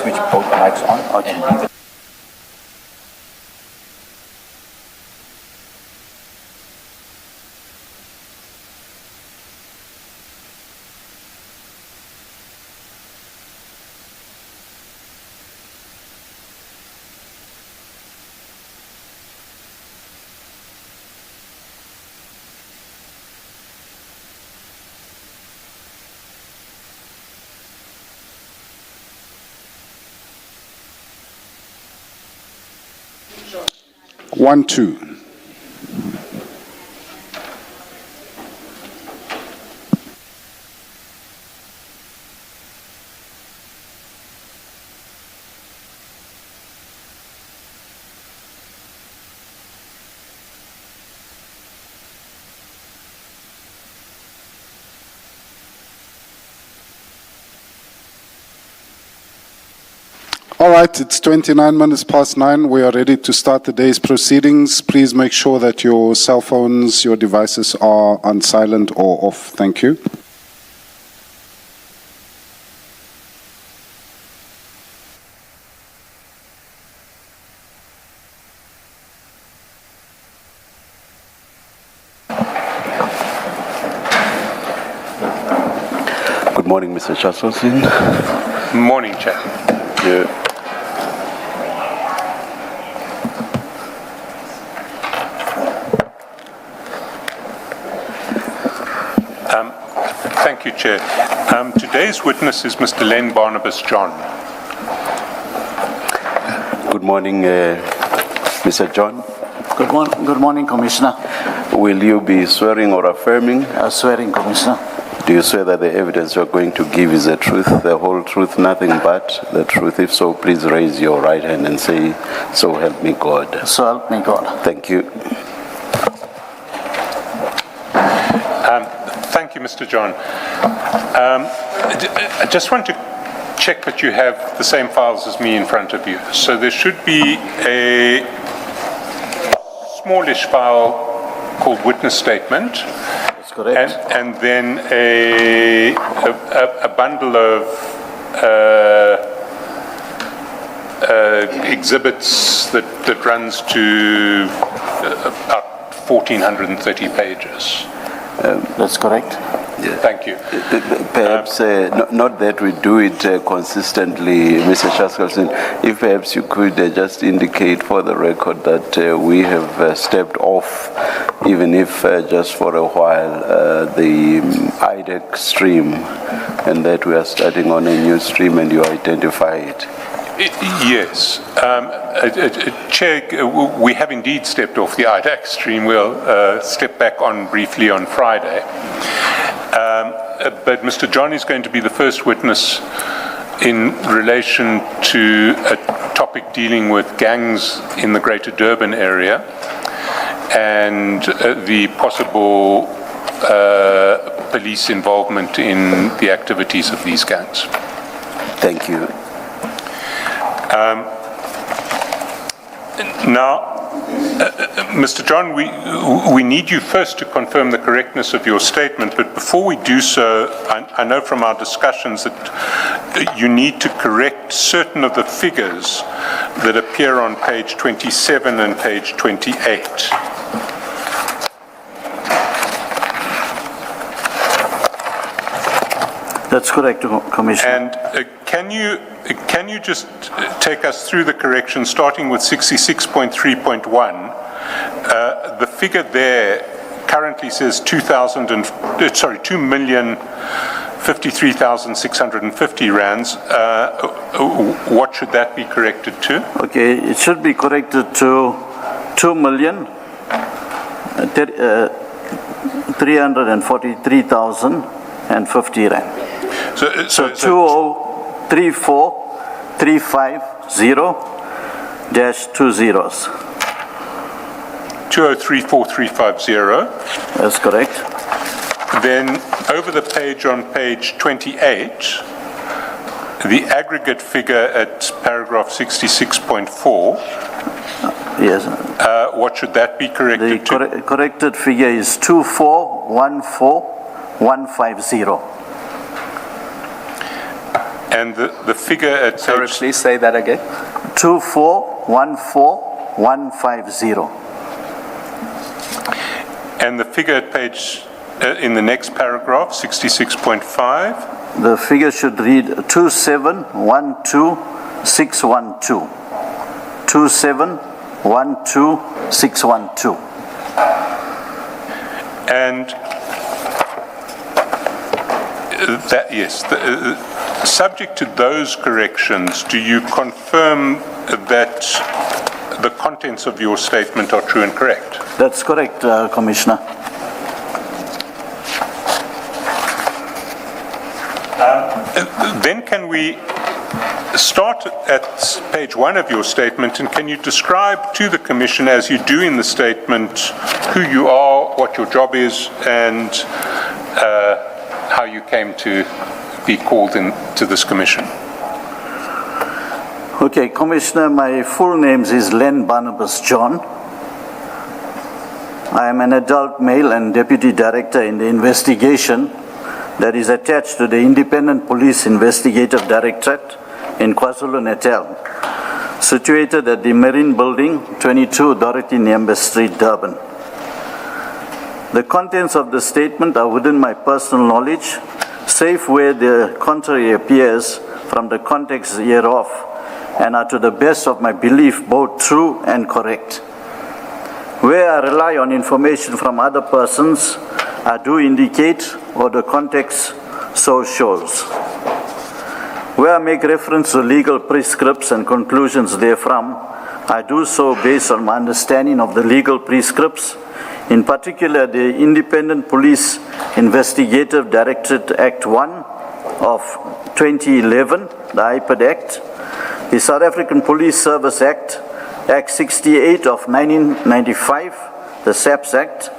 switch both mics on. Okay. And One, two. All right, it's 29 minutes past 9. We are ready to start the day's proceedings. Please make sure that your cell phones, your devices are on silent or off. Thank you. Good morning, Mr. Chairperson. Morning, Chair. Yeah. Thank you, Chair. Today's witness is Mr. Len Barnabas John. Good morning, Mr. John. Good morning, Commissioner. Will you be swearing or affirming? Swearing, Commissioner. Do you swear that the evidence you're going to give is the truth, the whole truth, nothing but the truth? If so, please raise your right hand and say, "So help me God." So help me God. Thank you. Thank you, Mr. John. I just want to check that you have the same files as me in front of you. So there should be a smallish file called witness statement. That's correct. And then a bundle of exhibits that runs to about 1,430 pages. That's correct. Yeah. Thank you. Perhaps not that we do it consistently, Mr. Chairperson. If perhaps you could just indicate for the record that we have stepped off, even if just for a while, the IDAC stream, and that we are starting on a new stream, and you identify it. Yes. Chair, we have indeed stepped off the IDAC stream. We'll step back on briefly on Friday. But Mr. John is going to be the first witness in relation to a topic dealing with gangs in the Greater Durban area and the possible police involvement in the activities of these gangs. Thank you. Now, Mr. John, we need you first to confirm the correctness of your statement, but before we do so, I know from our discussions that you need to correct certain of the figures that appear on page 27 and page 28. That's correct, Commissioner. And can you just take us through the correction, starting with 66.3.1? The figure there currently says 2,053,650 rands. What should that be corrected to? Okay, it should be corrected to 2,343,050 rand. So 2034350-20. 2034350. That's correct. Then over the page on page 28, the aggregate figure at paragraph 66.4. Yes. What should that be corrected to? The corrected figure is 2414150. And the figure at Sorry, page... please say that again. 2414150. And the figure at page, in the next paragraph, 66.5. The figure should read 2712612. 2712612. And that, yes, subject to those corrections, do you confirm that the contents of your statement are true and correct? That's correct, Commissioner. Then can we start at page 1 of your statement, and can you describe to the Commission, as you do in the statement, who you are, what your job is, and how you came to be called into this Commission? Okay, Commissioner, my full name is Len Barnabas John. I am an adult male and Deputy Director in the investigation that is attached to the Independent Police Investigative Directorate in KwaZulu-Natal, situated at the Marine Building, 22 Dorothy Niembe Street, Durban. The contents of the statement are within my personal knowledge, save where the contrary appears from the context hereof, and are to the best of my belief both true and correct. Where I rely on information from other persons, I do indicate, or the context so shows. Where I make reference to legal prescripts and conclusions therefrom, I do so based on my understanding of the legal prescripts, in particular the Independent Police Investigative Directorate Act 1 of 2011, the IPAD Act, the South African Police Service Act, Act 68 of 1995, the SAPS Act,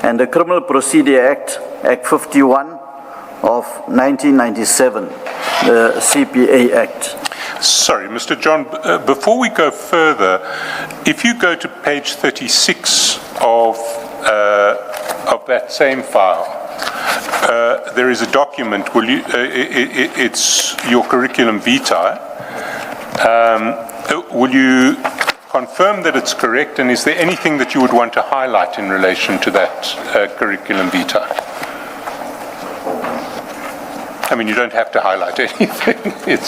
and the Criminal Procedure Act, Act 51 of 1997, the CPA Act. Sorry, Mr. John, before we go further, if you go to page 36 of that same file, there is a document, it's your curriculum vitae. Will you confirm that it's correct, and is there anything that you would want to highlight in relation to that curriculum vitae? I mean, you don't have to highlight anything. It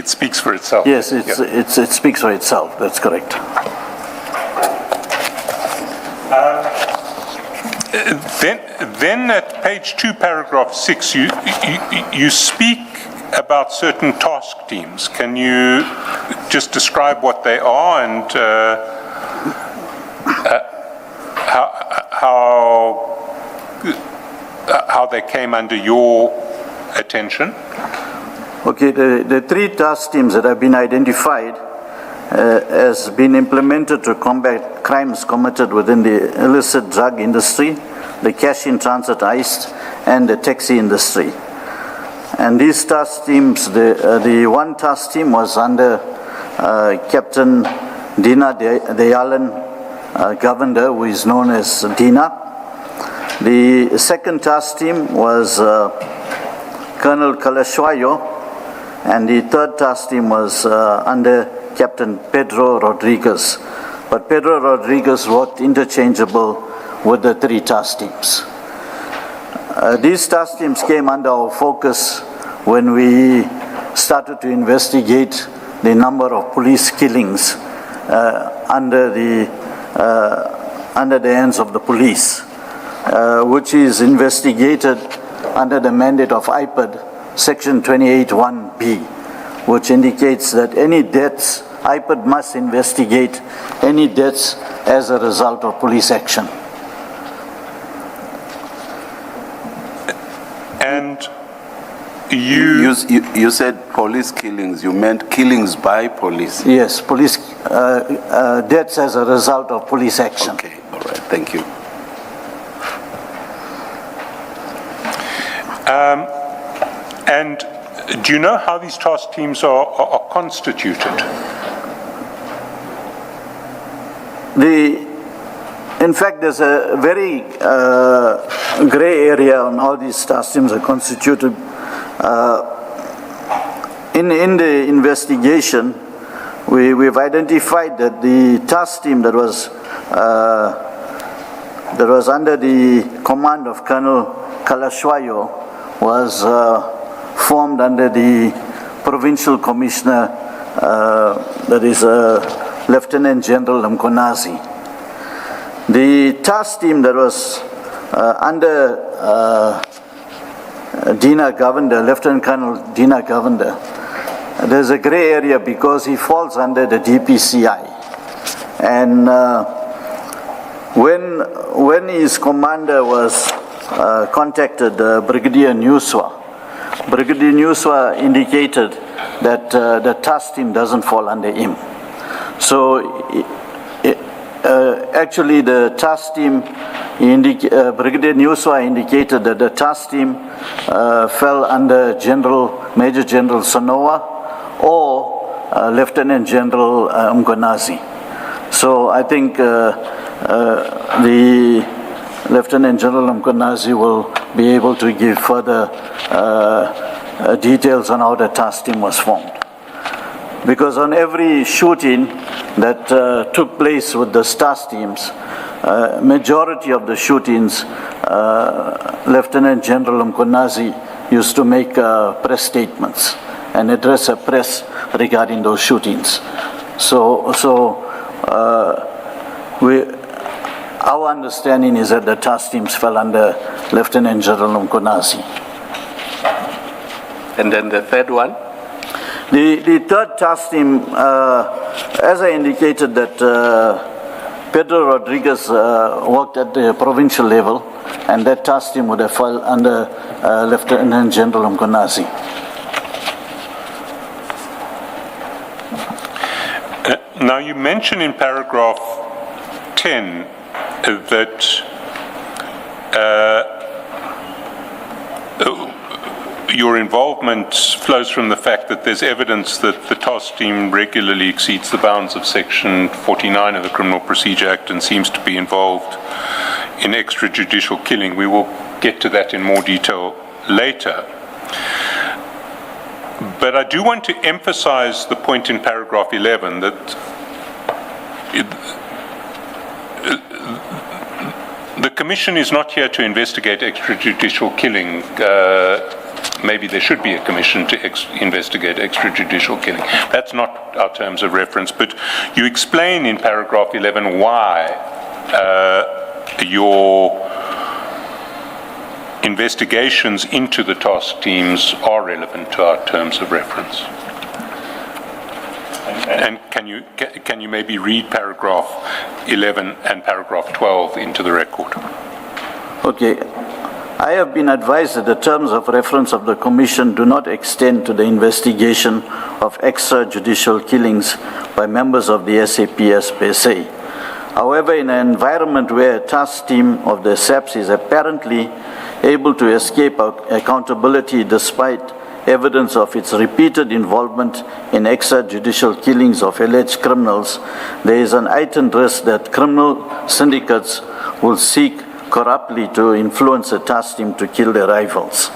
speaks for itself. Yes, it speaks for itself. That's correct. Then at page 2, paragraph 6, you speak about certain task teams. Can you just describe what they are and how they came under your attention? Okay, the 3 task teams that have been identified has been implemented to combat crimes committed within the illicit drug industry, the cash in transit heist, and the taxi industry. And these task teams, the one task team was under Captain Dina Dayalan Govender, who is known as Dina. The second task team was Colonel Kalashwayo, and the third task team was under Captain Pedro Rodriguez. But Pedro Rodriguez worked interchangeable with the 3 task teams. These task teams came under our focus when we started to investigate the number of police killings under the hands of the police, which is investigated under the mandate of IPAD, Section 28(1)B, which indicates that any deaths, IPAD must investigate any deaths as a result of police action. And you said police killings. You meant killings by police. Yes, police deaths as a result of police action. Okay, all right, thank you. And do you know how these task teams are constituted? The In fact, there's a very gray area on how these task teams are constituted. In the investigation, we've identified that the task team that was under the command of Colonel Kalashwayo was formed under the provincial commissioner, that is Lieutenant General Mkonazi. The task team that was under Dina Govender, Lieutenant Colonel Dina Govender, there's a gray area because he falls under the DPCI. And when his commander was contacted, Brigadier Newswa indicated that the task team doesn't fall under him. So actually the task team, Brigadier Newswa indicated that the task team fell under Major General Sonoa or Lieutenant General Mkonazi. So I think the Lieutenant General Mkonazi will be able to give further details on how the task team was formed. Because on every shooting that took place with the task teams, majority of the shootings, Lieutenant General Mkonazi used to make press statements and address a press regarding those shootings. Our understanding is that the task teams fell under Lieutenant General Mkonazi. And then the third one? The third task team, as I indicated, that Pedro Rodriguez worked at the provincial level, and that task team would have fallen under Lieutenant General Mkonazi. Now you mention in paragraph 10 that your involvement flows from the fact that there's evidence that the task team regularly exceeds the bounds of Section 49 of the Criminal Procedure Act and seems to be involved in extrajudicial killing. We will get to that in more detail later. But I do want to emphasize the point in paragraph 11 that the Commission is not here to investigate extrajudicial killing. Maybe there should be a commission to investigate extrajudicial killing. That's not our terms of reference, but you explain in paragraph 11 why your investigations into the task teams are relevant to our terms of reference. And can you maybe read paragraph 11 and paragraph 12 into the record? Okay. I have been advised that the terms of reference of the Commission do not extend to the investigation of extrajudicial killings by members of the SAPS per se. However, in an environment where a task team of the SAPS is apparently able to escape accountability despite evidence of its repeated involvement in extrajudicial killings of alleged criminals, there is an heightened risk that criminal syndicates will seek corruptly to influence a task team to kill their rivals.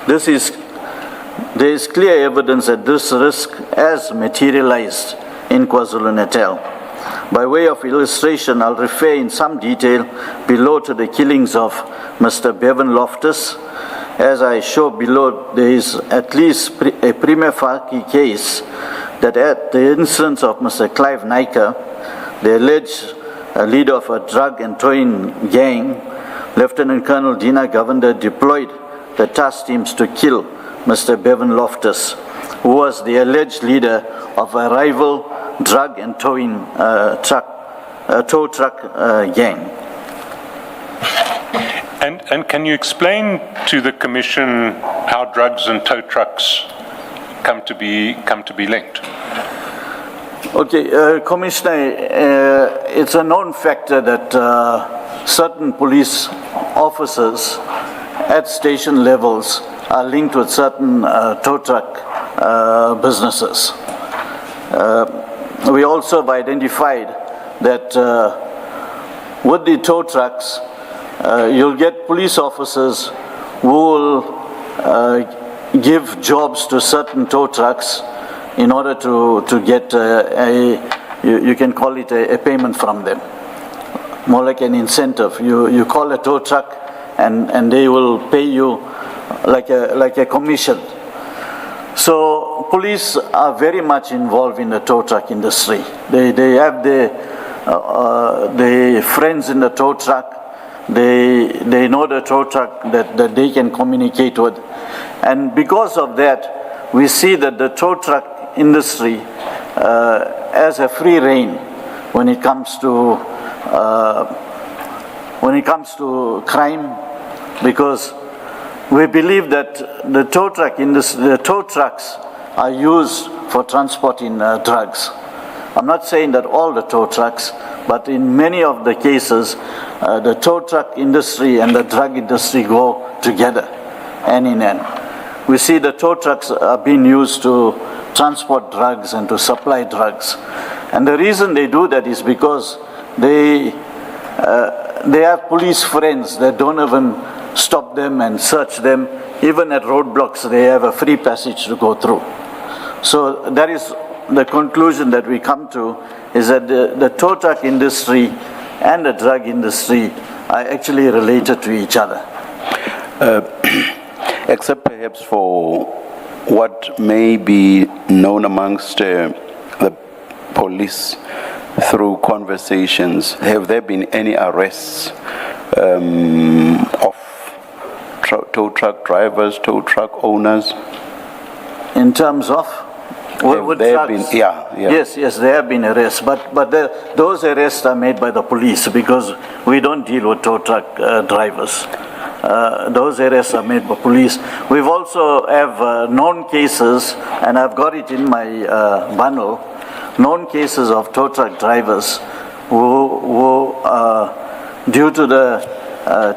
There is clear evidence that this risk has materialized in KwaZulu-Natal. By way of illustration, I'll refer in some detail below to the killings of Mr. Bevan Loftus. As I show below, there is at least a prima facie case that at the instance of Mr. Clive Naika, the alleged leader of a drug and towing gang, Lieutenant Colonel Dina Govender deployed the task teams to kill Mr. Bevan Loftus, who was the alleged leader of a rival drug and towing tow truck gang. And can you explain to the Commission how drugs and tow trucks come to be linked? Okay, Commissioner, it's a known factor that certain police officers at station levels are linked with certain tow truck businesses. We also have identified that with the tow trucks, you'll get police officers who will give jobs to certain tow trucks in order to get you can call it a payment from them, more like an incentive. You call a tow truck and they will pay you like a commission. So police are very much involved in the tow truck industry. They have their friends in the tow truck. They know the tow truck that they can communicate with. And because of that, we see that the tow truck industry has a free rein when it comes to crime, because we believe that the tow truck industry, the tow trucks are used for transporting drugs. I'm not saying that all the tow trucks, but in many of the cases, the tow truck industry and the drug industry go together, hand in hand. We see the tow trucks are being used to transport drugs and to supply drugs. And the reason they do that is because they have police friends that don't even stop them and search them. Even at roadblocks, they have a free passage to go through. So that is the conclusion that we come to, is that the tow truck industry and the drug industry are actually related to each other. Except perhaps for what may be known amongst the police through conversations, have there been any arrests of tow truck drivers, tow truck owners? In terms of? Have there been, yeah. Yes, there have been arrests, but those arrests are made by the police, because we don't deal with tow truck drivers. Those arrests are made by police. We've also have known cases, and I've got it in my bundle, known cases of tow truck drivers who due to the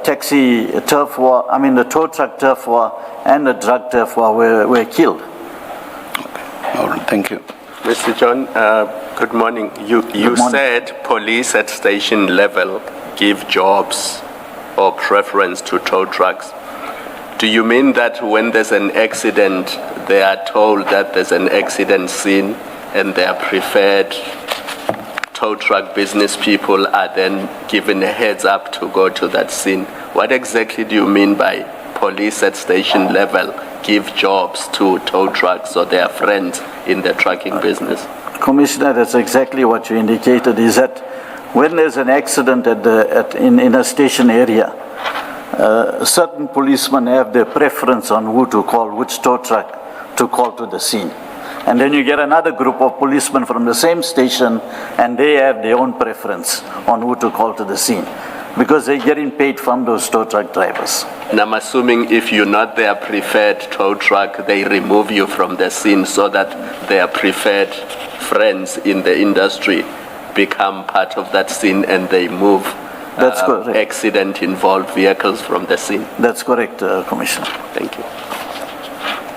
taxi turf war, the tow truck turf war and the drug turf war were killed. All right, thank you. Mr. John, good morning. You said police at station level give jobs or preference to tow trucks. Do you mean that when there's an accident, they are told that there's an accident scene and their preferred tow truck business people are then given a heads up to go to that scene? What exactly do you mean by police at station level give jobs to tow trucks or their friends in the trucking business? Commissioner, that's exactly what you indicated, is that when there's an accident in a station area, certain policemen have their preference on who to call, which tow truck to call to the scene. And then you get another group of policemen from the same station, and they have their own preference on who to call to the scene, because they're getting paid from those tow truck drivers. And I'm assuming if you're not their preferred tow truck, they remove you from the scene so that their preferred friends in the industry become part of that scene and they move That's correct. accident-involved vehicles from the scene. That's correct, Commissioner. Thank you.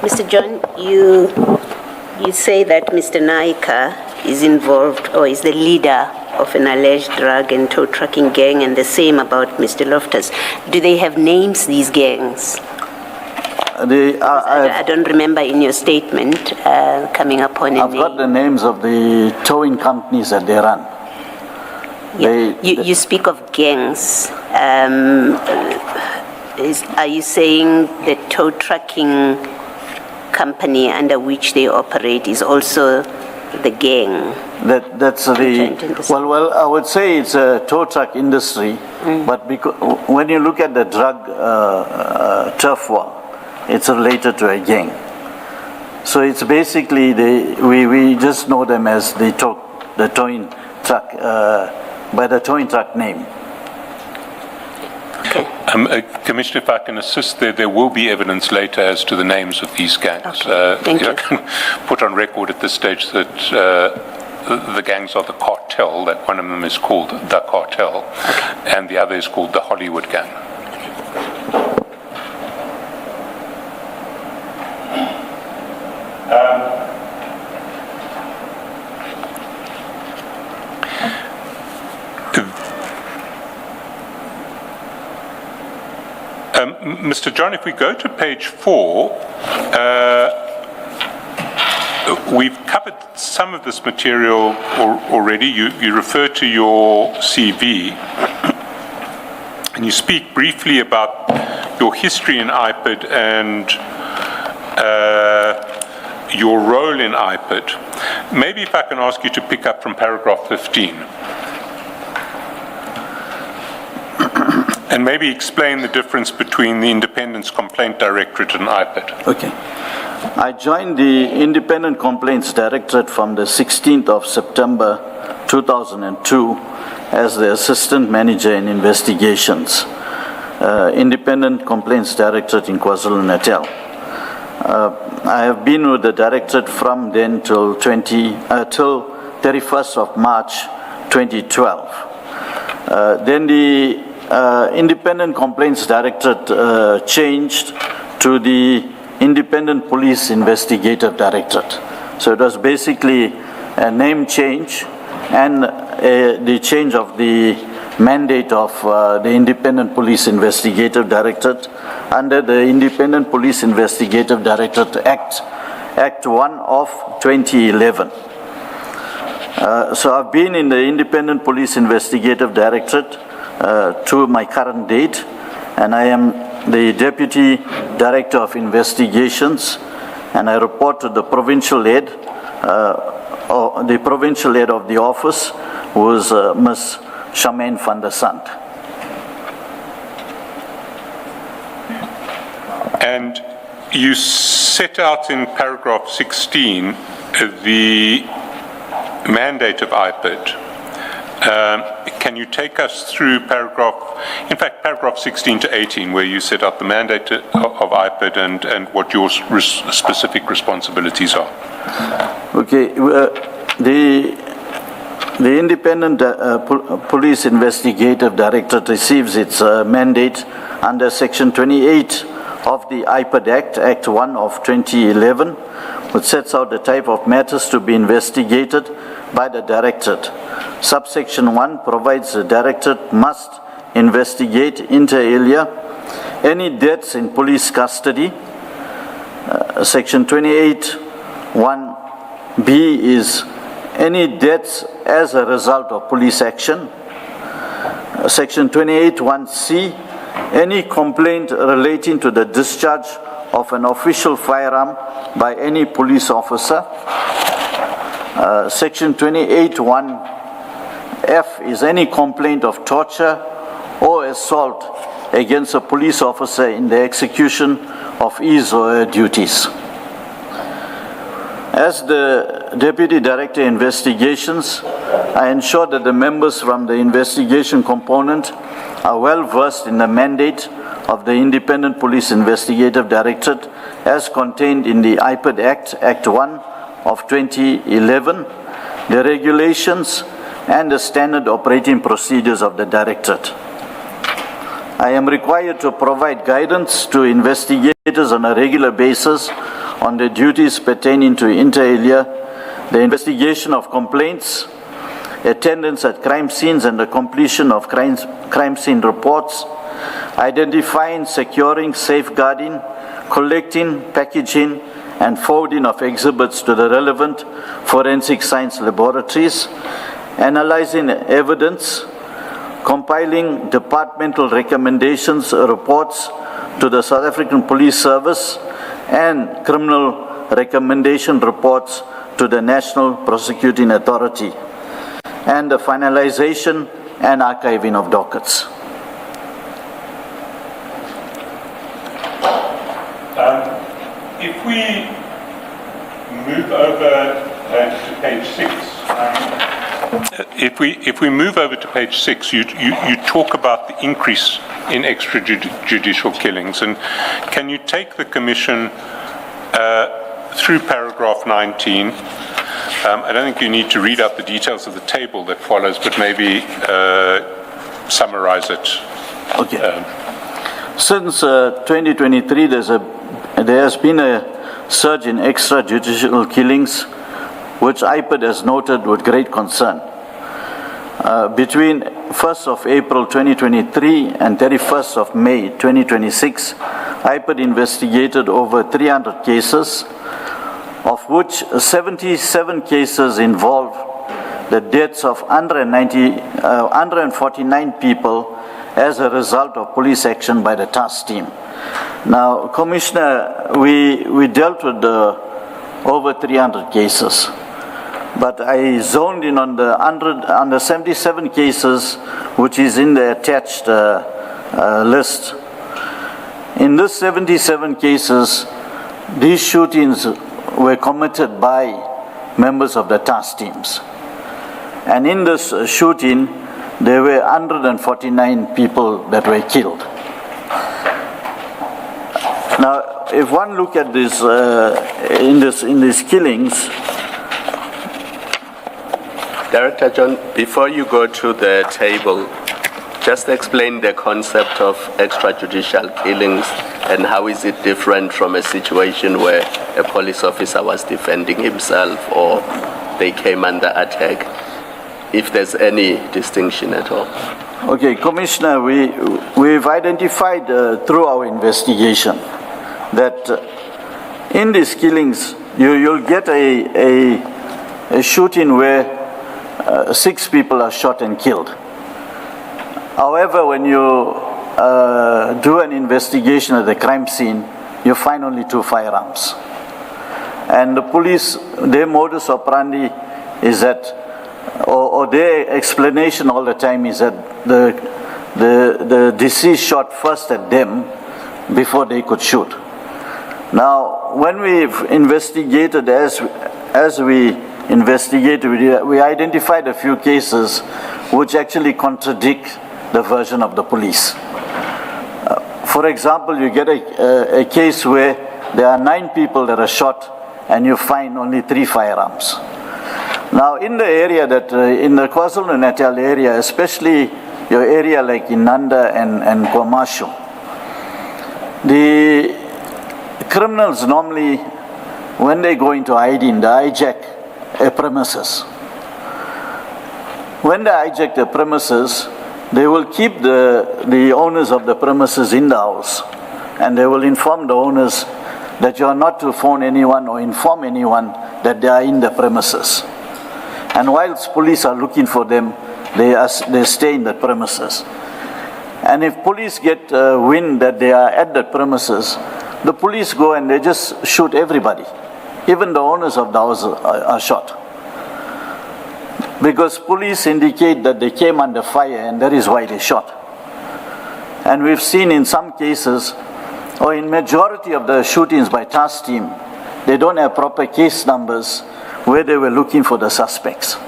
Mr. John, you say that Mr. Naika is involved or is the leader of an alleged drug and tow trucking gang, and the same about Mr. Loftus. Do they have names, these gangs? I don't remember in your statement coming upon a I've name. got the names of the towing companies that they run. Yeah. You speak of gangs. Are you saying the tow trucking company under which they operate is also the gang? That's well, I would say it's a tow truck industry, but when you look at the drug turf war, it's related to a gang. So it's basically we just know them as the towing truck by the towing truck name. Okay. Commissioner, if I can assist there will be evidence later as to the names of these gangs. Okay. Thank you. I can put on record at this stage that the gangs are the cartel, that one of them is called the cartel, and the other is called the Hollywood gang. Mr. John, if we go to page 4, we've covered some of this material already. You refer to your CV, and you speak briefly about your history in IPID and your role in IPID. Maybe if I can ask you to pick up from paragraph 15. And maybe explain the difference between the Independence Complaint Directorate and IPID. Okay. I joined the Independent Complaints Directorate from the 16th of September 2002 as the Assistant Manager in Investigations, Independent Complaints Directorate in KwaZulu-Natal. I have been with the Directorate from then till 31st of March 2012. Then the Independent Complaints Directorate changed to the Independent Police Investigative Directorate. So it was basically a name change and the change of the mandate of the Independent Police Investigative Directorate under the Independent Police Investigative Directorate Act 1 of 2011. So I've been in the Independent Police Investigative Directorate to my current date, and I am the Deputy Director of Investigations, and I report to the provincial head, the provincial head of the office, who is Ms. Charmaine van der Sant. And you set out in paragraph 16 the mandate of IPID. Can you take us through paragraph 16 to 18, where you set out the mandate of IPID and what your specific responsibilities are? Okay, the Independent Police Investigative Directorate receives its mandate under Section 28 of the IPID Act, Act 1 of 2011, which sets out the type of matters to be investigated by the Directorate. Subsection 1 provides the Directorate must investigate inter alia any deaths in police custody. Section 28(1)(b) is any deaths as a result of police action. Section 28(1)(c), any complaint relating to the discharge of an official firearm by any police officer. Section 28(1)(f) is any complaint of torture or assault against a police officer in the execution of his or her duties. As the Deputy Director Investigations, I ensure that the members from the investigation component are well versed in the mandate of the Independent Police Investigative Directorate as contained in the IPID Act, Act 1 of 2011, the regulations and the standard operating procedures of the Directorate. I am required to provide guidance to investigators on a regular basis on the duties pertaining to inter alia, the investigation of complaints, attendance at crime scenes and the completion of crime scene reports, identifying, securing, safeguarding, collecting, packaging, and forwarding of exhibits to the relevant forensic science laboratories, analyzing evidence, compiling departmental recommendations, reports to the South African Police Service, and criminal recommendation reports to the National Prosecuting Authority, and the finalization and archiving of dockets. If we move over to page 6, if we move over to page 6, you talk about the increase in extrajudicial killings, and can you take the Commission through paragraph 19? I don't think you need to read out the details of the table that follows, but maybe summarize it. Okay. Since 2023, there has been a surge in extrajudicial killings, which IPID has noted with great concern. Between 1st of April 2023 and 31st of May 2026, IPID investigated over 300 cases, of which 77 cases involved the deaths of 149 people as a result of police action by the task team. Now, Commissioner, we dealt with over 300 cases, but I zoned in on the 77 cases, which is in the attached list. In this 77 cases, these shootings were committed by members of the task teams. And in this shooting, there were 149 people that were killed. Now, if one look at this, in these killings, Director John, before you go to the table, just explain the concept of extrajudicial killings and how is it different from a situation where a police officer was defending himself or they came under attack, if there's any distinction at all. Okay, Commissioner, we've identified through our investigation that in these killings, you'll get a shooting where 6 people are shot and killed. However, when you do an investigation at the crime scene, you find only 2 firearms. And the police, their modus operandi is that, or their explanation all the time is that the deceased shot first at them before they could shoot. Now, when we've investigated, as we investigated, we identified a few cases which actually contradict the version of the police. For example, you get a case where there are 9 people that are shot and you find only 3 firearms. Now, in the area that, in the KwaZulu-Natal area, especially your area like Inanda and Kwamashu, the criminals normally, when they go into hiding, they hijack a premises. When they hijack the premises, they will keep the owners of the premises in the house, and they will inform the owners that you are not to phone anyone or inform anyone that they are in the premises. And whilst police are looking for them, they stay in the premises. And if police get wind that they are at the premises, the police go and they just shoot everybody. Even the owners of the house are shot. Because police indicate that they came under fire and that is why they shot. And we've seen in some cases, or in majority of the shootings by task team, they don't have proper case numbers where they were looking for the suspects.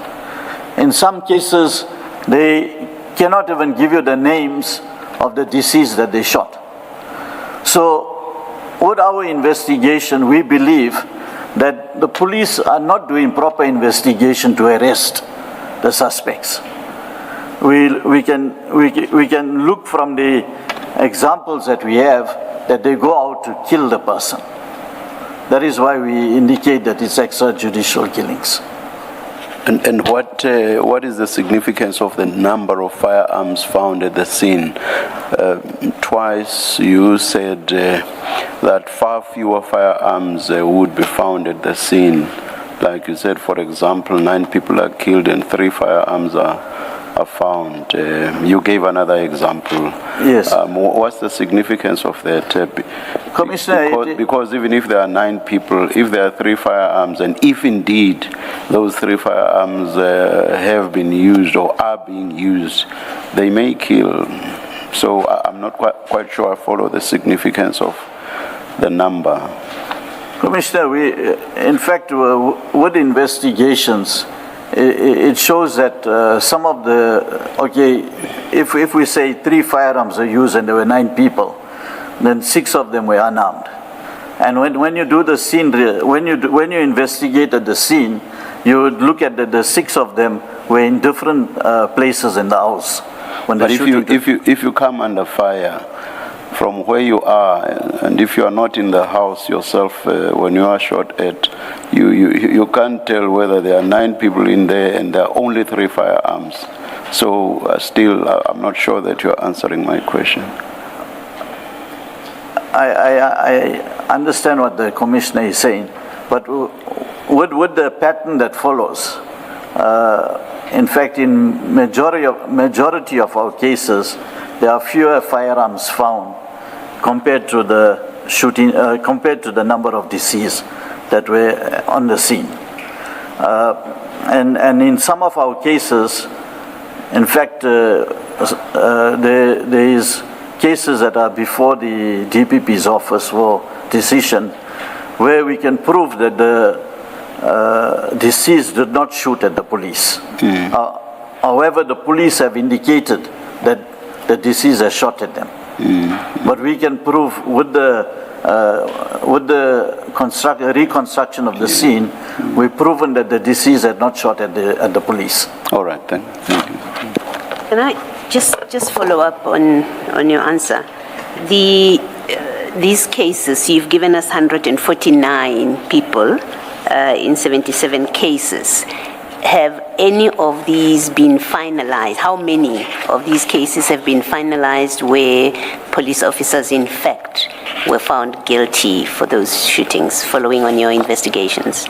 In some cases, they cannot even give you the names of the deceased that they shot. So, with our investigation, we believe that the police are not doing proper investigation to arrest the suspects. We can look from the examples that we have that they go out to kill the person. That is why we indicate that it's extrajudicial killings. And what is the significance of the number of firearms found at the scene? Twice you said that far fewer firearms would be found at the scene. Like you said, for example, 9 people are killed and 3 firearms are found. You gave another example. Yes. What's the significance of that? Commissioner, because even if there are 9 people, if there are 3 firearms, and if indeed those 3 firearms have been used or are being used, they may kill. So I'm not quite sure I follow the significance of the number. Commissioner, in fact, with investigations, it shows that some of the, if we say 3 firearms are used and there were 9 people, then 6 of them were unarmed. And when you do the scene, when you investigate at the scene, you would look at the 6 of them were in different places in the house. But if you come under fire from where you are, and if you are not in the house yourself when you are shot at, you can't tell whether there are 9 people in there and there are only 3 firearms. So still, I'm not sure that you're answering my question. I understand what the Commissioner is saying, but with the pattern that follows, in fact, in majority of our cases, there are fewer firearms found compared to the shooting, compared to the number of deceased that were on the scene. And in some of our cases, in fact, there is cases that are before the DPP's office for decision where we can prove that the deceased did not shoot at the police. However, the police have indicated that the deceased has shot at them. But we can prove with the reconstruction of the scene, we've proven that the deceased had not shot at the police. All right, then. Thank you. Can I just follow up on your answer? These cases, you've given us 149 people in 77 cases. Have any of these been finalized? How many of these cases have been finalized where police officers, in fact, were found guilty for those shootings following on your investigations?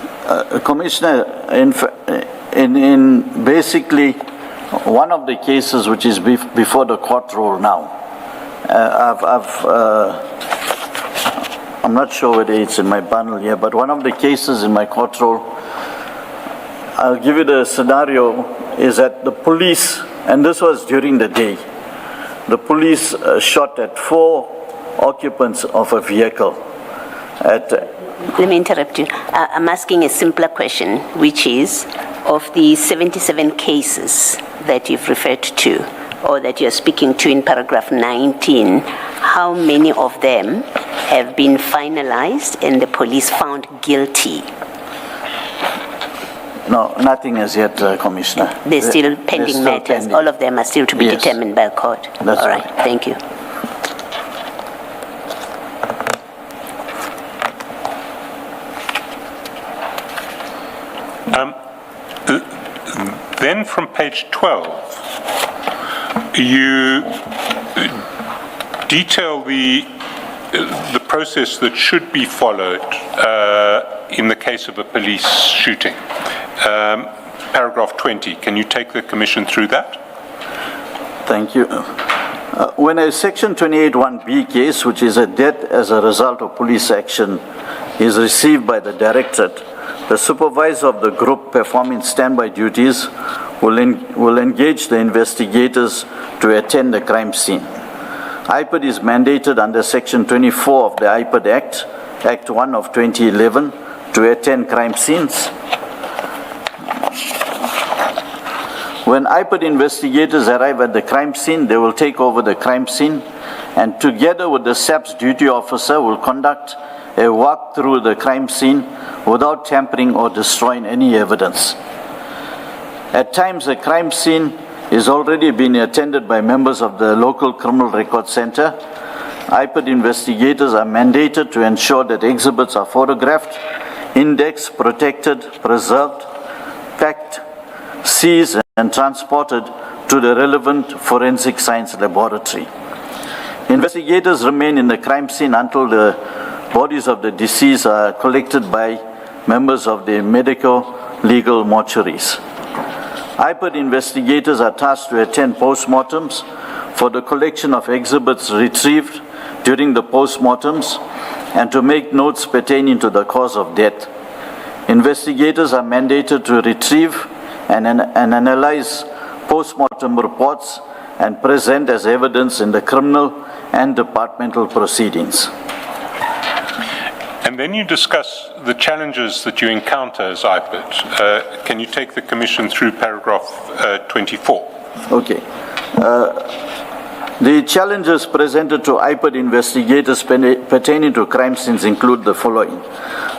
Commissioner, in basically one of the cases which is before the court roll now, I'm not sure whether it's in my bundle here, but one of the cases in my court roll, I'll give you the scenario, is that the police, and this was during the day, the police shot at 4 occupants of a vehicle. Let me interrupt you. I'm asking a simpler question, which is, of the 77 cases that you've referred to, or that you're speaking to in paragraph 19, how many of them have been finalized and the police found guilty? No, nothing as yet, Commissioner. They're still pending matters. Pending. All of them are still to be determined by a court. That's all right. Thank you. Then from page 12, you detail the process that should be followed in the case of a police shooting. Paragraph 20, can you take the Commission through that? Thank you. When a Section 28(1)B case, which is a death as a result of police action, is received by the Directorate, the supervisor of the group performing standby duties will engage the investigators to attend the crime scene. IPID is mandated under Section 24 of the IPID Act, Act 1 of 2011, to attend crime scenes. When IPID investigators arrive at the crime scene, they will take over the crime scene and together with the SAPS duty officer will conduct a walk through the crime scene without tampering or destroying any evidence. At times, the crime scene is already being attended by members of the local criminal record center. IPID investigators are mandated to ensure that exhibits are photographed, indexed, protected, preserved, packed, seized, and transported to the relevant forensic science laboratory. Investigators remain in the crime scene until the bodies of the deceased are collected by members of the medico-legal mortuaries. IPID investigators are tasked to attend postmortems for the collection of exhibits retrieved during the postmortems and to make notes pertaining to the cause of death. Investigators are mandated to retrieve and analyze postmortem reports and present as evidence in the criminal and departmental proceedings. And then you discuss the challenges that you encounter as IPID. Can you take the Commission through paragraph 24? Okay. The challenges presented to IPID investigators pertaining to crime scenes include the following.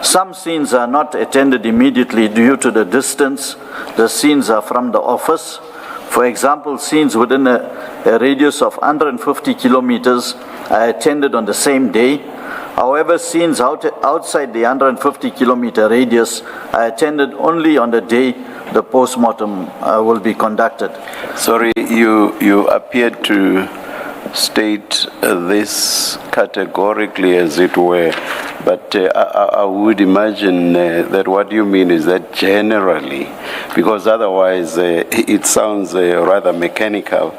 Some scenes are not attended immediately due to the distance the scenes are from the office. For example, scenes within a radius of 150 kilometers are attended on the same day. However, scenes outside the 150-kilometer radius are attended only on the day the post-mortem will be conducted. Sorry, you appeared to state this categorically, as it were, but I would imagine that what you mean is that generally, because otherwise it sounds rather mechanical.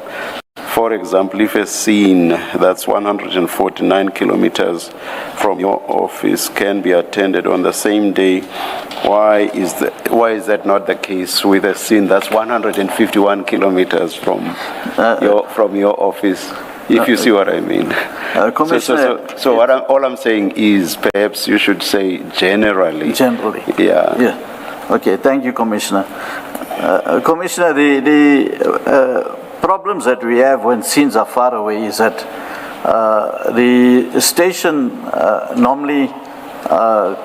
For example, if a scene that's 149 kilometers from your office can be attended on the same day, why is that not the case with a scene that's 151 kilometers from your office? If you see what I mean. Commissioner, so all I'm saying is perhaps you should say generally. Generally. Yeah. Okay, thank you, Commissioner. Commissioner, the problems that we have when scenes are far away is that the station normally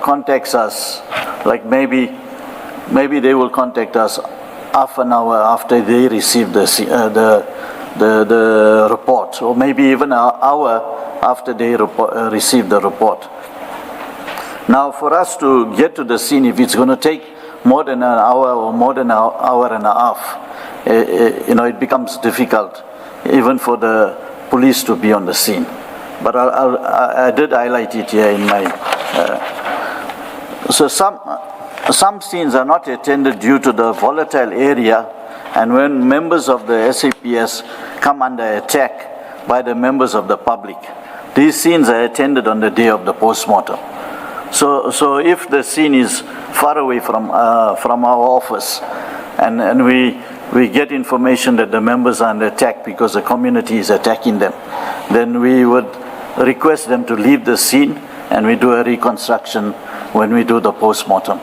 contacts us, like maybe they will contact us half an hour after they receive the report, or maybe even an hour after they receive the report. Now, for us to get to the scene, if it's going to take more than an hour or more than an hour and a half, it becomes difficult even for the police to be on the scene. But I did highlight it here in my... So some scenes are not attended due to the volatile area, and when members of the SAPS come under attack by the members of the public. These scenes are attended on the day of the post-mortem. So if the scene is far away from our office, and we get information that the members are under attack because the community is attacking them, then we would request them to leave the scene, and we do a reconstruction when we do the post-mortem.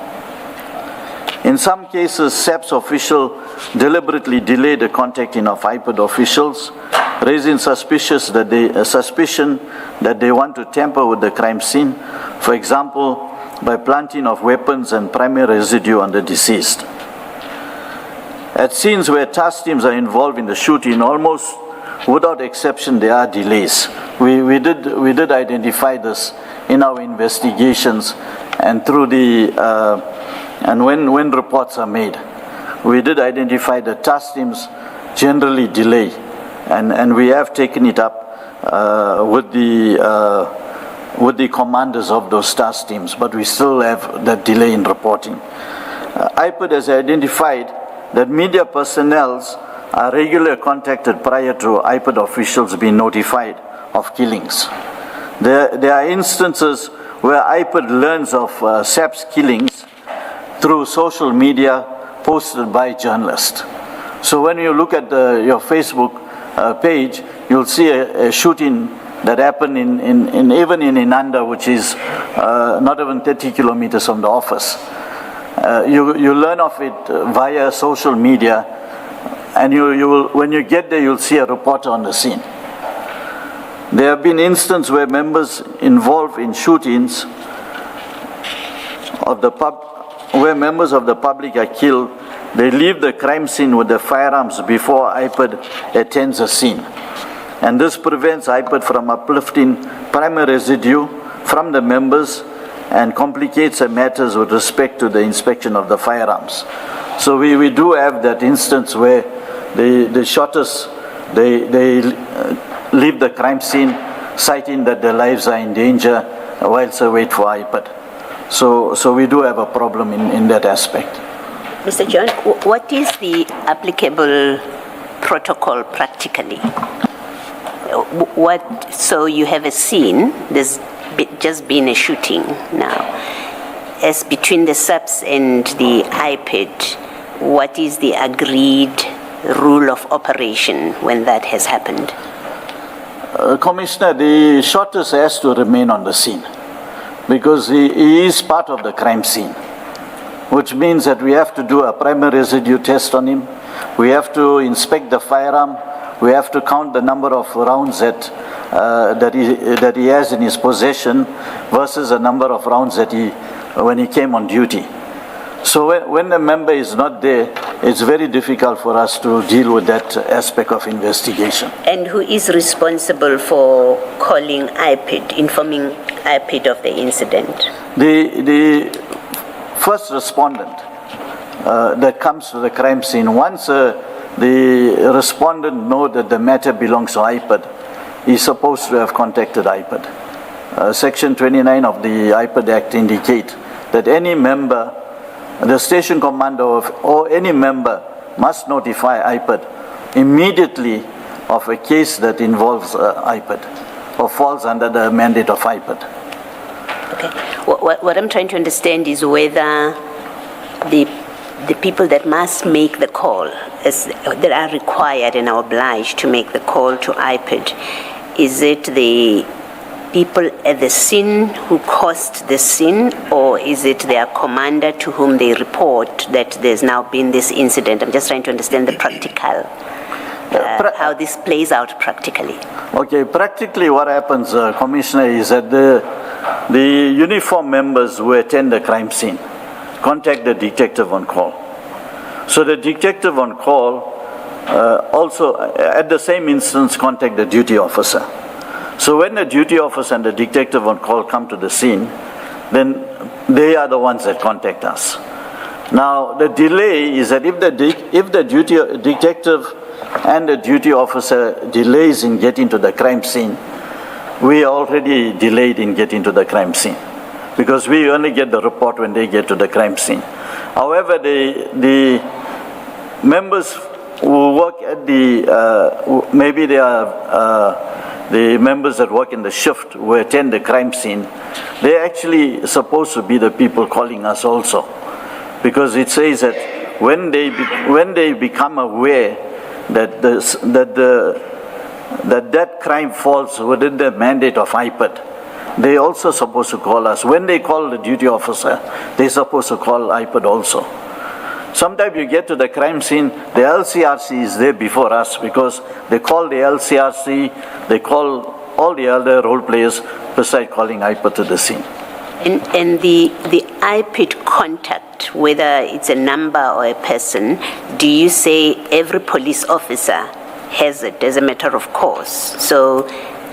In some cases, SAPS officials deliberately delay the contacting of IPID officials, raising suspicion that they want to tamper with the crime scene, for example, by planting of weapons and primary residue on the deceased. At scenes where task teams are involved in the shooting, almost without exception, there are delays. We did identify this in our investigations, and through the and when reports are made, we did identify that task teams generally delay, and we have taken it up with the commanders of those task teams, but we still have that delay in reporting. IPID has identified that media personnel are regularly contacted prior to IPID officials being notified of killings. There are instances where IPID learns of SAPS killings through social media posted by journalists. So when you look at your Facebook page, you'll see a shooting that happened even in Inanda, which is not even 30 kilometers from the office. You learn of it via social media, and when you get there, you'll see a reporter on the scene. There have been instances where members involved in shootings where members of the public are killed, they leave the crime scene with the firearms before IPID attends the scene. And this prevents IPID from uplifting primary residue from the members and complicates the matters with respect to the inspection of the firearms. So we do have that instance where the shooters, they leave the crime scene citing that their lives are in danger whilst they wait for IPID. So we do have a problem in that aspect. Mr. John, what is the applicable protocol practically? So you have a scene, there's just been a shooting now. As between the SAPS and the IPID, what is the agreed rule of operation when that has happened? Commissioner, the shooter has to remain on the scene because he is part of the crime scene, which means that we have to do a primary residue test on him. We have to inspect the firearm. We have to count the number of rounds that he has in his possession versus the number of rounds that when he came on duty. So when the member is not there, it's very difficult for us to deal with that aspect of investigation. And who is responsible for calling IPID, informing IPID of the incident? The first respondent that comes to the crime scene. Once the respondent knows that the matter belongs to IPID, he's supposed to have contacted IPID. Section 29 of the IPID Act indicates that any member, the station commander or any member must notify IPID immediately of a case that involves IPID or falls under the mandate of IPID. Okay. What I'm trying to understand is whether the people that must make the call, that are required and are obliged to make the call to IPID, is it the people at the scene who caused the scene, or is it their commander to whom they report that there's now been this incident? I'm just trying to understand the practical, how this plays out practically. Okay, practically what happens, Commissioner, is that the uniformed members who attend the crime scene contact the detective on call. So the detective on call also, at the same instance, contact the duty officer. So when the duty officer and the detective on call come to the scene, then they are the ones that contact us. Now, the delay is that if the detective and the duty officer delays in getting to the crime scene, we are already delayed in getting to the crime scene, because we only get the report when they get to the crime scene. However, the members who work at maybe they are the members that work in the shift who attend the crime scene, they're actually supposed to be the people calling us also, because it says that when they become aware that that crime falls within the mandate of IPID, they also supposed to call us. When they call the duty officer, they're supposed to call IPID also. Sometimes you get to the crime scene, the LCRC is there before us, because they call the LCRC, they call all the other role players besides calling IPID to the scene. And the IPID contact, whether it's a number or a person, do you say every police officer has it as a matter of course? So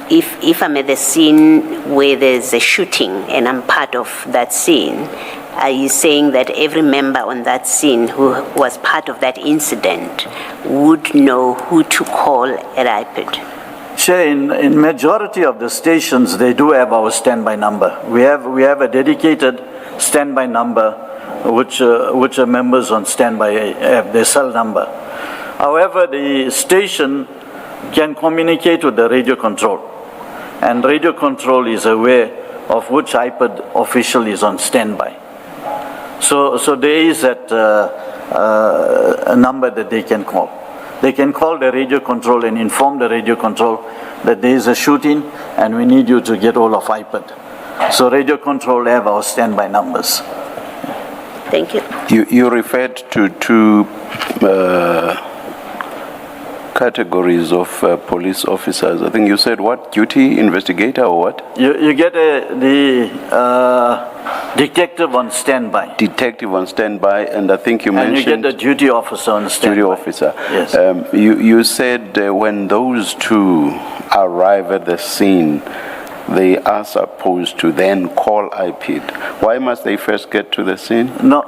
if I'm at the scene where there's a shooting and I'm part of that scene, are you saying that every member on that scene who was part of that incident would know who to call at IPID? Sure, in majority of the stations, they do have our standby number. We have a dedicated standby number, which are members on standby have their cell number. However, the station can communicate with the radio control, and radio control is aware of which IPID official is on standby. So there is that a number that they can call. They can call the radio control and inform the radio control that there is a shooting and we need you to get all of IPID. So radio control have our standby numbers. Thank you. You referred to two categories of police officers. I think you said what? Duty investigator or what? You get the detective on standby. Detective on standby, and I think you mentioned... And you get the duty officer on standby. Duty officer. Yes. You said when those two arrive at the scene, they are supposed to then call IPID. Why must they first get to the scene? No,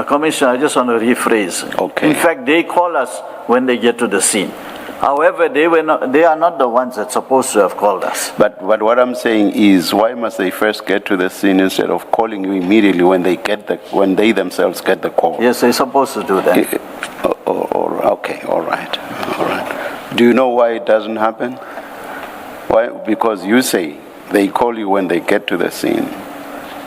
Commissioner, I just want to rephrase. Okay. In fact, they call us when they get to the scene. However, they are not the ones that's supposed to have called us. But what I'm saying is, why must they first get to the scene instead of calling you immediately when they themselves get the call? Yes, they're supposed to do that. Okay, all right. Do you know why it doesn't happen? Why? Because you say they call you when they get to the scene,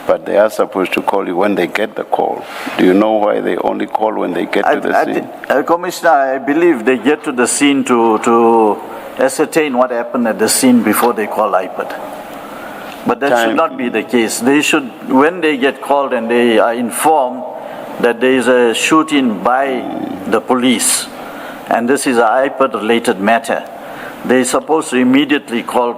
but they are supposed to call you when they get the call. Do you know why they only call when they get to the scene? Commissioner, I believe they get to the scene to ascertain what happened at the scene before they call IPID. But that should not be the case. They should, when they get called and they are informed that there is a shooting by the police, and this is an IPID-related matter, they're supposed to immediately call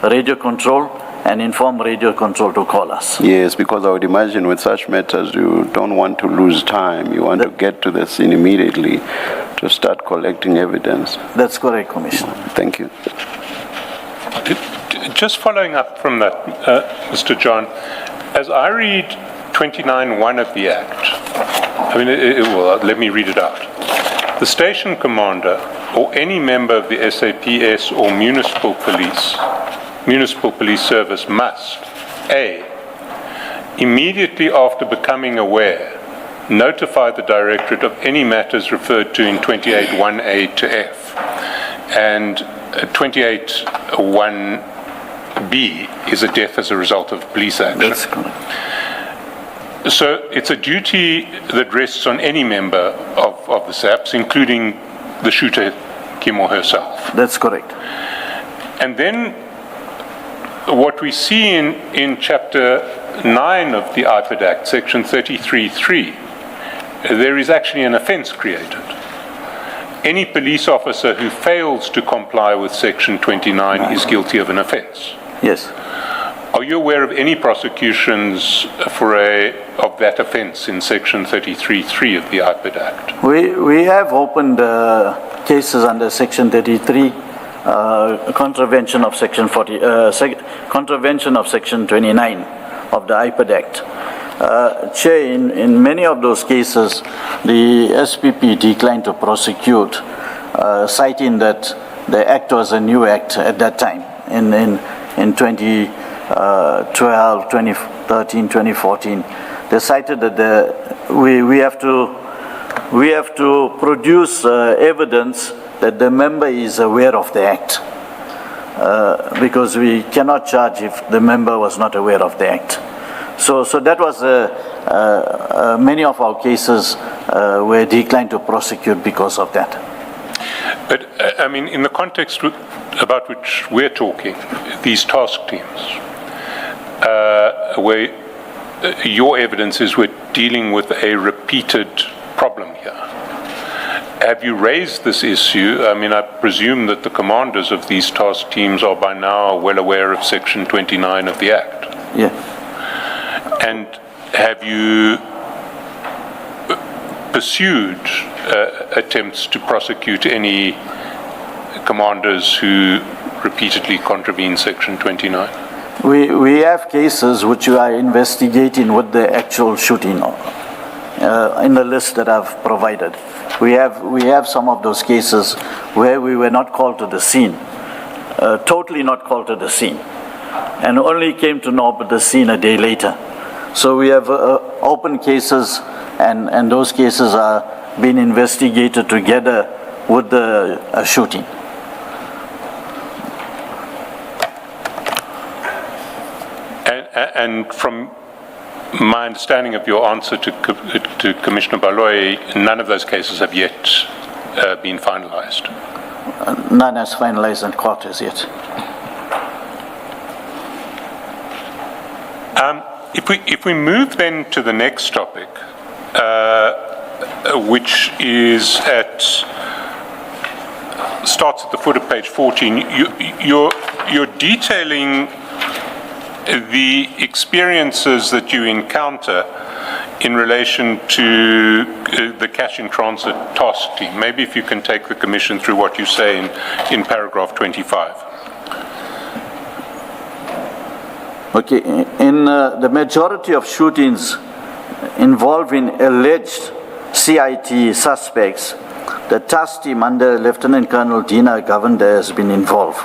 radio control and inform radio control to call us. Yes, because I would imagine with such matters, you don't want to lose time. You want to get to the scene immediately to start collecting evidence. That's correct, Commissioner. Thank you. Just following up from that, Mr. John, as I read 29(1) of the Act, well, let me read it out. The station commander or any member of the SAPS or municipal police service must, A, immediately after becoming aware, notify the Directorate of any matters referred to in 28.1a to F. And 28.1b is a death as a result of police action. That's correct. So it's a duty that rests on any member of the SAPS, including the shooter, him or herself. That's correct. And then what we see in Chapter 9 of the IDAC, Section 33.3, there is actually an offence created. Any police officer who fails to comply with Section 29 is guilty of an offence. Yes. Are you aware of any prosecutions of that offence in Section 33.3 of the IPID Act? We have opened cases under Section 33, contravention of Section 40, contravention of Section 29 of the IPID Act. Chair, in many of those cases, the SPP declined to prosecute, citing that the act was a new act at that time in 2012, 2013, 2014. They cited that we have to produce evidence that the member is aware of the act, because we cannot charge if the member was not aware of the act. So that was many of our cases were declined to prosecute because of that. But I mean, in the context about which we're talking, these task teams, where your evidence is we're dealing with a repeated problem here. Have you raised this issue? I mean, I presume that the commanders of these task teams are by now well aware of Section 29 of the Act. Yeah. And have you pursued attempts to prosecute any commanders who repeatedly contravene Section 29? We have cases which we are investigating with the actual shooting in the list that I've provided. We have some of those cases where we were not called to the scene, totally not called to the scene, and only came to know about the scene a day later. So we have open cases, and those cases are being investigated together with the shooting. And from my understanding of your answer to Commissioner Baloyi, none of those cases have yet been finalized. None has finalized in court as yet. If we move then to the next topic, which is starts at the foot of page 14, you're detailing the experiences that you encounter in relation to the cash in transit task team. Maybe if you can take the Commission through what you say in paragraph 25. Okay, in the majority of shootings involving alleged CIT suspects, the task team under Lieutenant Colonel Dina Govender has been involved.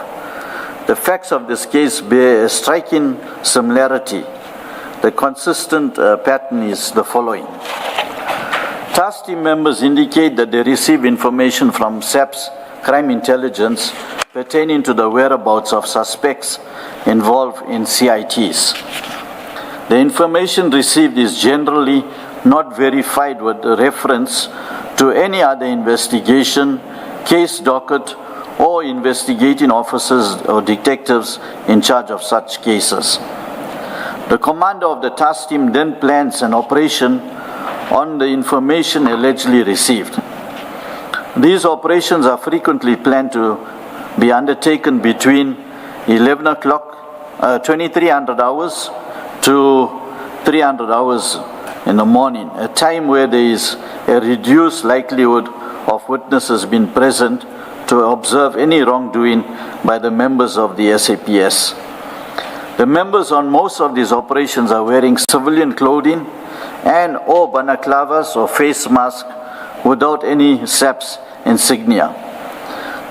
The facts of this case bear a striking similarity. The consistent pattern is the following. Task team members indicate that they receive information from SAPS crime intelligence pertaining to the whereabouts of suspects involved in CITs. The information received is generally not verified with reference to any other investigation, case docket, or investigating officers or detectives in charge of such cases. The commander of the task team then plans an operation on the information allegedly received. These operations are frequently planned to be undertaken between 11 o'clock, 2300 hours to 300 hours in the morning, a time where there is a reduced likelihood of witnesses being present to observe any wrongdoing by the members of the SAPS. The members on most of these operations are wearing civilian clothing and or balaclavas or face mask without any SAPS insignia.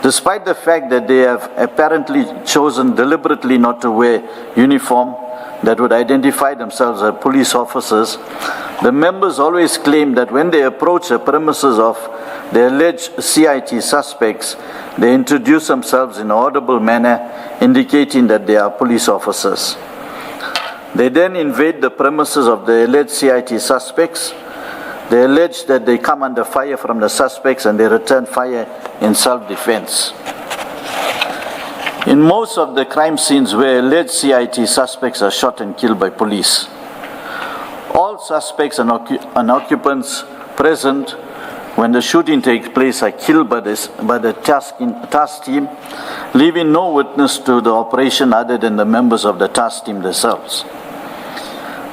Despite the fact that they have apparently chosen deliberately not to wear uniform that would identify themselves as police officers, the members always claim that when they approach the premises of the alleged CIT suspects, they introduce themselves in an audible manner, indicating that they are police officers. They then invade the premises of the alleged CIT suspects. They allege that they come under fire from the suspects and they return fire in self-defense. In most of the crime scenes where alleged CIT suspects are shot and killed by police, all suspects and occupants present when the shooting takes place are killed by the task team, leaving no witness to the operation other than the members of the task team themselves.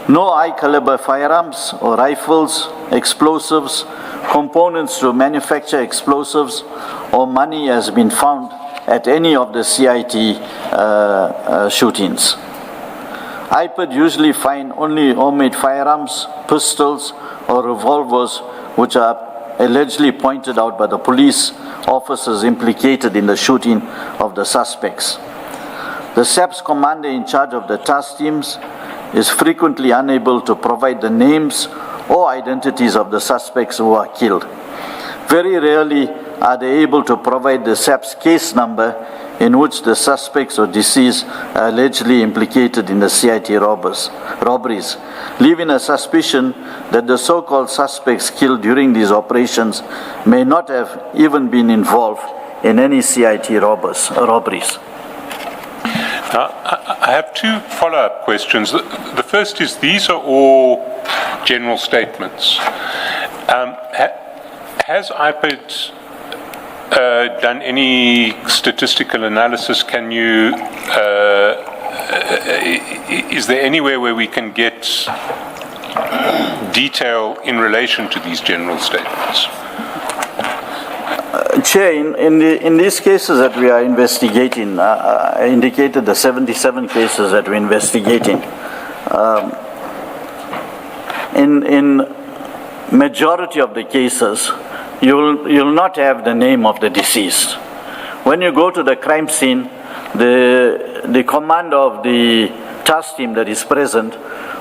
No high-caliber firearms or rifles, explosives, components to manufacture explosives, or money has been found at any of the CIT shootings. IPID usually find only homemade firearms, pistols, or revolvers, which are allegedly pointed out by the police officers implicated in the shooting of the suspects. The SAPS commander in charge of the task teams is frequently unable to provide the names or identities of the suspects who are killed. Very rarely are they able to provide the SAPS case number in which the suspects or deceased are allegedly implicated in the CIT robberies, leaving a suspicion that the so-called suspects killed during these operations may not have even been involved in any CIT robberies. Now, I have two follow-up questions. The first is, these are all general statements. Has IPID done any statistical analysis? Can you, is there anywhere where we can get detail in relation to these general statements? Chair, in these cases that we are investigating, I indicated the 77 cases that we're investigating. In majority of the cases, you'll not have the name of the deceased. When you go to the crime scene, the commander of the task team that is present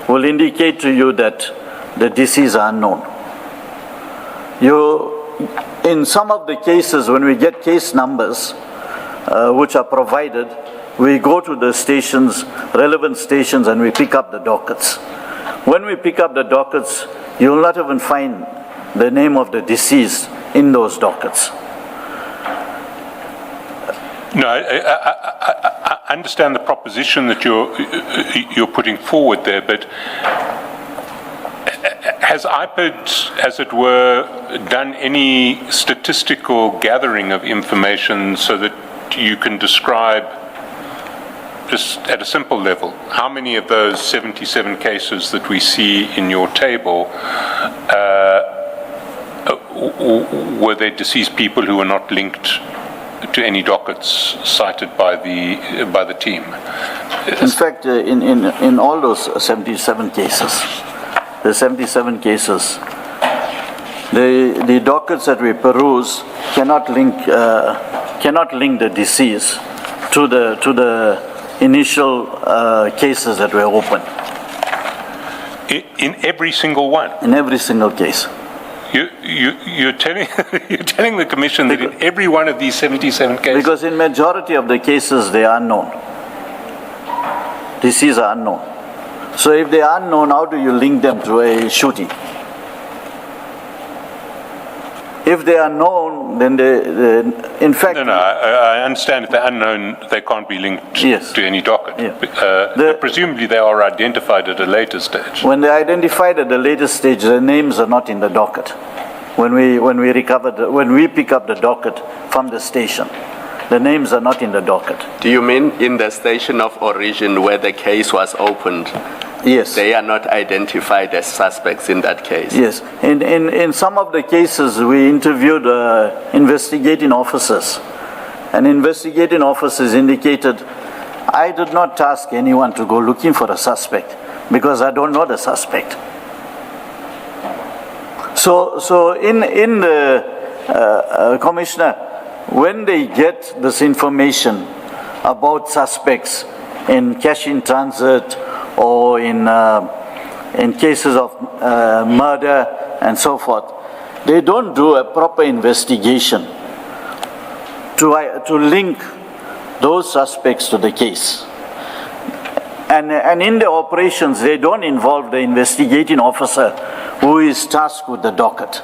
will indicate to you that the deceased are unknown. In some of the cases, when we get case numbers which are provided, we go to the stations, relevant stations, and we pick up the dockets. When we pick up the dockets, you will not even find the name of the deceased in those dockets. No, I understand the proposition that you're putting forward there, but has IPID, as it were, done any statistical gathering of information so that you can describe, just at a simple level, how many of those 77 cases that we see in your table were there deceased people who were not linked to any dockets cited by the team? In fact, in all those 77 cases, the 77 cases, the dockets that we peruse cannot link the deceased to the initial cases that were opened. In every single one? In every single case. You're telling the Commission that in every one of these 77 cases? Because in majority of the cases, they are unknown. Deceased are unknown. So if they are unknown, how do you link them to a shooting? If they are known, then in fact... No, I understand if they're unknown, they can't be linked to any docket. Yeah. Presumably they are identified at a later stage. When they're identified at the later stage, their names are not in the docket. When we pick up the docket from the station, the names are not in the docket. Do you mean in the station of origin where the case was opened? Yes. They are not identified as suspects in that case? Yes. In some of the cases, we interviewed investigating officers. And investigating officers indicated, I did not task anyone to go looking for a suspect because I don't know the suspect. So in the, Commissioner, when they get this information about suspects in cash in transit or in cases of murder and so forth, they don't do a proper investigation to link those suspects to the case. And in the operations, they don't involve the investigating officer who is tasked with the docket.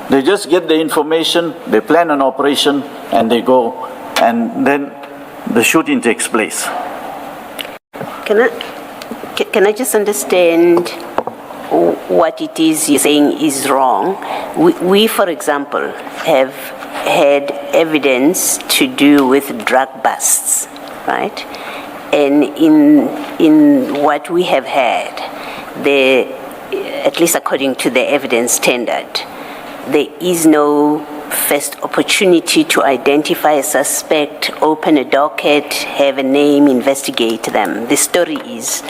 They just get the information, they plan an operation, and they go, and then the shooting takes place. Can I just understand what it is you're saying is wrong? We, for example, have had evidence to do with drug busts, right? And in what we have had, at least according to the evidence tendered, there is no first opportunity to identify a suspect, open a docket, have a name, investigate them. The story is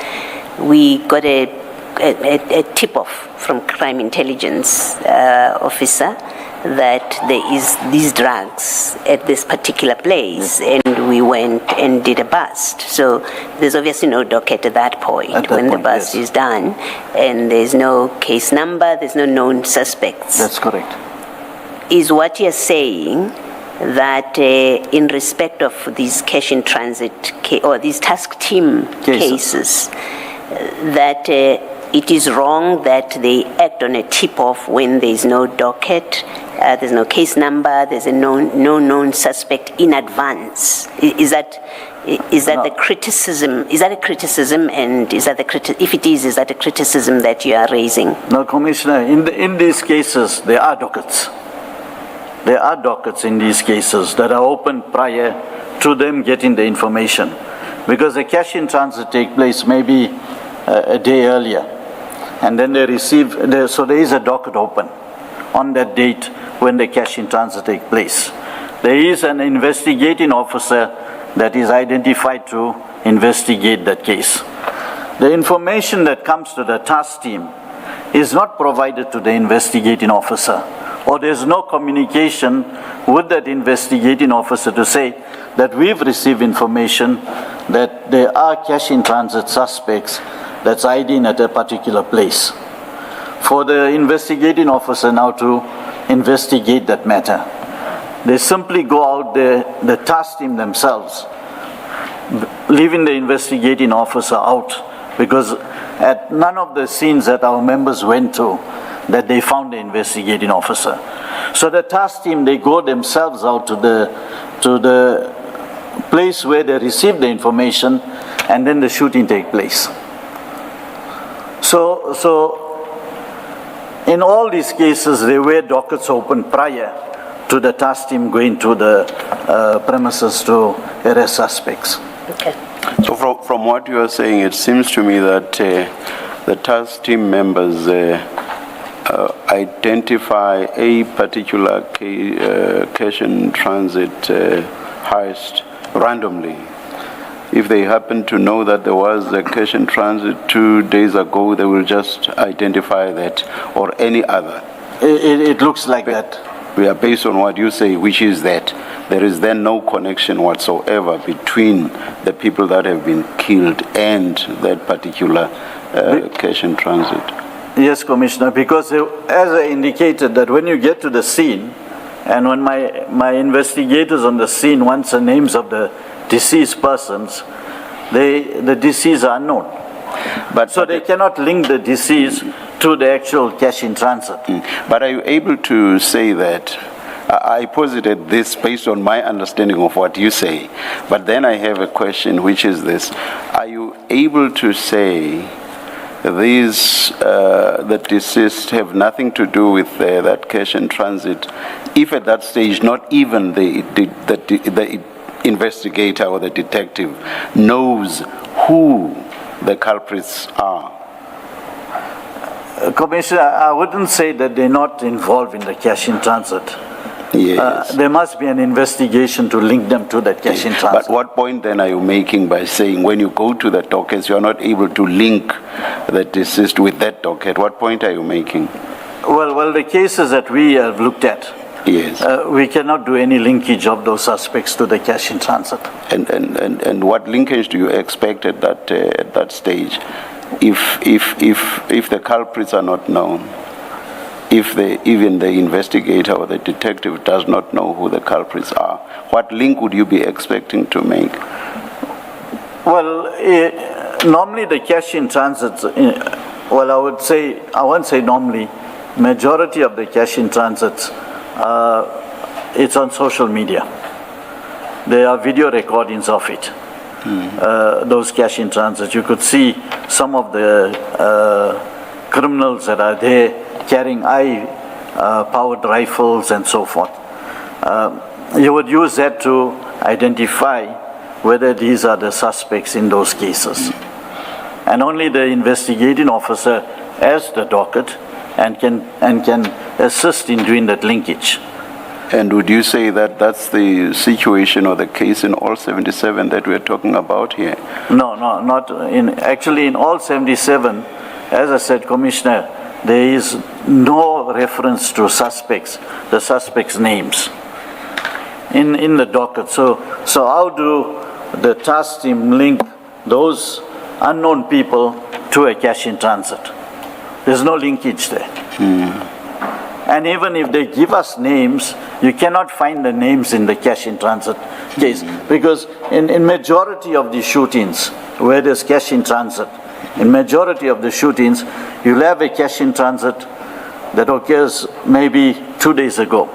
we got a tip-off from crime intelligence officer that there is these drugs at this particular place, and we went and did a bust. So there's obviously no docket at that point when the bust is done, and there's no case number, there's no known suspects. That's correct. Is what you're saying that in respect of these cash in transit or these task team cases that it is wrong that they act on a tip-off when there's no docket, there's no case number, there's no known suspect in advance. Is that the criticism? Is that a criticism? And is that if it is that a criticism that you are raising? No, Commissioner. In these cases, there are dockets. There are dockets in these cases that are open prior to them getting the information, because the cash in transit take place maybe a day earlier, and then they receive. So there is a docket open on that date when the cash in transit take place. There is an investigating officer that is identified to investigate that case. The information that comes to the task team is not provided to the investigating officer, or there's no communication with that investigating officer to say that we've received information that there are cash in transit suspects that's hiding at a particular place. For the investigating officer now to investigate that matter, they simply go out there, the task team themselves, leaving the investigating officer out, because at none of the scenes that our members went to that they found the investigating officer. So the task team, they go themselves out to the place where they receive the information, and then the shooting take place. So in all these cases, there were dockets open prior to the task team going to the premises to arrest suspects. Okay. So from what you are saying, it seems to me that the task team members identify a particular cash in transit heist randomly. If they happen to know that there was a cash in transit 2 days ago, they will just identify that or any other. It looks like that. We are based on what you say, which is that there is then no connection whatsoever between the people that have been killed and that particular cash in transit. Yes, Commissioner, because as I indicated, that when you get to the scene, and when my investigators on the scene wants the names of the deceased persons, the deceased are unknown. So they cannot link the deceased to the actual cash in transit. But are you able to say that? I posited this based on my understanding of what you say, but then I have a question, which is this. Are you able to say these, the deceased have nothing to do with that cash in transit, if at that stage not even the investigator or the detective knows who the culprits are? Commissioner, I wouldn't say that they're not involved in the cash in transit. Yes. There must be an investigation to link them to that cash in transit. But what point then are you making by saying when you go to the dockets, you are not able to link the deceased with that docket? What point are you making? Well, the cases that we have looked at, Yes. we cannot do any linkage of those suspects to the cash in transit. And what linkage do you expect at that stage, if the culprits are not known, if even the investigator or the detective does not know who the culprits are? What link would you be expecting to make? Well, normally the cash in transit, well, I won't say normally, majority of the cash in transits, it's on social media. There are video recordings of it. Those cash in transits. You could see some of the criminals that are there carrying powered rifles and so forth. You would use that to identify whether these are the suspects in those cases. And only the investigating officer has the docket and can assist in doing that linkage. And would you say that that's the situation or the case in all 77 that we're talking about here? No, not in. Actually, in all 77, as I said, Commissioner, there is no reference to suspects, the suspects' names in the docket. So how do the task team link those unknown people to a cash in transit? There's no linkage there. And even if they give us names, you cannot find the names in the cash in transit case, because in majority of the shootings where there's cash in transit, in majority of the shootings, you'll have a cash in transit that occurs maybe 2 days ago,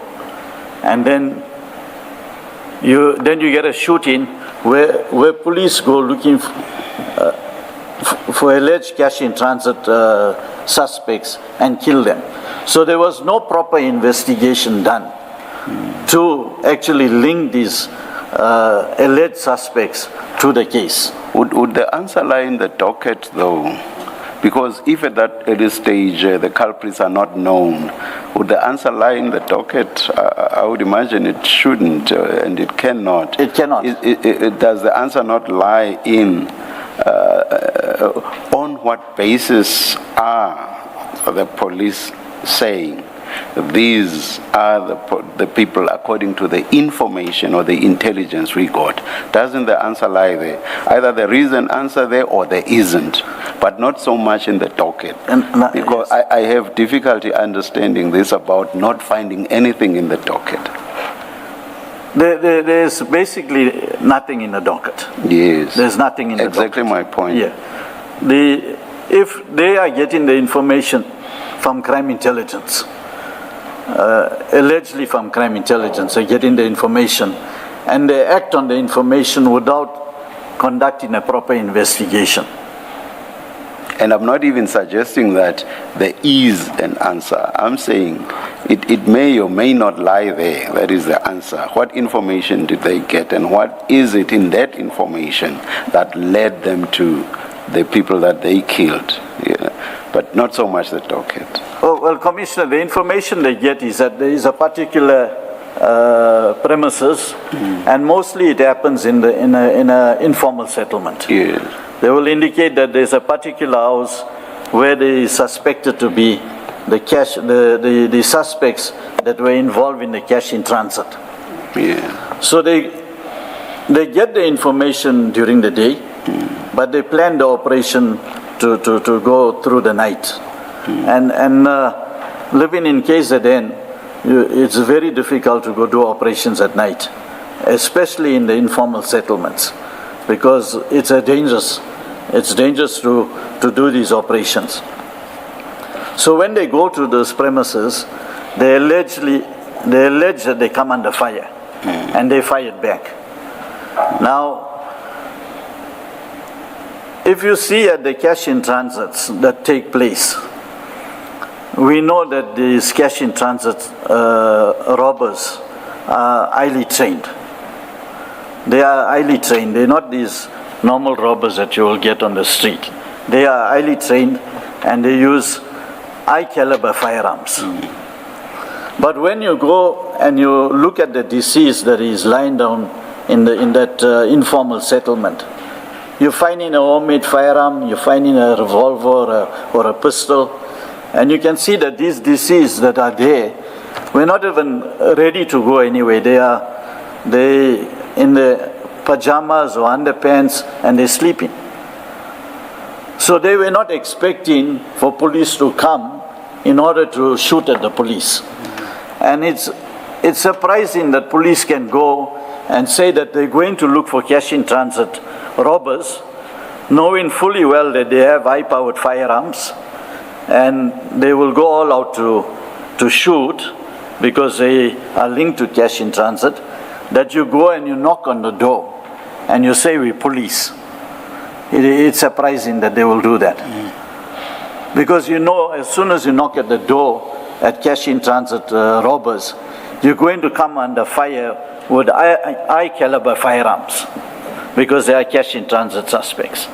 and then you get a shooting where police go looking for alleged cash in transit suspects and kill them. So there was no proper investigation done to actually link these alleged suspects to the case. Would the answer lie in the docket, though? Because if at that early stage the culprits are not known, would the answer lie in the docket? I would imagine it shouldn't, and it cannot. It cannot. Does the answer not lie in on what basis are the police saying these are the people according to the information or the intelligence we got? Doesn't the answer lie there? Either there is an answer there or there isn't, but not so much in the docket. Because yes. I have difficulty understanding this about not finding anything in the docket. There's basically nothing in the docket. Yes. There's nothing in the docket. Exactly my point. Yeah. If they are getting the information from crime intelligence, allegedly from crime intelligence, they're getting the information, and they act on the information without conducting a proper investigation. And I'm not even suggesting that there is an answer. I'm saying it may or may not lie there. That is the answer. What information did they get, and what is it in that information that led them to the people that they killed? Yeah. But not so much the docket. Oh, well, Commissioner, the information they get is that there is a particular premises, and mostly it happens in a informal settlement. Yes. They will indicate that there's a particular house where they is suspected to be the suspects that were involved in the cash in transit. Yeah. So they get the information during the day, but they plan the operation to go through the night. And living in KZN, it's very difficult to go do operations at night, especially in the informal settlements, because it's dangerous to do these operations. So when they go to those premises, they allege that they come under fire, and they fire back. Now, if you see at the cash in transits that take place, we know that these cash in transit robbers are highly trained. They are highly trained. They're not these normal robbers that you will get on the street. They are highly trained, and they use high caliber firearms. But when you go and you look at the deceased that is lying down in that informal settlement, you're finding a homemade firearm, you're finding a revolver or a pistol, And you can see that these deceased that are there, we're not even ready to go anyway. They in the pajamas or underpants and they're sleeping. So they were not expecting for police to come in order to shoot at the police. And it's surprising that police can go and say that they're going to look for cash-in-transit robbers, knowing fully well that they have high-powered firearms, and they will go all out to shoot because they are linked to cash-in-transit, that you go and you knock on the door and you say, we're police. It's surprising that they will do that. Because you know, as soon as you knock at the door at cash-in-transit robbers, you're going to come under fire with high-caliber firearms because they are cash-in-transit suspects.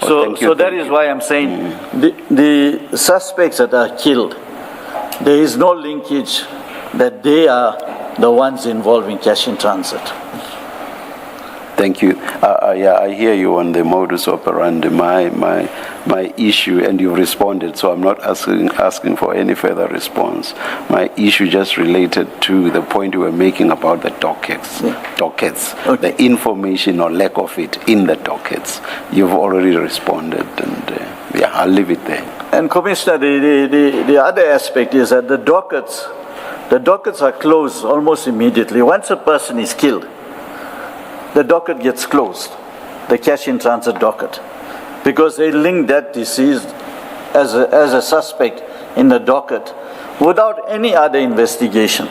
So that is why I'm saying the suspects that are killed, there is no linkage that they are the ones involved in cash-in-transit. Thank you. Yeah, I hear you on the modus operandi. My issue, and you've responded, so I'm not asking for any further response. My issue just related to the point you were making about the dockets. Okay. The information or lack of it in the dockets. You've already responded, and yeah, I'll leave it there. And Commissioner, the other aspect is that the dockets are closed almost immediately. Once a person is killed, the docket gets closed, the cash-in-transit docket, because they link that deceased as a suspect in the docket without any other investigation.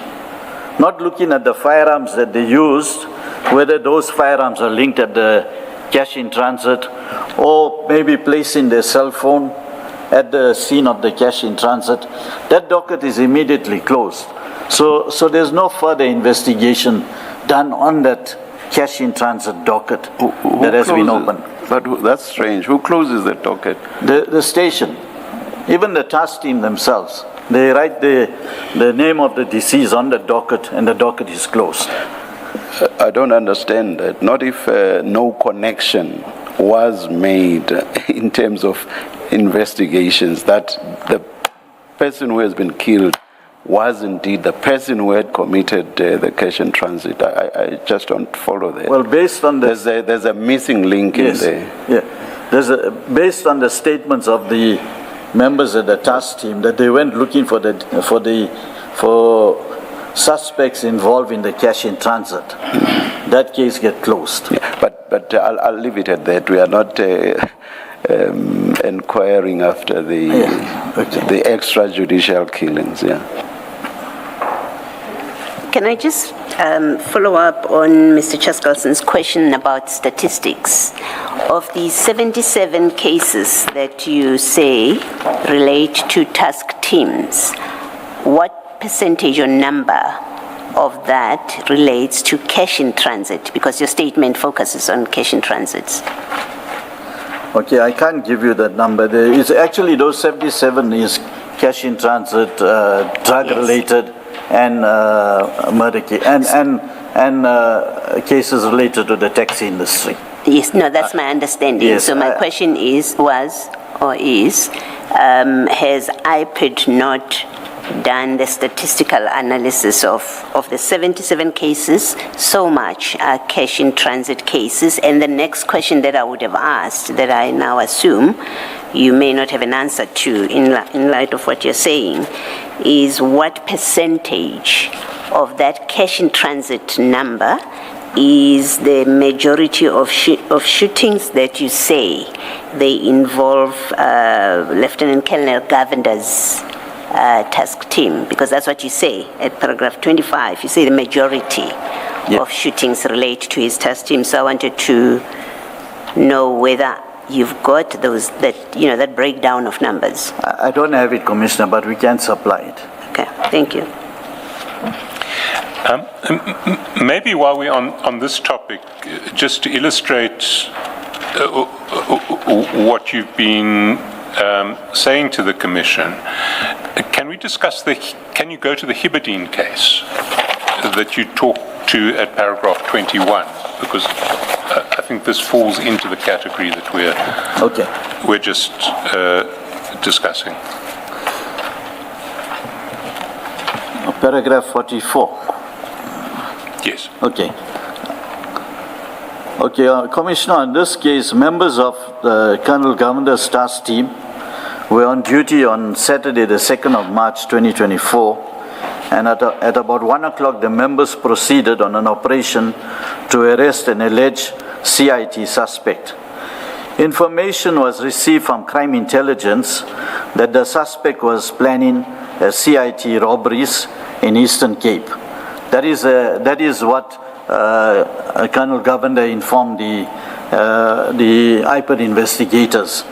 Not looking at the firearms that they used, whether those firearms are linked at the cash-in-transit, or maybe placing their cell phone at the scene of the cash-in-transit. That docket is immediately closed. So there's no further investigation done on that cash-in-transit docket that has been opened. But that's strange. Who closes the docket? The station. Even the task team themselves. They write the name of the deceased on the docket, and the docket is closed. I don't understand that. Not if no connection was made in terms of investigations, that the person who has been killed was indeed the person who had committed the cash-in-transit. I just don't follow that. Well, based on the... There's a missing link in there. Yeah. Based on the statements of the members of the task team, that they went looking for suspects involved in the cash-in-transit. That case get closed. Yeah, but I'll leave it at that. We are not inquiring after the extrajudicial killings. Yeah. Can I just follow up on Mr. Chaskalson's question about statistics? Of the 77 cases that you say relate to task teams, what percentage or number of that relates to cash-in-transit? Because your statement focuses on cash-in-transits. Okay, I can't give you that number. There is actually those 77 is cash-in-transit, drug-related, and murder and cases related to the taxi industry. Yes, no, that's my understanding. Yes, so my question is, has IPID not done the statistical analysis of the 77 cases? So much are cash-in-transit cases. And the next question that I would have asked, that I now assume you may not have an answer to in light of what you're saying, is what percentage of that cash-in-transit number is the majority of shootings that you say they involve Lieutenant Colonel Governor's task team? Because that's what you say at paragraph 25. You say the majority of shootings relate to his task team. So I wanted to know whether you've got that breakdown of numbers. I don't have it, Commissioner, but we can supply it. Okay, thank you. Maybe while we're on this topic, just to illustrate what you've been saying to the Commission, can we discuss can you go to the Hibadine case that you talked to at paragraph 21? Because I think this falls into the category that we're just discussing. Paragraph 44. Yes. Okay. Okay, Commissioner, in this case, members of the Colonel Governor's task team were on duty on Saturday, the 2nd of March 2024, and at about 1 o'clock, the members proceeded on an operation to arrest an alleged CIT suspect. Information was received from crime intelligence that the suspect was planning a CIT robberies in Eastern Cape. That is what Colonel Governor informed the IPED investigators,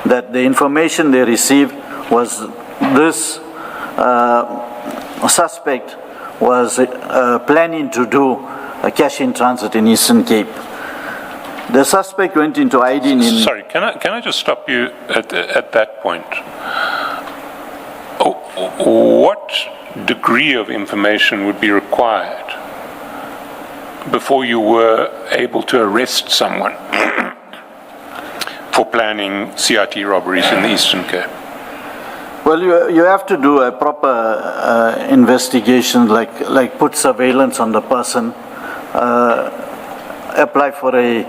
that the information they received was this suspect was planning to do a cash in transit in Eastern Cape. The suspect went into hiding in... Sorry, can I just stop you at that point? What degree of information would be required before you were able to arrest someone for planning CIT robberies in the Eastern Cape? Well, you have to do a proper investigation, like put surveillance on the person, apply for a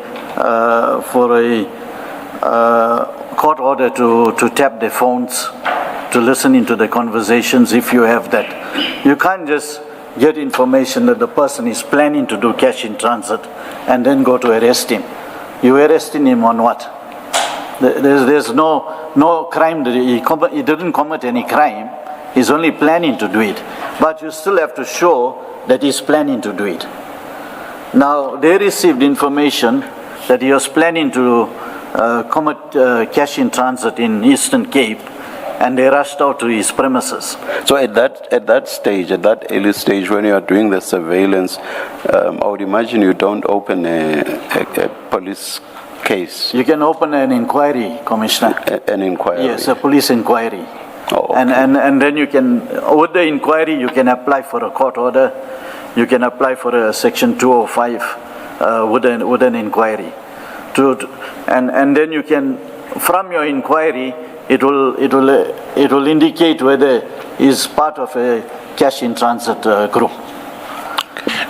court order to tap their phones, to listen into the conversations if you have that. You can't just get information that the person is planning to do cash in transit and then go to arrest him. You arresting him on what? There's no crime that he didn't commit any crime. He's only planning to do it. But you still have to show that he's planning to do it. Now, they received information that he was planning to commit cash in transit in Eastern Cape, and they rushed out to his premises. So at that stage, at that early stage, when you are doing the surveillance, I would imagine you don't open a police case. You can open an inquiry, Commissioner. An inquiry? Yes, a police inquiry. Oh, okay. And then you can, with the inquiry, you can apply for a court order. You can apply for a Section 205 with an inquiry. And then you can, from your inquiry, it will indicate whether he's part of a cash in transit group.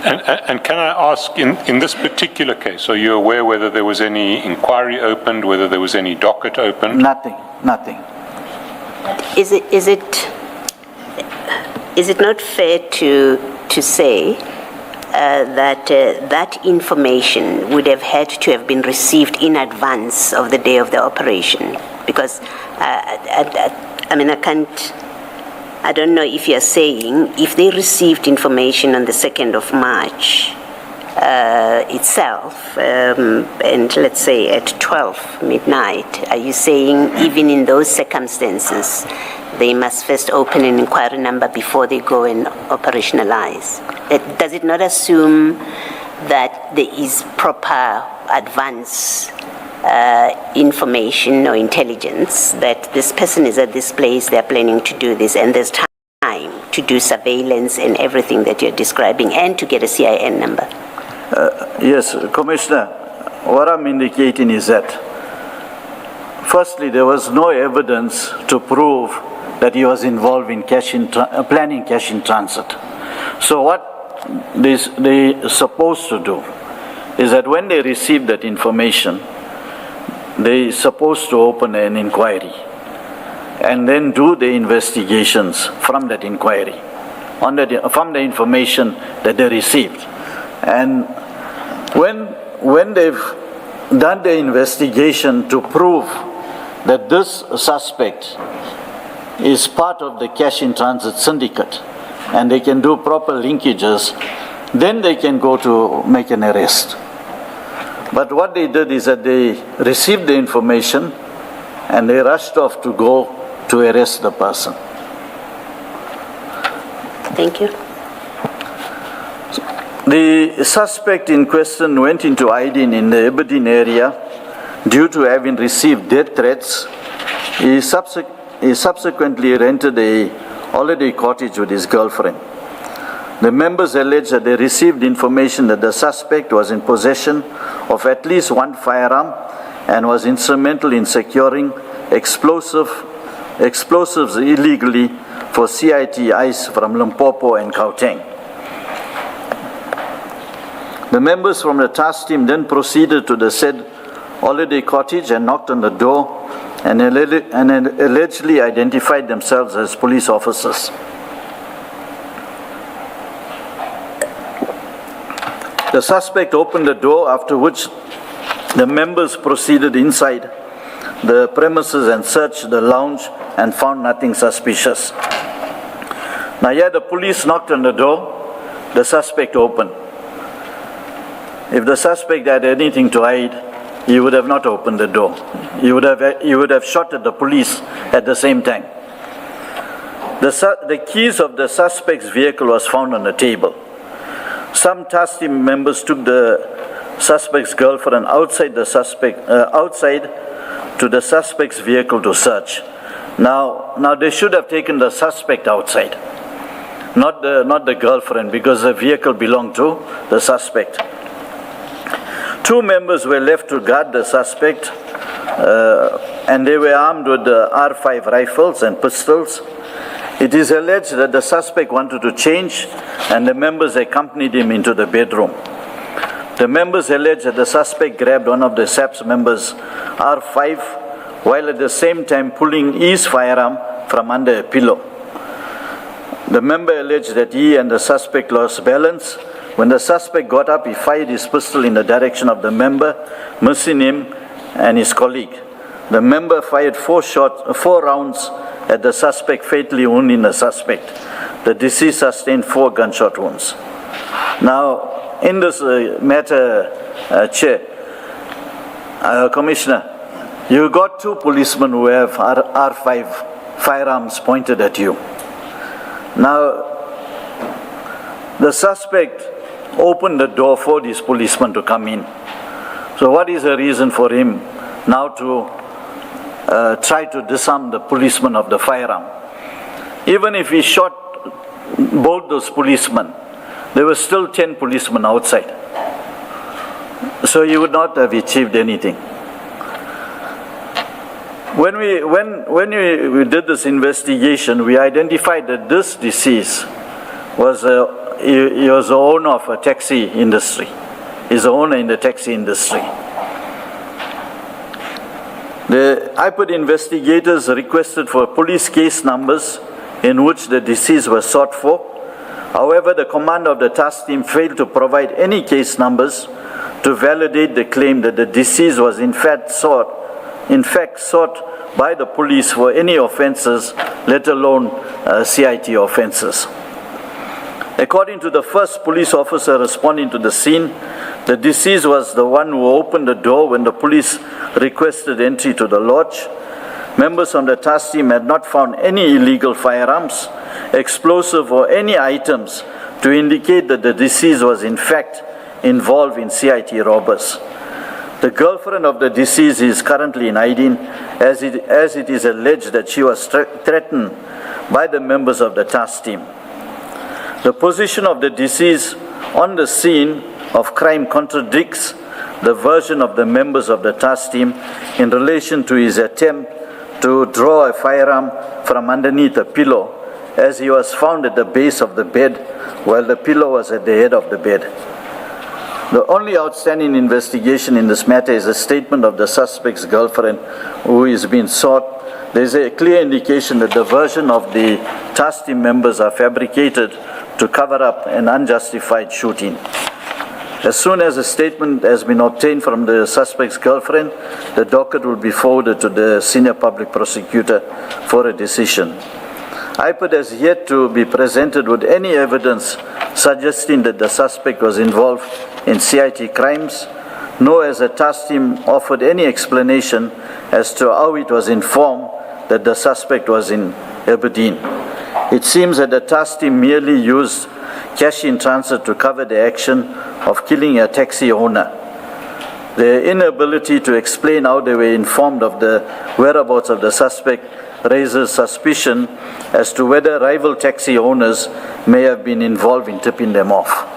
And can I ask, in this particular case, are you aware whether there was any inquiry opened, whether there was any docket opened? Nothing. Is it not fair to say that that information would have had to have been received in advance of the day of the operation? Because I don't know if you're saying if they received information on the 2nd of March itself, and let's say at 12 midnight, are you saying even in those circumstances they must first open an inquiry number before they go and operationalize? Does it not assume that there is proper advance information or intelligence that this person is at this place, they're planning to do this, and there's time to do surveillance and everything that you're describing, and to get a CIN number? Yes, Commissioner, what I'm indicating is that, firstly, there was no evidence to prove that he was involved in planning cash in transit. So what they're supposed to do is that when they receive that information, they're supposed to open an inquiry and then do the investigations from that inquiry, from the information that they received. And when they've done the investigation to prove that this suspect is part of the cash in transit syndicate and they can do proper linkages, then they can go to make an arrest. But what they did is that they received the information and they rushed off to go to arrest the person. Thank you. The suspect in question went into hiding in the Aberdeen area due to having received death threats. He subsequently rented a holiday cottage with his girlfriend. The members alleged that they received information that the suspect was in possession of at least one firearm and was instrumental in securing explosives illegally for CIT ICE from Limpopo and Gauteng. The members from the task team then proceeded to the said holiday cottage and knocked on the door and allegedly identified themselves as police officers. The suspect opened the door, after which the members proceeded inside the premises and searched the lounge and found nothing suspicious. Now here the police knocked on the door, the suspect opened. If the suspect had anything to hide, he would have not opened the door. He would have shot at the police at the same time. The keys of the suspect's vehicle was found on the table. Some task team members took the suspect's girlfriend outside to the suspect's vehicle to search. Now they should have taken the suspect outside, not the girlfriend, because the vehicle belonged to the suspect. 2 members were left to guard the suspect, and they were armed with the R5 rifles and pistols. It is alleged that the suspect wanted to change, and the members accompanied him into the bedroom. The members allege that the suspect grabbed one of the SAPS members' R5 while at the same time pulling his firearm from under a pillow. The member alleged that he and the suspect lost balance. When the suspect got up, he fired his pistol in the direction of the member, missing him and his colleague. The member fired 4 rounds at the suspect, fatally wounding the suspect. The deceased sustained 4 gunshot wounds. Now, in this matter, Chair, Commissioner, you got 2 policemen who have R5 firearms pointed at you. Now, the suspect opened the door for these policemen to come in. So what is the reason for him now to try to disarm the policeman of the firearm? Even if he shot both those policemen, there were still 10 policemen outside. So he would not have achieved anything. When we did this investigation, we identified that this deceased was he was the owner of a taxi industry. He's the owner in the taxi industry. The IPID investigators requested for police case numbers in which the deceased was sought for. However, the commander of the task team failed to provide any case numbers to validate the claim that the deceased was in fact sought by the police for any offences, let alone CIT offences. According to the first police officer responding to the scene, the deceased was the one who opened the door when the police requested entry to the lodge. Members on the task team had not found any illegal firearms, explosive or any items to indicate that the deceased was in fact involved in CIT robbers. The girlfriend of the deceased is currently in hiding, as it is alleged that she was threatened by the members of the task team. The position of the deceased on the scene of crime contradicts the version of the members of the task team in relation to his attempt to draw a firearm from underneath a pillow, as he was found at the base of the bed while the pillow was at the head of the bed. The only outstanding investigation in this matter is a statement of the suspect's girlfriend, who is being sought. There is a clear indication that the version of the task team members are fabricated to cover up an unjustified shooting. As soon as a statement has been obtained from the suspect's girlfriend, the docket will be forwarded to the senior public prosecutor for a decision. IPID has yet to be presented with any evidence suggesting that the suspect was involved in CIT crimes, nor has the task team offered any explanation as to how it was informed that the suspect was in Aberdeen. It seems that the task team merely used cash in transit to cover the action of killing a taxi owner. Their inability to explain how they were informed of the whereabouts of the suspect raises suspicion as to whether rival taxi owners may have been involved in tipping them off.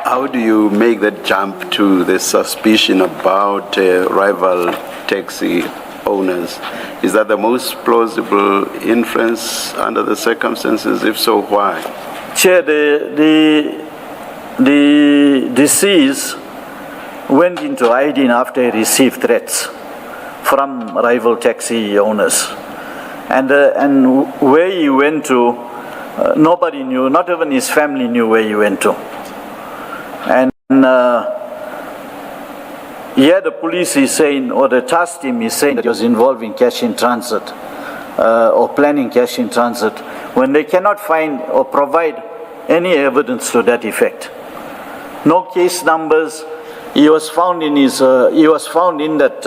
How do you make that jump to the suspicion about rival taxi owners. Is that the most plausible inference under the circumstances? If so, why? Chair, the deceased went into hiding after he received threats from rival taxi owners. And where he went to, nobody knew, not even his family knew where he went to. And here the police is saying, or the task team is saying that he was involved in cash in transit or planning cash in transit, when they cannot find or provide any evidence to that effect. No case numbers. He was found in his. He was found in that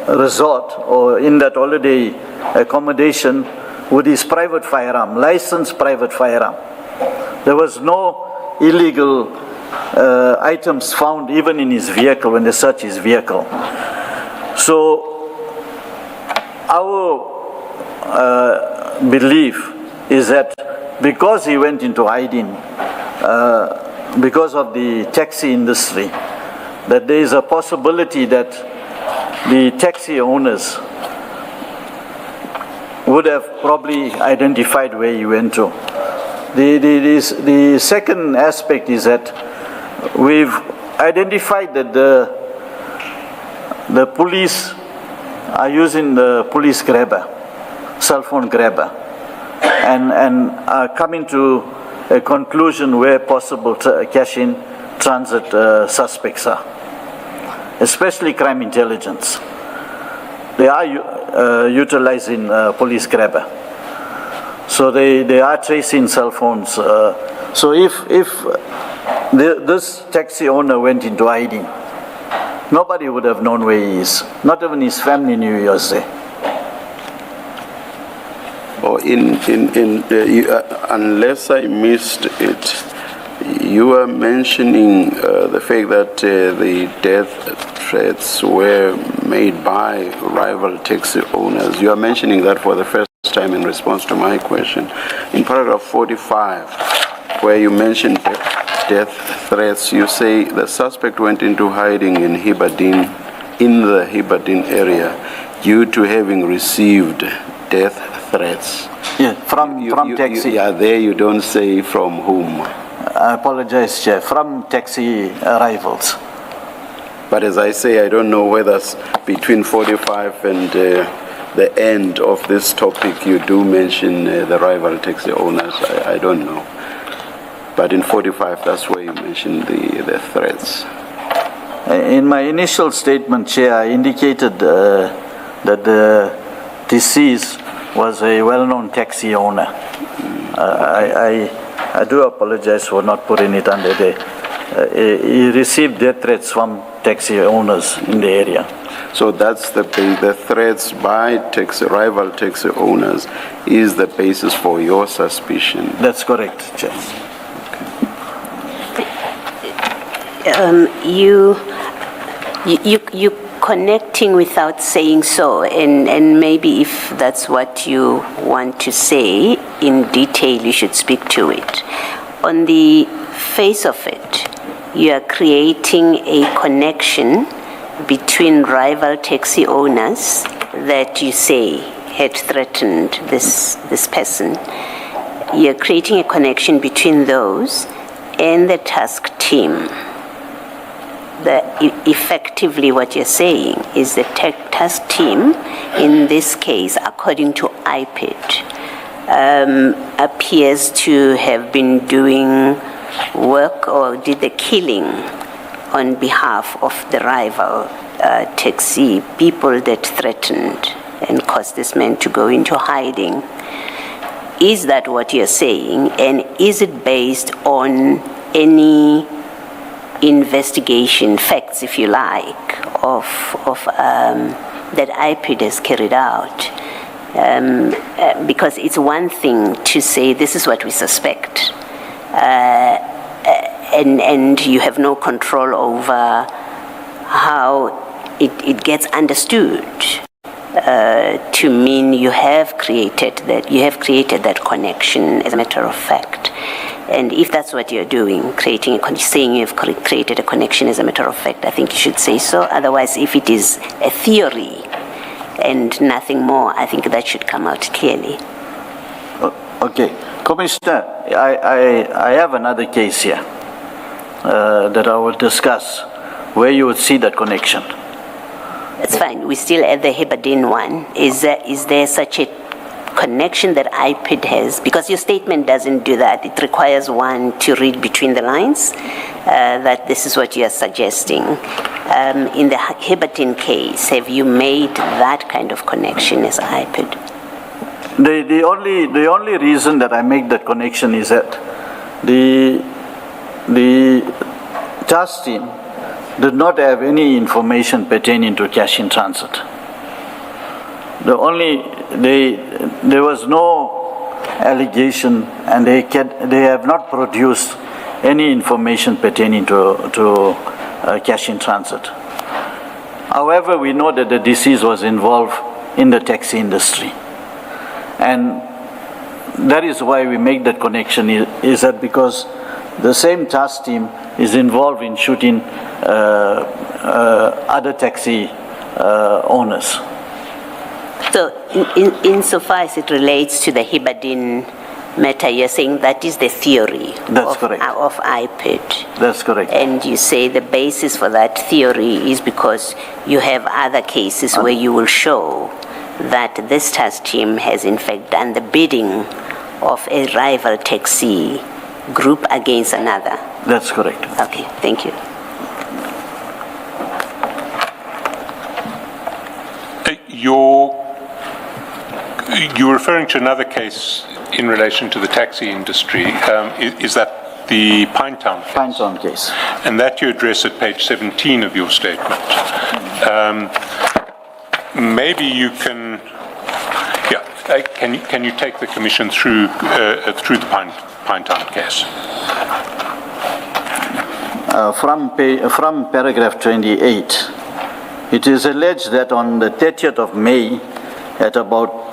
resort or in that holiday accommodation with his private firearm, licensed private firearm. There was no illegal items found even in his vehicle when they searched his vehicle. So our belief is that because he went into hiding, because of the taxi industry, that there is a possibility that the taxi owners would have probably identified where he went to. The second aspect is that we've identified that the police are using the police grabber, cell phone grabber, and are coming to a conclusion where possible cash in transit suspects are, especially crime intelligence. They are utilizing police grabber. So they are tracing cell phones. So if this taxi owner went into hiding, nobody would have known where he is. Not even his family knew he was there. Or unless I missed it, you were mentioning the fact that the death threats were made by rival taxi owners. You are mentioning that for the first time in response to my question. In paragraph 45, where you mentioned death threats, you say the suspect went into hiding in the Hibadin area due to having received death threats. Yeah, from taxi. There you don't say from whom. I apologize, Chair. From taxi rivals. But as I say, I don't know whether between 45 and the end of this topic you do mention the rival taxi owners. I don't know. But in 45, that's where you mention the threats. In my initial statement, Chair, I indicated that the deceased was a well-known taxi owner. I do apologize for not putting it under there. He received death threats from taxi owners in the area. So that's the threats by rival taxi owners is the basis for your suspicion. That's correct, Chair. You connecting without saying so, and maybe if that's what you want to say in detail, you should speak to it. On the face of it, you are creating a connection between rival taxi owners that you say had threatened this person. You're creating a connection between those and the task team. Effectively what you're saying is the task team, in this case, according to IPID, appears to have been doing work or did the killing on behalf of the rival taxi people that threatened and caused this man to go into hiding. Is that what you're saying? And is it based on any investigation, facts, if you like, of that IPID has carried out? Because it's one thing to say this is what we suspect, and you have no control over how it gets understood to mean you have created that connection as a matter of fact. And if that's what you're doing, saying you've created a connection as a matter of fact, I think you should say so. Otherwise, if it is a theory and nothing more, I think that should come out clearly. Okay. Commissioner, I have another case here that I will discuss where you would see that connection. That's fine. We're still at the Heberden one. Is there such a connection that IPID has? Because your statement doesn't do that. It requires one to read between the lines that this is what you are suggesting. In the Heberden case, have you made that kind of connection as IPID? The only reason that I make that connection is that the task team did not have any information pertaining to cash in transit. There was no allegation, and they have not produced any information pertaining to cash in transit. However, we know that the deceased was involved in the taxi industry. And that is why we make that connection, is that because the same task team is involved in shooting other taxi owners. So insofar as it relates to the Heberden matter, you're saying that is the theory That's correct. Of IPID. That's correct. And you say the basis for that theory is because you have other cases where you will show that this task team has in fact done the bidding of a rival taxi group against another. That's correct. Okay, thank you. You're referring to another case in relation to the taxi industry. Is that the Pinetown case? Pinetown case. And that you address at page 17 of your statement. Maybe you can, can you take the Commission through the Pinetown case? From paragraph 28, it is alleged that on the 30th of May, at about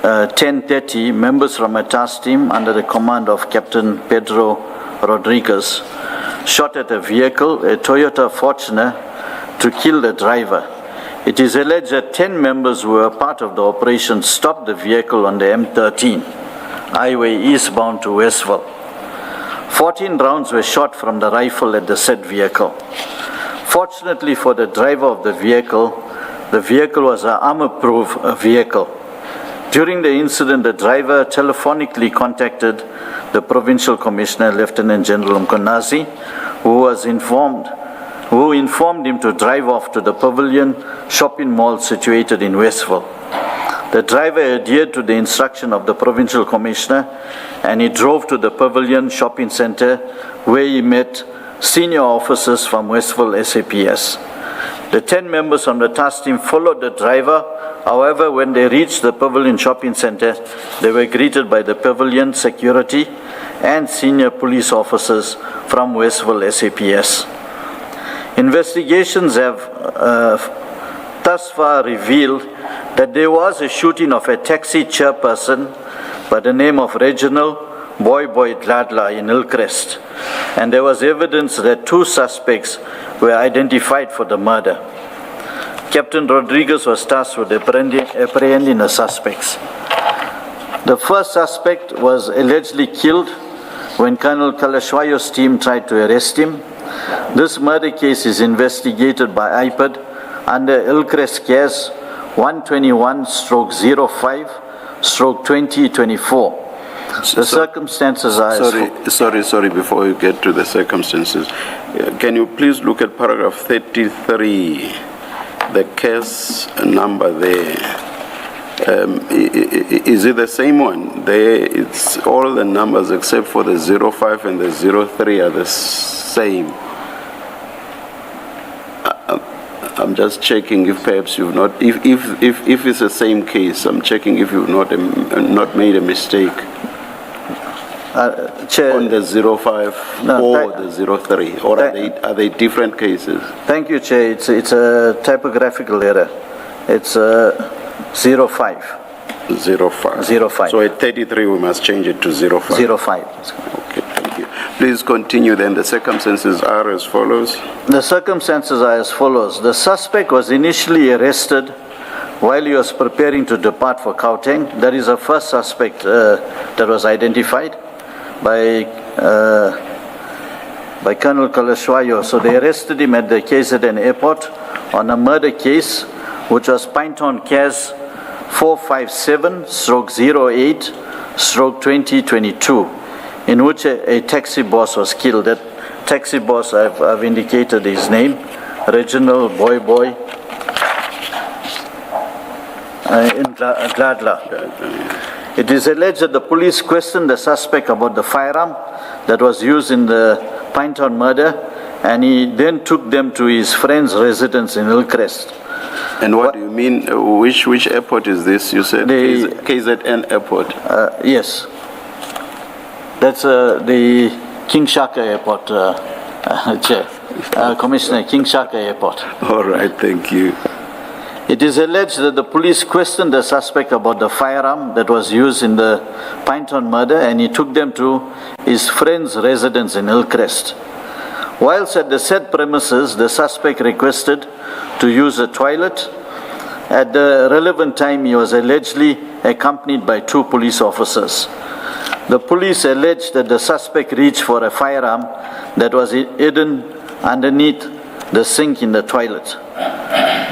10:30, members from a task team under the command of Captain Pedro Rodriguez shot at a vehicle, a Toyota Fortuner, to kill the driver. It is alleged that 10 members who were part of the operation stopped the vehicle on the M13, highway eastbound to Westville. 14 rounds were shot from the rifle at the said vehicle. Fortunately for the driver of the vehicle was an armor-proof vehicle. During the incident, the driver telephonically contacted the Provincial Commissioner, Lieutenant General Mkonazi, who informed him to drive off to the Pavilion shopping mall situated in Westville. The driver adhered to the instruction of the Provincial Commissioner, and he drove to the Pavilion shopping center where he met senior officers from Westville SAPS. The 10 members on the task team followed the driver. However, when they reached the Pavilion shopping center, they were greeted by the Pavilion security and senior police officers from Westville SAPS. Investigations have thus far revealed that there was a shooting of a taxi chairperson by the name of Reginald Boy Dladla in Hillcrest, and there was evidence that 2 suspects were identified for the murder. Captain Rodriguez was tasked with apprehending the suspects. The first suspect was allegedly killed when Colonel Kalashwayo's team tried to arrest him. This murder case is investigated by IPID under Hillcrest case 121/05/2024. The circumstances are... Sorry, before you get to the circumstances, can you please look at paragraph 33, the case number there. Is it the same one? There, it's all the numbers except for the 05 and the 03 are the same. I'm just checking if perhaps you've not, if it's the same case, I'm checking if you've not made a mistake. Chair, on the 05 or the 03, or are they different cases? Thank you, Chair. It's a typographical error. It's 05. 05. 05. So at 33 we must change it to 05. 05. Okay, thank you. Please continue then. The circumstances are as follows. The circumstances are as follows. The suspect was initially arrested while he was preparing to depart for Gauteng. That is the first suspect that was identified by Colonel Kalashwayo. So they arrested him at the KZN airport on a murder case, which was Pinetown CAS 457/08/2022, in which a taxi boss was killed. That taxi boss, I've indicated his name, Reginald Boy in Gladla. It is alleged that the police questioned the suspect about the firearm that was used in the Pinetown murder, and he then took them to his friend's residence in Hillcrest. And what do you mean? Which airport is this? You said KZN airport. Yes. That's the King Shaka Airport, Chair. Commissioner, King Shaka Airport. All right, thank you. It is alleged that the police questioned the suspect about the firearm that was used in the Pinetown murder, and he took them to his friend's residence in Hillcrest. Whilst at the said premises, the suspect requested to use a toilet. At the relevant time, he was allegedly accompanied by 2 police officers. The police alleged that the suspect reached for a firearm that was hidden underneath the sink in the toilet.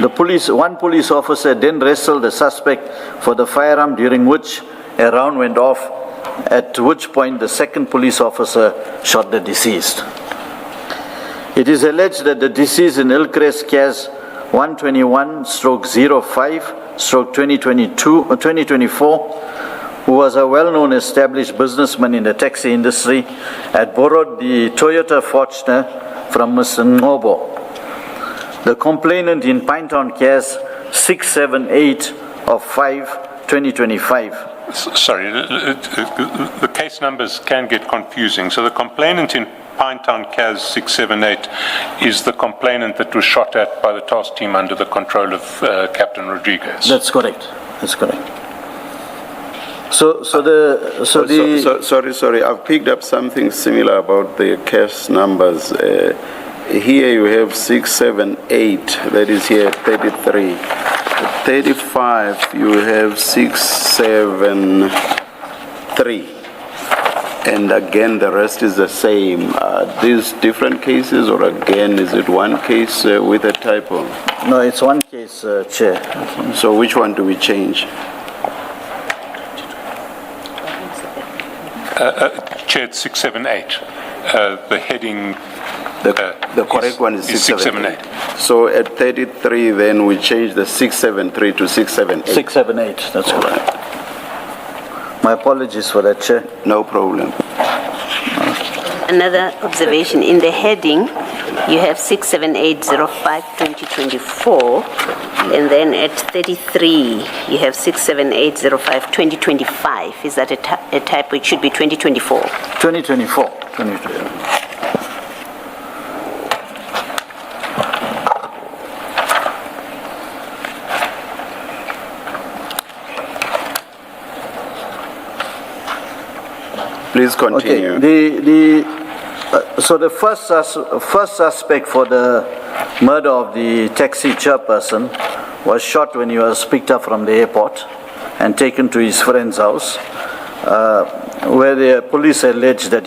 One police officer then wrestled the suspect for the firearm, during which a round went off, at which point the second police officer shot the deceased. It is alleged that the deceased in Hillcrest CAS 121/05/2024, who was a well-known established businessman in the taxi industry, had borrowed the Toyota Fortuner from Mr. Ngobo. The complainant in Pinetown CAS 678/5/2025. Sorry, the case numbers can get confusing. So the complainant in Pinetown CAS 678 is the complainant that was shot at by the task team under the control of Captain Rodriguez. That's correct. That's correct. Sorry. I've picked up something similar about the case numbers. Here you have 678. That is here 33. 35. You have 673. And again, the rest is the same. These different cases, or again, is it one case with a typo? No, it's one case, Chair. So which one do we change? Chair, it's 678. The heading... The correct one is 678. So at 33, then we change the 673 to 678. 678, that's correct. My apologies for that, Chair. No problem. Another observation, in the heading, you have 678/05/2024, and then at 33, you have 678/05/2025. Is that a typo? It should be 2024. 2024. Please continue. Okay. So the first suspect for the murder of the taxi chairperson was shot when he was picked up from the airport and taken to his friend's house, where the police alleged that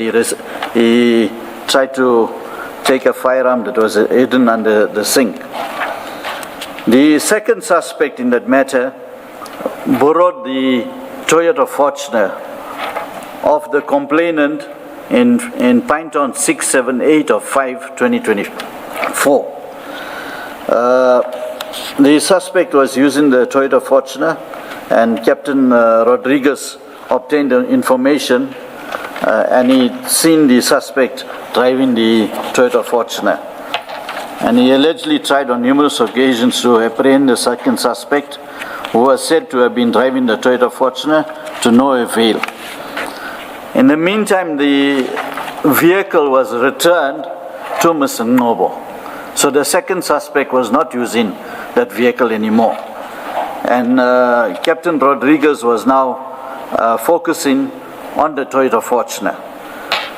he tried to take a firearm that was hidden under the sink. The second suspect in that matter borrowed the Toyota Fortuner of the complainant in Pinetown 678/05/2024. The suspect was using the Toyota Fortuner, and Captain Rodriguez obtained information, and he'd seen the suspect driving the Toyota Fortuner. And he allegedly tried on numerous occasions to apprehend the second suspect, who was said to have been driving the Toyota Fortuner, to no avail. In the meantime, the vehicle was returned to Mr. Ngobo. So the second suspect was not using that vehicle anymore. And Captain Rodriguez was now focusing on the Toyota Fortuner.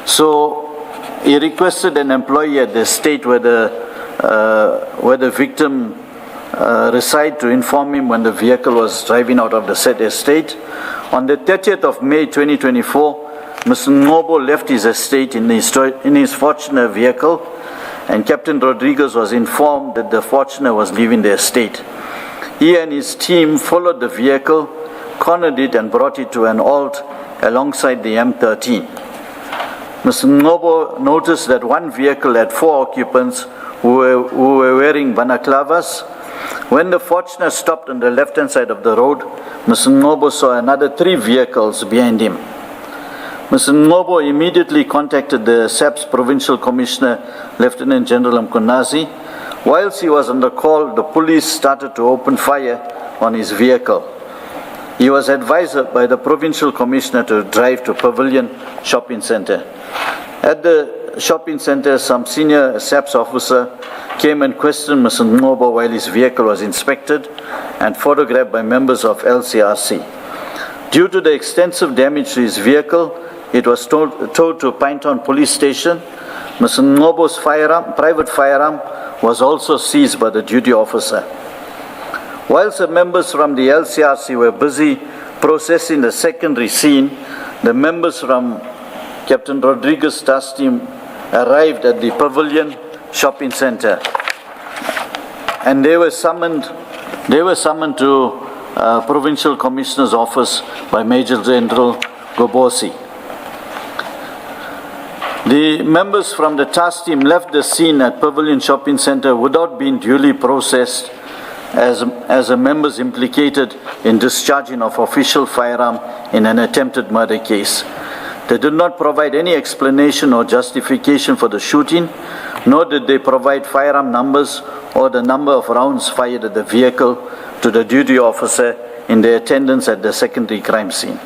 So he requested an employee at the estate where the victim resided to inform him when the vehicle was driving out of the said estate. On the 30th of May 2024, Mr. Ngobo left his estate in his Fortuner vehicle, and Captain Rodriguez was informed that the Fortuner was leaving the estate. He and his team followed the vehicle, cornered it, and brought it to an halt alongside the M13. Mr. Ngobo noticed that one vehicle had 4 occupants who were wearing balaclavas. When the Fortuner stopped on the left-hand side of the road, Mr. Ngobo saw another 3 vehicles behind him. Mr. Ngobo immediately contacted the SAPS Provincial Commissioner, Lieutenant General Mkonazi. Whilst he was on the call, the police started to open fire on his vehicle. He was advised by the Provincial Commissioner to drive to Pavilion Shopping Centre. At the shopping centre, some senior SAPS officer came and questioned Mr. Ngobo while his vehicle was inspected and photographed by members of LCRC. Due to the extensive damage to his vehicle, it was towed to Pinetown Police Station. Mr. Ngobo's private firearm was also seized by the duty officer. Whilst the members from the LCRC were busy processing the secondary scene, the members from Captain Rodriguez's task team arrived at the Pavilion Shopping Centre, and they were summoned to Provincial Commissioner's office by Major General Gobosi. The members from the task team left the scene at Pavilion Shopping Centre without being duly processed as the members implicated in discharging of official firearm in an attempted murder case. They did not provide any explanation or justification for the shooting, nor did they provide firearm numbers or the number of rounds fired at the vehicle to the duty officer in their attendance at the secondary crime scene.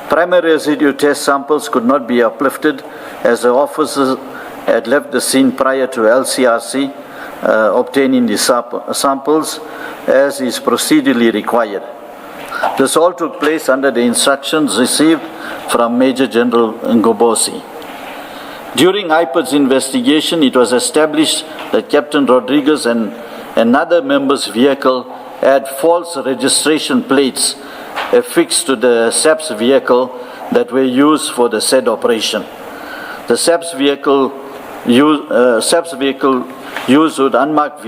Primary residue test samples could not be uplifted as the officers had left the scene prior to LCRC obtaining the samples as is procedurally required. This all took place under the instructions received from Major General Ngobosi. During IPOD's investigation, it was established that Captain Rodriguez and another member's vehicle had false registration plates affixed to the SAPS vehicle that were used for the said operation. The SAPS vehicle used with unmarked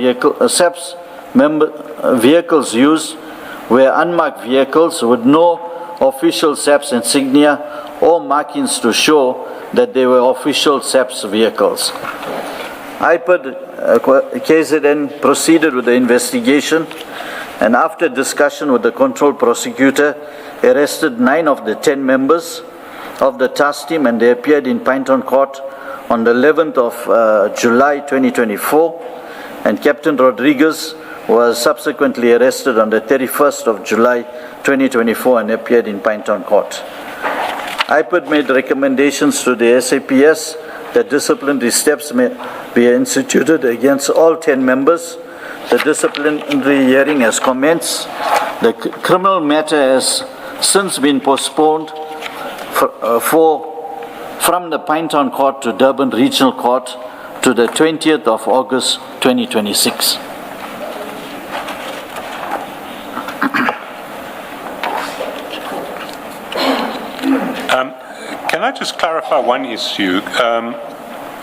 SAPS vehicles used were unmarked vehicles with no official SAPS insignia or markings to show that they were official SAPS vehicles. IPOD KZN proceeded with the investigation, and after discussion with the control prosecutor, arrested 9 of the 10 members of the task team, and they appeared in Pinetown Court on the 11th of July 2024, and Captain Rodriguez was subsequently arrested on the 31st of July 2024 and appeared in Pinetown Court. IPOD made recommendations to the SAPS that disciplinary steps may be instituted against all 10 members. The disciplinary hearing has commenced. The criminal matter has since been postponed from the Pinetown Court to Durban Regional Court to the 20th of August 2026. Can I just clarify one issue?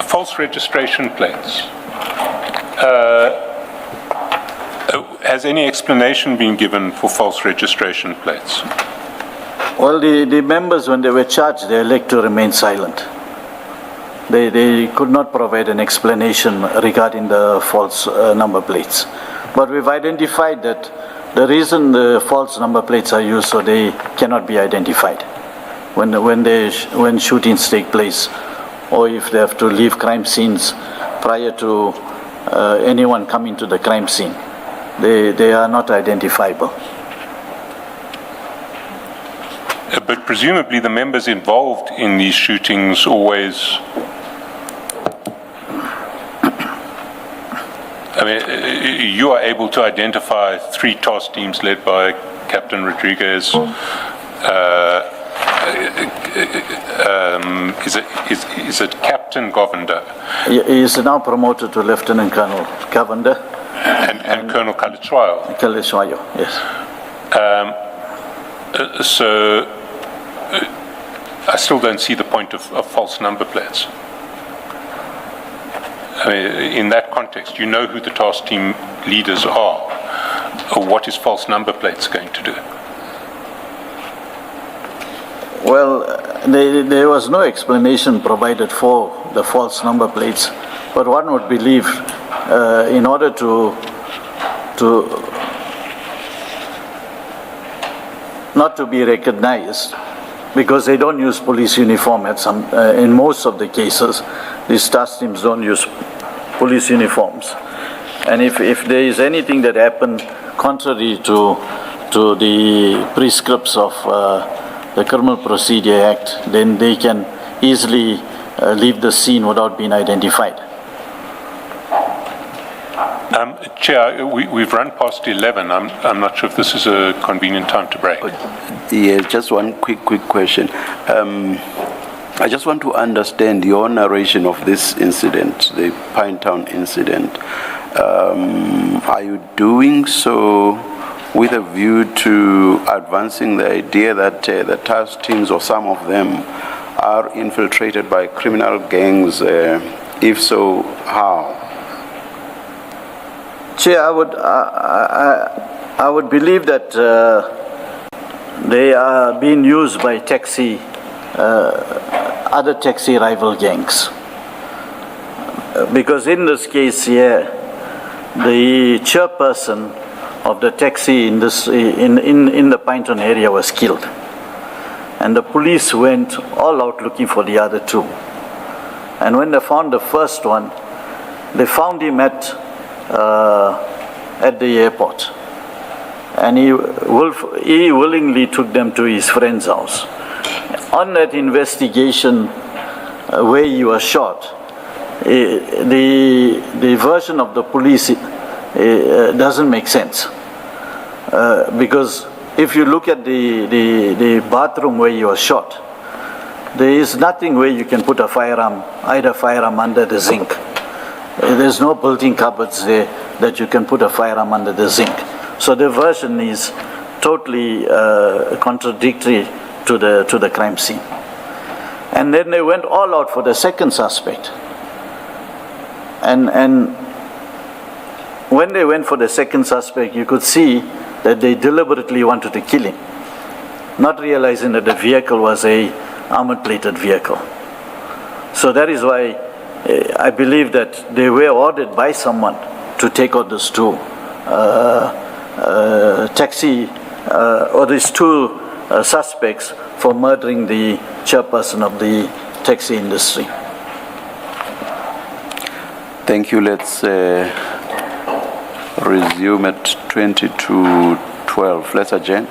False registration plates. Has any explanation been given for false registration plates? Well, the members, when they were charged, they elected to remain silent. They could not provide an explanation regarding the false number plates. But we've identified that the reason the false number plates are used so they cannot be identified when shootings take place, or if they have to leave crime scenes prior to anyone coming to the crime scene. They are not identifiable. But presumably the members involved in these shootings always, I mean, you are able to identify 3 task teams led by Captain Rodriguez, is it Captain Govender He is now promoted to Lieutenant Colonel Govender. and Colonel Kalitswayo? Kalishwayo, yes. So I still don't see the point of false number plates. I mean, in that context, you know who the task team leaders are. What is false number plates going to do? Well, there was no explanation provided for the false number plates, but one would believe in order to not to be recognized, because they don't use police uniform in most of the cases, these task teams don't use police uniforms. And if there is anything that happened contrary to the prescripts of the Criminal Procedure Act, then they can easily leave the scene without being identified. Chair, we've run past 11. I'm not sure if this is a convenient time to break. Yeah, just one quick question. I just want to understand your narration of this incident, the Pinetown incident. Are you doing so with a view to advancing the idea that the task teams, or some of them, are infiltrated by criminal gangs? If so, how? Chair, I would believe that they are being used by other taxi rival gangs. Because in this case here, the chairperson of the taxi in the Pinetown area was killed. And the police went all out looking for the other two. And when they found the first one, they found him at the airport. And he willingly took them to his friend's house. On that investigation where he was shot, the version of the police doesn't make sense. Because if you look at the bathroom where he was shot, there is nothing where you can put a firearm, either firearm under the zinc. There's no built-in cupboards there that you can put a firearm under the zinc. So the version is totally contradictory to the crime scene. And then they went all out for the second suspect. And when they went for the second suspect, you could see that they deliberately wanted to kill him, not realizing that the vehicle was a armor-plated vehicle. So that is why I believe that they were ordered by someone to take out these two these two suspects for murdering the chairperson of the taxi industry. Thank you. Let's resume at 22:12. Let's adjourn.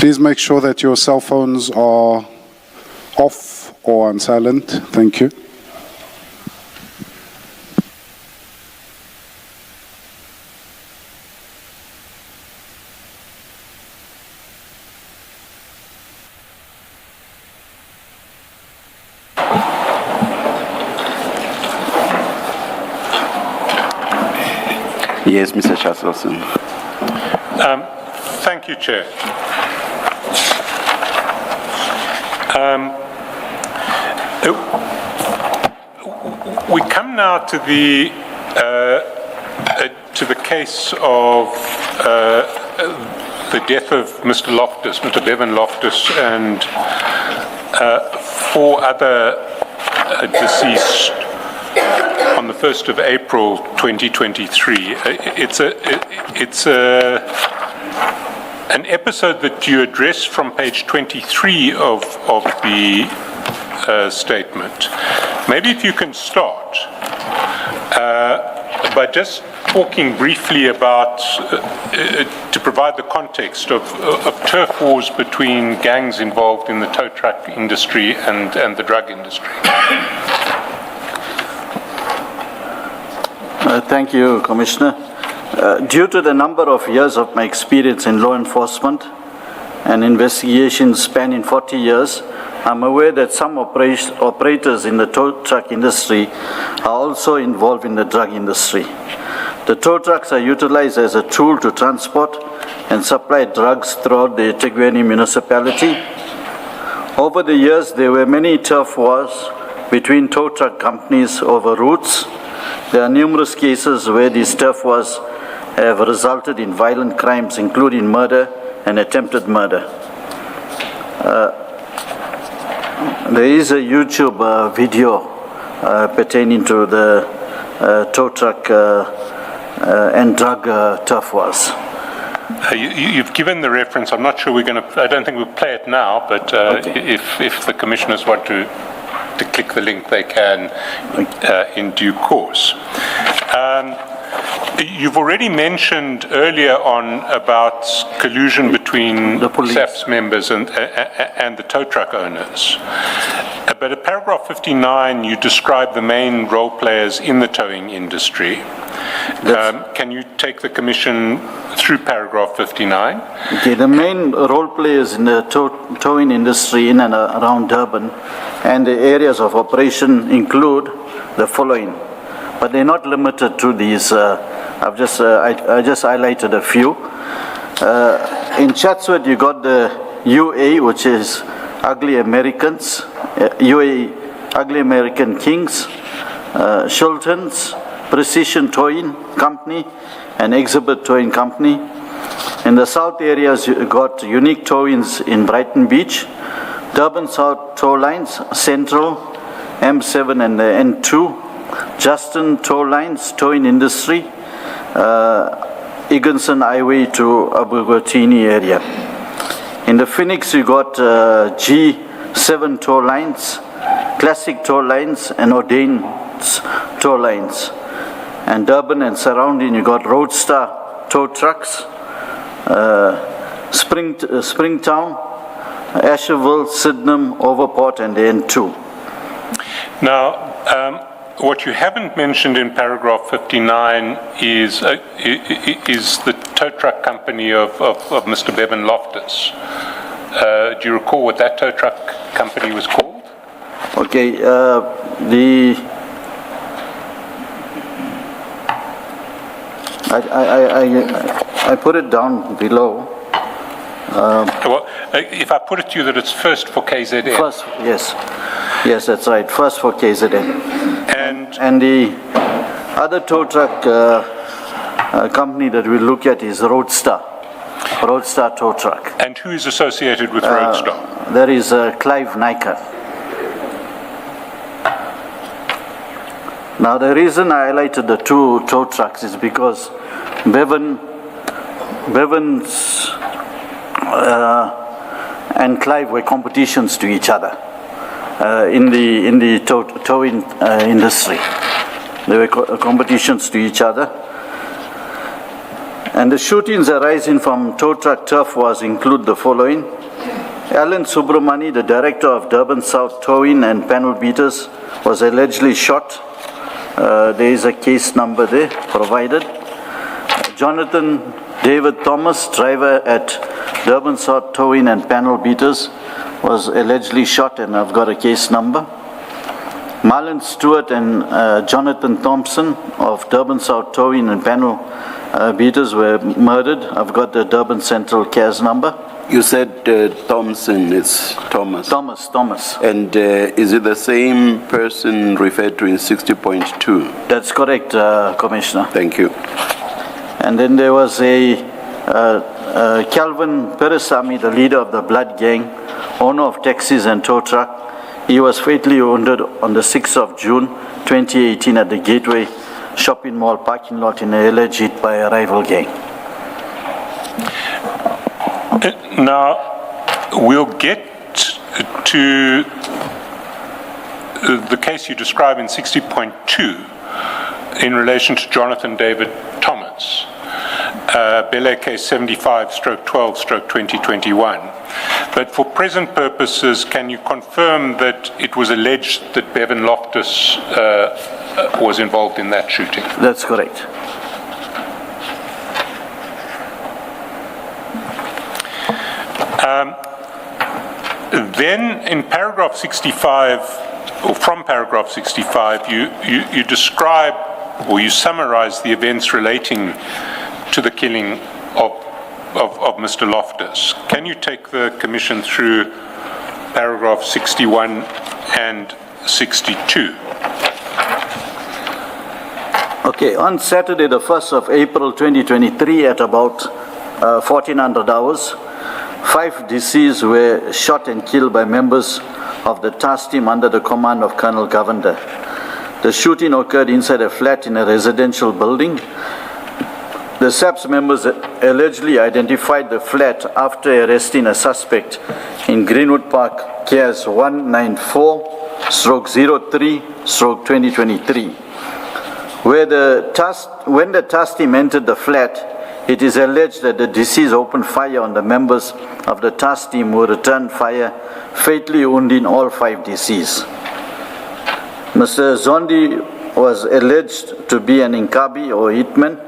Please make sure that your cell phones are off or on silent. Thank you. Yes, Mr. Chancellor. Thank you, Chair. We come now to the case of the death of Mr. Loftus, Mr. Bevan Loftus, and 4 other deceased on the 1st of April 2023. It's an episode that you address from page 23 of the statement. Maybe if you can start by just talking briefly about, to provide the context of turf wars between gangs involved in the tow truck industry and the drug industry. Thank you, Commissioner. Due to the number of years of my experience in law enforcement and investigations spanning 40 years, I'm aware that some operators in the tow truck industry are also involved in the drug industry. The tow trucks are utilized as a tool to transport and supply drugs throughout the eThekwini municipality. Over the years, there were many turf wars between tow truck companies over routes. There are numerous cases where these turf wars have resulted in violent crimes, including murder and attempted murder. There is a YouTube video pertaining to the tow truck and drug turf wars. You've given the reference. I'm not sure we're going to. I don't think we'll play it now. But Okay. if the commissioners want to click the link, they can in due course. You've already mentioned earlier on about collusion between The police. SAPS members and the tow truck owners. But at paragraph 59, you describe the main role players in the towing industry. Can you take the commission through paragraph 59? Okay, the main role players in the towing industry in and around Durban and the areas of operation include the following, but they're not limited to these. I just highlighted a few. In Chatsworth, you got the UA, which is Ugly Americans, UA Ugly American Kings, Shilton's, Precision Towing Company, and Exhibit Towing Company. In the south areas, you got Unique Towings in Brighton Beach, Durban South Tow Lines, Central, M7 and the N2, Justin Tow Lines, Towing Industry, Eganson Highway to Abugotini area. In the Phoenix, you got G7 Tow Lines, Classic Tow Lines, and Ordain's Tow Lines. And Durban and surrounding, you got Roadstar Tow Trucks, Springtown, Asherville, Sydenham, Overport, and the N2. Now, what you haven't mentioned in paragraph 59 is the tow truck company of Mr. Bevan Loftus. Do you recall what that tow truck company was called? Okay, I put it down below. Well, if I put it to you that it's first for KZN. First, yes, that's right. First for KZN. And the other tow truck company that we look at is Roadstar Tow Truck. And who is associated with Roadstar? There is Clive Nyker. Now, the reason I highlighted the two tow trucks is because Bevan's and Clive were competitions to each other in the towing industry. They were competitions to each other. And the shootings arising from tow truck turf wars include the following. Alan Subramani, the director of Durban South Towing and Panel Beaters, was allegedly shot. There is a case number there provided. Jonathan David Thomas, driver at Durban South Towing and Panel Beaters, was allegedly shot, and I've got a case number. Marlon Stewart and Jonathan Thompson of Durban South Towing and Panel Beaters were murdered. I've got the Durban Central CARES number. You said Thompson, it's Thomas. Thomas. And is it the same person referred to in 60.2? That's correct, Commissioner. Thank you. And then there was a Calvin Peresami, the leader of the Blood Gang, owner of taxis and tow truck. He was fatally wounded on the 6th of June 2018 at the Gateway Shopping Mall parking lot in a alleged hit by a rival gang. Now, we'll get to the case you describe in 60.2 in relation to Jonathan David Thomas, Bele case 75/12/2021. But for present purposes, can you confirm that it was alleged that Bevan Loftus was involved in that shooting? That's correct. Then in paragraph 65, or from paragraph 65, you describe or you summarize the events relating to the killing of Mr. Loftus. Can you take the Commission through paragraph 61 and 62? Okay, on Saturday, the 1st of April 2023 at about 1400 hours, 5 deceased were shot and killed by members of the task team under the command of Colonel Govender. The shooting occurred inside a flat in a residential building. The SAPS members allegedly identified the flat after arresting a suspect in Greenwood Park, CARES 194/03/2023. When the task team entered the flat, it is alleged that the deceased opened fire on the members of the task team who returned fire, fatally wounding all 5 deceased. Mr. Zondi was alleged to be an Inkabi or hitman.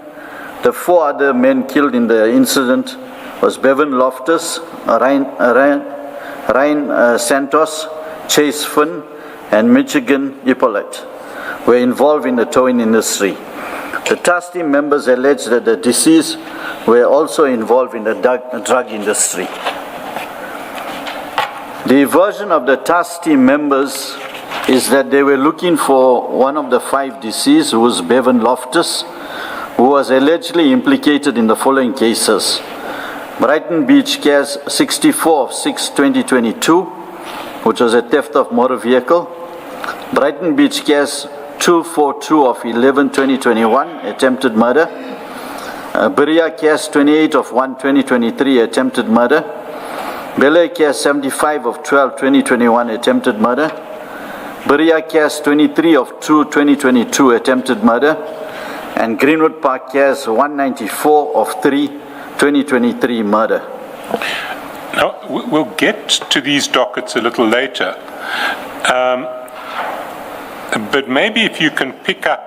The 4 other men killed in the incident was Bevan Loftus, Ryan Santos, Chase Finn, and Michigan Hippolyte were involved in the towing industry. The task team members alleged that the deceased were also involved in the drug industry. The version of the task team members is that they were looking for one of the 5 deceased, who was Bevan Loftus, who was allegedly implicated in the following cases. Brighton Beach CARES 64/6/2022, which was a theft of motor vehicle. Brighton Beach CARES 242/11/2021, attempted murder. Berea CARES 28/1/2023, attempted murder. Baloyi CARES 75/12/2021, attempted murder. Berea CARES 23/2/2022, attempted murder. And Greenwood Park CARES 194/3/2023, murder. Now, we'll get to these dockets a little later. But maybe if you can pick up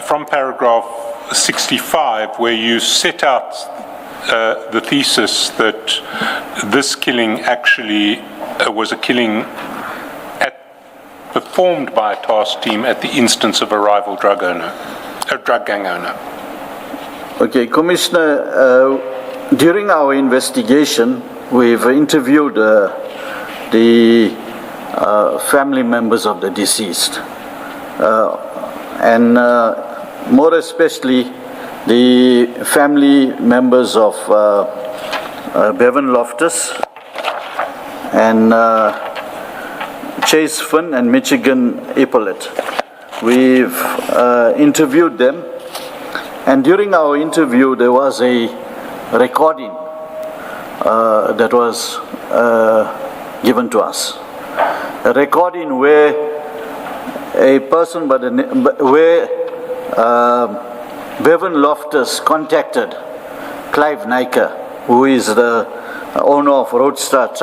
from paragraph 65, where you set out the thesis that this killing actually was a killing performed by a task team at the instance of a rival drug gang owner. Okay, Commissioner, during our investigation, we've interviewed the family members of the deceased, and more especially the family members of Bevan Loftus and Chase Finn and Michigan Hippolyte. We've interviewed them, and during our interview there was a recording that was given to us. A recording where a person by the where Bevan Loftus contacted Clive Nyker, who is the owner of Roadstar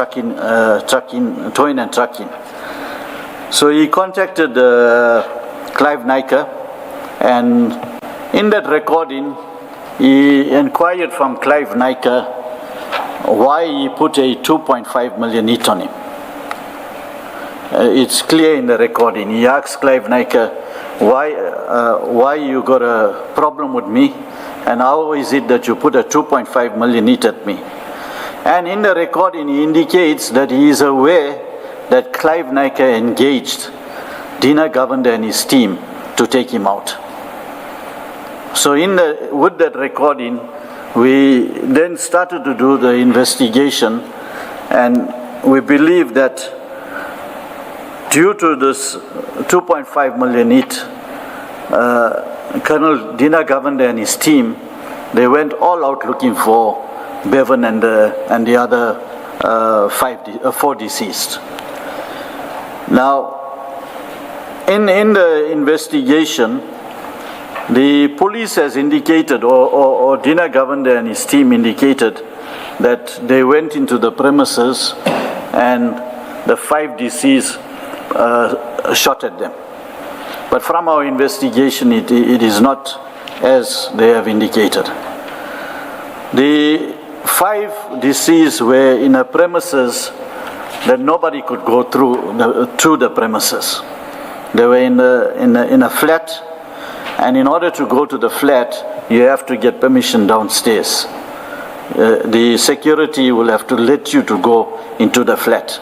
Towing and Trucking. So he contacted Clive Nyker, and in that recording, he inquired from Clive Nyker why he put a 2.5 million hit on him. It's clear in the recording. He asked Clive Nyker, why you got a problem with me, and how is it that you put a 2.5 million hit at me? And in the recording, he indicates that he is aware that Clive Nyker engaged Dina Govender and his team to take him out. So with that recording, we then started to do the investigation, and we believe that due to this 2.5 million hit, Colonel Dina Govender and his team, they went all out looking for Bevan and the other 4 deceased. Now, in the investigation, the police has indicated, or Dina Govender and his team indicated, that they went into the premises and the 5 deceased shot at them. But from our investigation, it is not as they have indicated. The 5 deceased were in a premises that nobody could go through the premises. They were in a flat, and in order to go to the flat, you have to get permission downstairs. The security will have to let you to go into the flat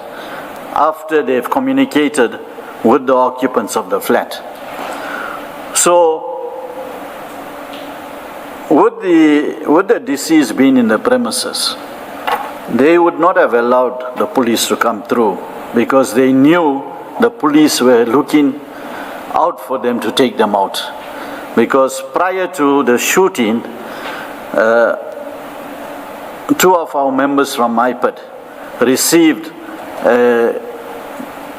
after they've communicated with the occupants of the flat. So, with the deceased being in the premises, they would not have allowed the police to come through because they knew the police were looking out for them to take them out. Because prior to the shooting, 2 of our members from IPAD received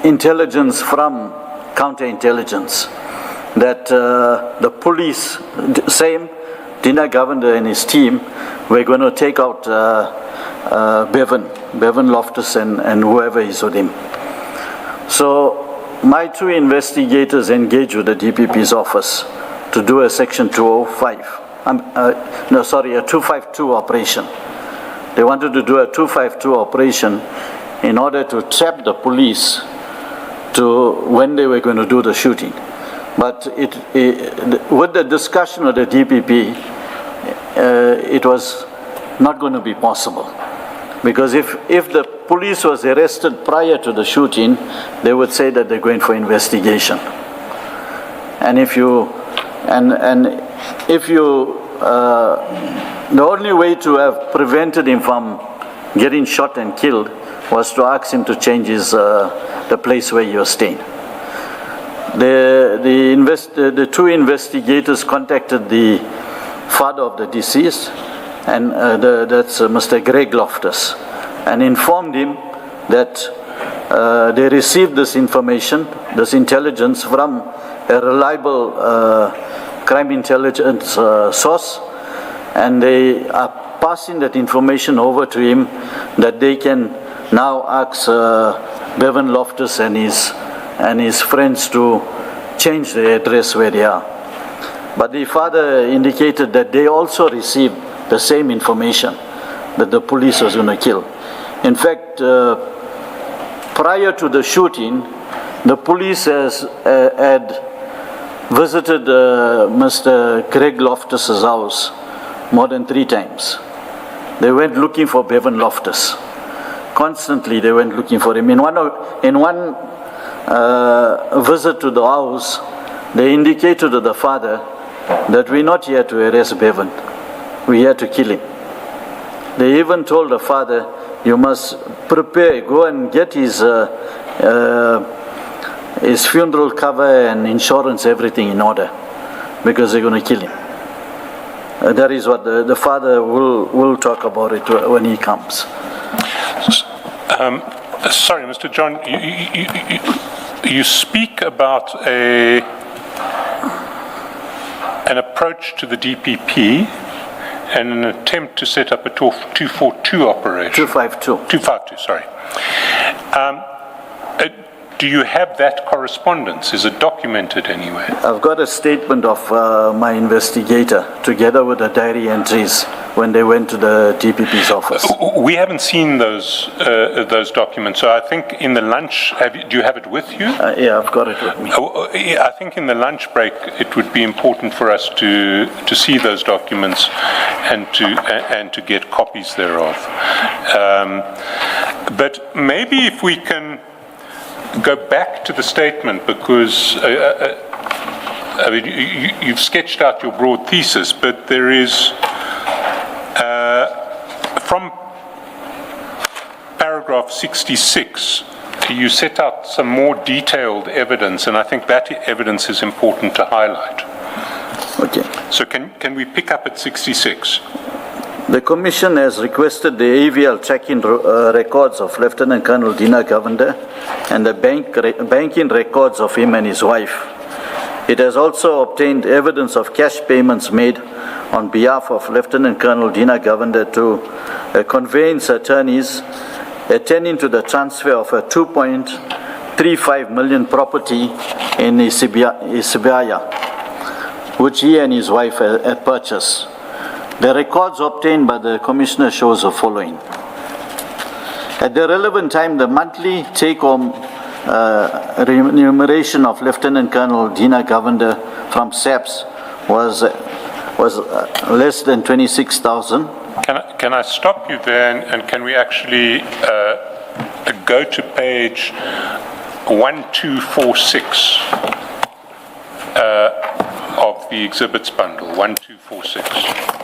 intelligence from counterintelligence that the police, same Dina Govender and his team, were going to take out Bevan Loftus and whoever is with him. So my 2 investigators engaged with the DPP's office to do a Section 205, a 252 operation. They wanted to do a 252 operation in order to trap the police to when they were going to do the shooting. But with the discussion of the DPP, it was not going to be possible. Because if the police was arrested prior to the shooting, they would say that they're going for investigation. And the only way to have prevented him from getting shot and killed was to ask him to change the place where he was staying. The 2 investigators contacted the father of the deceased, and that's Mr. Greg Loftus, and informed him that they received this information, this intelligence from a reliable crime intelligence source, and they are passing that information over to him that they can now ask Bevan Loftus and his friends to change the address where they are. But the father indicated that they also received the same information, that the police was going to kill. In fact, prior to the shooting, the police had visited Mr. Greg Loftus's house more than 3 times. They went looking for Bevan Loftus. Constantly they went looking for him. In one visit to the house, they indicated to the father that we're not here to arrest Bevan, we're here to kill him. They even told the father, you must prepare, go and get his funeral cover and insurance, everything in order, because they're going to kill him. That is what the father will talk about it when he comes. Sorry, Mr. John, you speak about an approach approach to the DPP and an attempt to set up a 242 operation. 252. 252, sorry. Do you have that correspondence? Is it documented anywhere? I've got a statement of my investigator together with the diary entries when they went to the DPP's office. We haven't seen those documents, so I think in the lunch, do you have it with you? Yeah, I've got it with me. I think in the lunch break it would be important for us to see those documents and to get copies thereof. But maybe if we can go back to the statement, because I mean, you've sketched out your broad thesis, but there is from paragraph 66, you set out some more detailed evidence, and I think that evidence is important to highlight. Okay. So can we pick up at 66? The Commission has requested the AVL check-in records of Lieutenant Colonel Dina Govender and the banking records of him and his wife. It has also obtained evidence of cash payments made on behalf of Lieutenant Colonel Dina Govender to conveyance attorneys attending to the transfer of a 2.35 million property in Isibaya, which he and his wife had purchased. The records obtained by the Commissioner shows the following. At the relevant time, the monthly take-home remuneration of Lieutenant Colonel Dina Govender from SAPS was less than 26,000. Can I stop you there, and can we actually go to page 1246 of the exhibits bundle, 1246.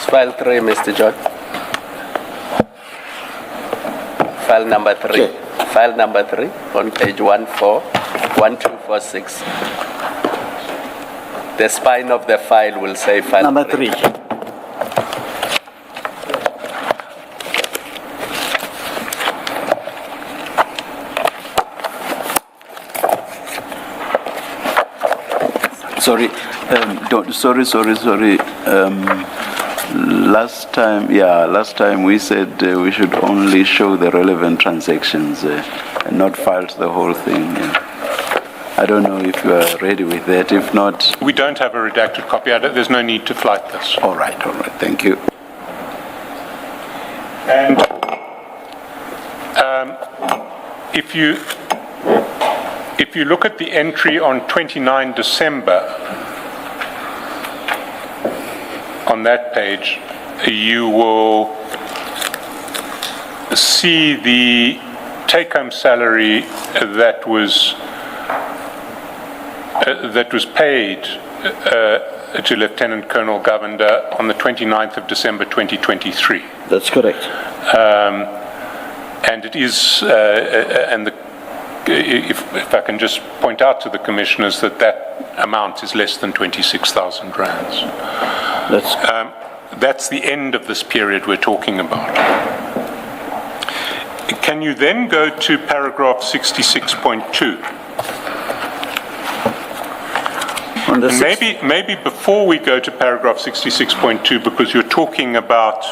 File 3, Mr. John. File number 3. Okay. File number 3 on page 1246. The spine of the file will say file Number 3. Sorry. Last time we said we should only show the relevant transactions and not file the whole thing. I don't know if you are ready with that. If not... We don't have a redacted copy. There's no need to flight this. All right. Thank you. And if you look at the entry on 29 December, on that page, you will see the take-home salary that was paid to Lieutenant Colonel Govender on the 29th of December 2023. That's correct. And it is, if I can just point out to the commissioners that amount is less than 26,000 rands. That's the end of this period we're talking about. Can you then go to paragraph 66.2? Maybe before we go to paragraph 66.2, because you're talking about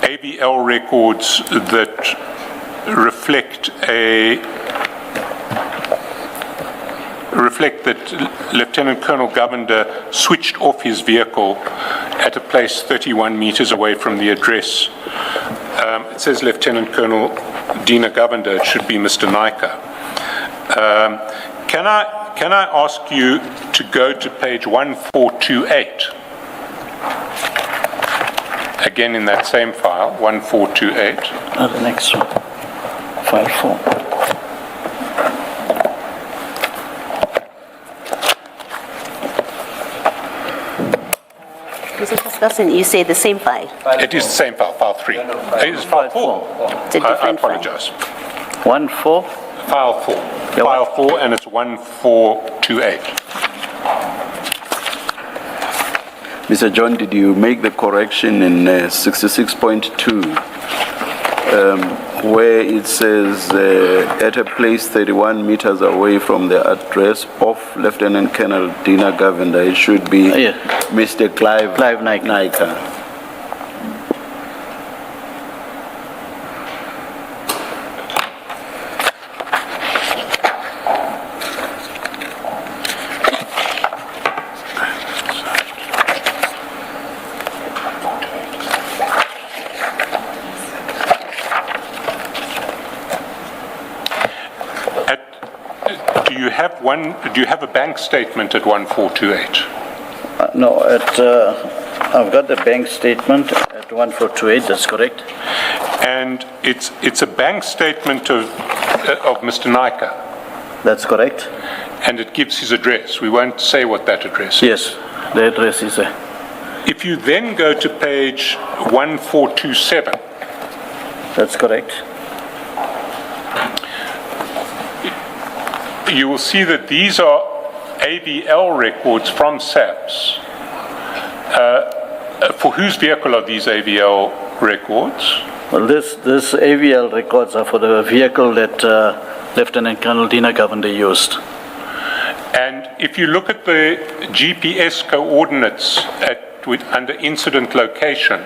AVL records that reflect that Lieutenant Colonel Govender switched off his vehicle at a place 31 meters away from the address. It says Lieutenant Colonel Dina Govender. It should be Mr. Naika. Can I ask you to go to page 1428? again in that same file, 1428. The next one, file 4. Mr. Chairperson, you say the same file? It is the same file, file 3. It is file 4. It's a I different file. apologize. 1-4. File 4. File 4, and it's 1428. Mr. John, did you make the correction in 66.2 where it says at a place 31 meters away from the address of Lieutenant Colonel Dina Govender, it should be Yeah. Mr. Clive Naika. Do you have a bank statement at 1428? No, I've got the bank statement at 1428, that's correct. And it's a bank statement of Mr. Naika, That's correct. and it gives his address. We won't say what that address is. Yes, the address is there. If you then go to page 1427, That's correct. you will see that these are AVL records from SAPS. For whose vehicle are these AVL records? Well, this AVL records are for the vehicle that Lieutenant Colonel Dina Govender used. And if you look at the GPS coordinates under incident location,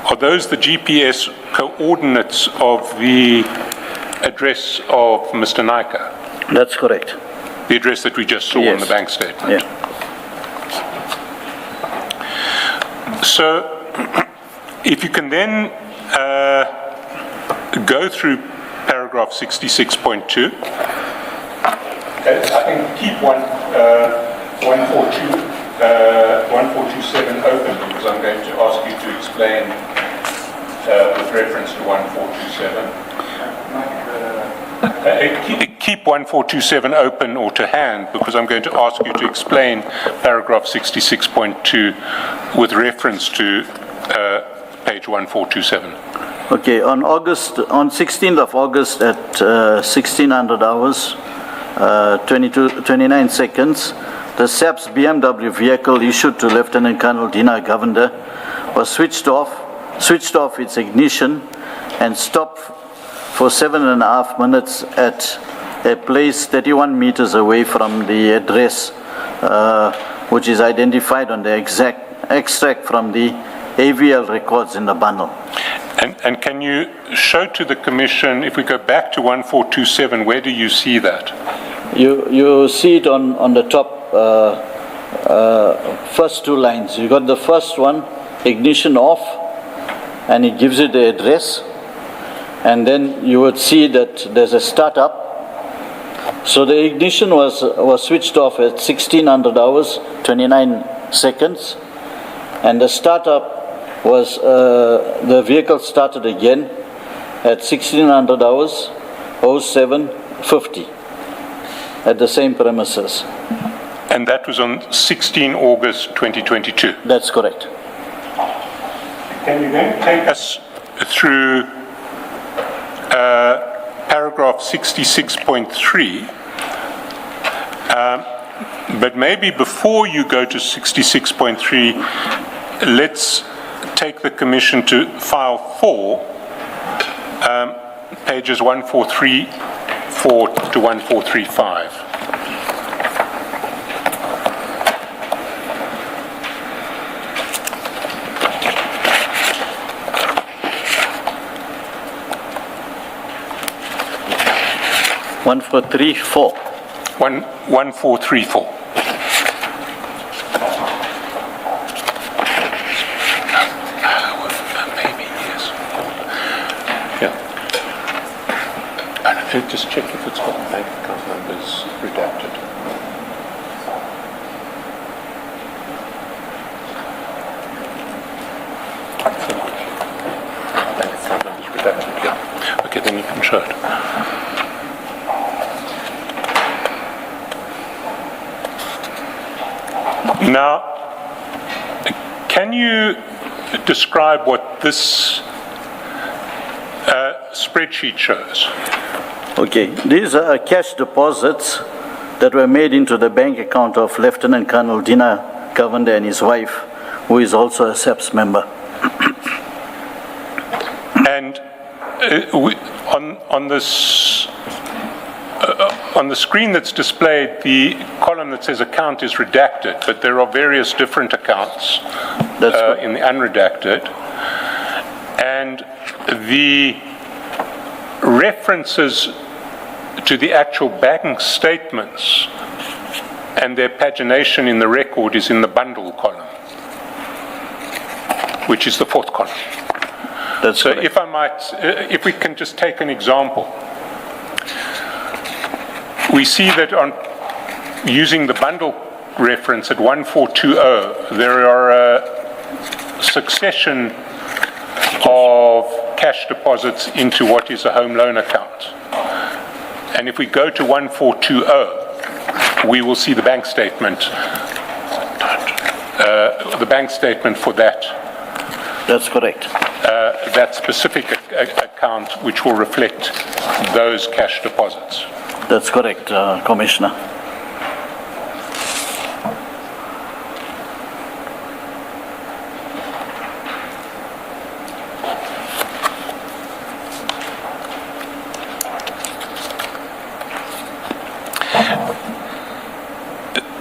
are those the GPS coordinates of the address of Mr. Naika? That's correct. The address that we just saw in the bank statement? Yeah. So, if you can then go through paragraph 66.2. Okay, I can keep 1427 open because I'm going to ask you to explain with reference to 1427. Keep 1427 open or to hand because I'm going to ask you to explain paragraph 66.2 with reference to page 1427. Okay, on 16th of August at 1600 hours, 29 seconds, the SAPS BMW vehicle issued to Lieutenant Colonel Dina Govender was switched off its ignition and stopped for 7.5 minutes at a place 31 meters away from the address, which is identified on the extract from the AVL records in the bundle. And can you show to the Commission, if we go back to 1427, where do you see that? You see it on the top first two lines. You got the first one, ignition off, and it gives you the address. And then you would see that there's a startup. So the ignition was switched off at 1600 hours, 29 seconds. And the startup was, the vehicle started again at 1600 hours, 07:50 at the same premises. And that was on 16 August 2022? That's correct. Can you then take us through paragraph 66.3, but maybe before you go to 66.3, let's take the Commission to file 4, pages 1434 to 1435. One, 1434. 1434. Maybe, yes. Yeah. Just check if it's got bank account numbers redacted. Okay, then you can show it. Now, can you describe what this spreadsheet shows? Okay, these are cash deposits that were made into the bank account of Lieutenant Colonel Dina Govender and his wife, who is also a SAPS member. And on the screen that's displayed, the column that says account is redacted, but there are various different accounts in the unredacted. And the references to the actual bank statements and their pagination in the record is in the bundle column, which is the fourth column. That's so correct. if I might, if we can just take an example. We see that on using the bundle reference at 1420, there are a succession of cash deposits into what is a home loan account. And if we go to 1420, we will see the bank statement. The bank statement for that. That's correct. That specific account, which will reflect those cash deposits. That's correct, Commissioner.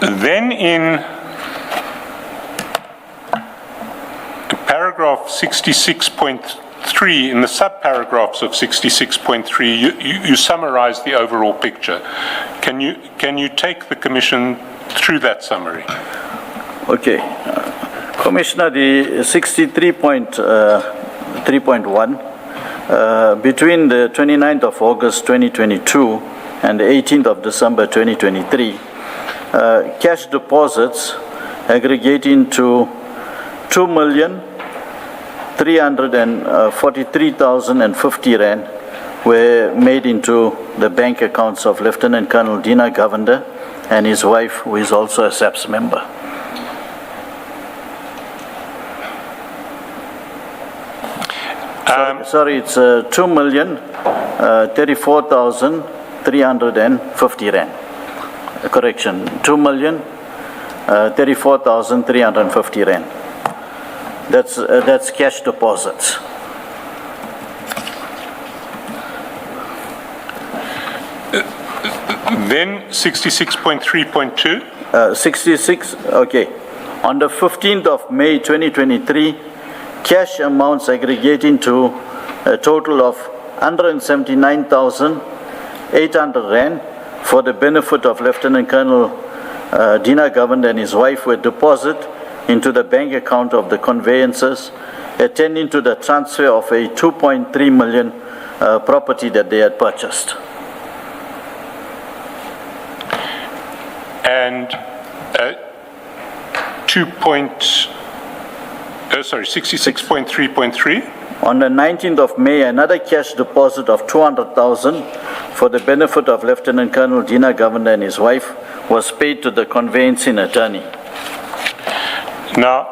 Then in paragraph 66.3, in the subparagraphs of 66.3, you summarize the overall picture. Can you take the Commission through that summary? Okay. Commissioner, the 63.3.1, between the 29th of August 2022 and the 18th of December 2023, cash deposits aggregating to 2,343,050 rand were made into the bank accounts of Lieutenant Colonel Dina Govender and his wife, who is also a SAPS member. Sorry, it's 2,34,350 rand. Correction, 2,34,350 rand. That's cash deposits. Then 66.3.2. 66, okay. On the 15th of May 2023, cash amounts aggregating to a total of 179,800 rand for the benefit of Lieutenant Colonel Dina Govender and his wife were deposited into the bank account of the conveyancers, attending to the transfer of a 2.3 million property that they had purchased. And 66.3.3. On the 19th of May, another cash deposit of 200,000 for the benefit of Lieutenant Colonel Dina Govender and his wife was paid to the conveyancing attorney. Now,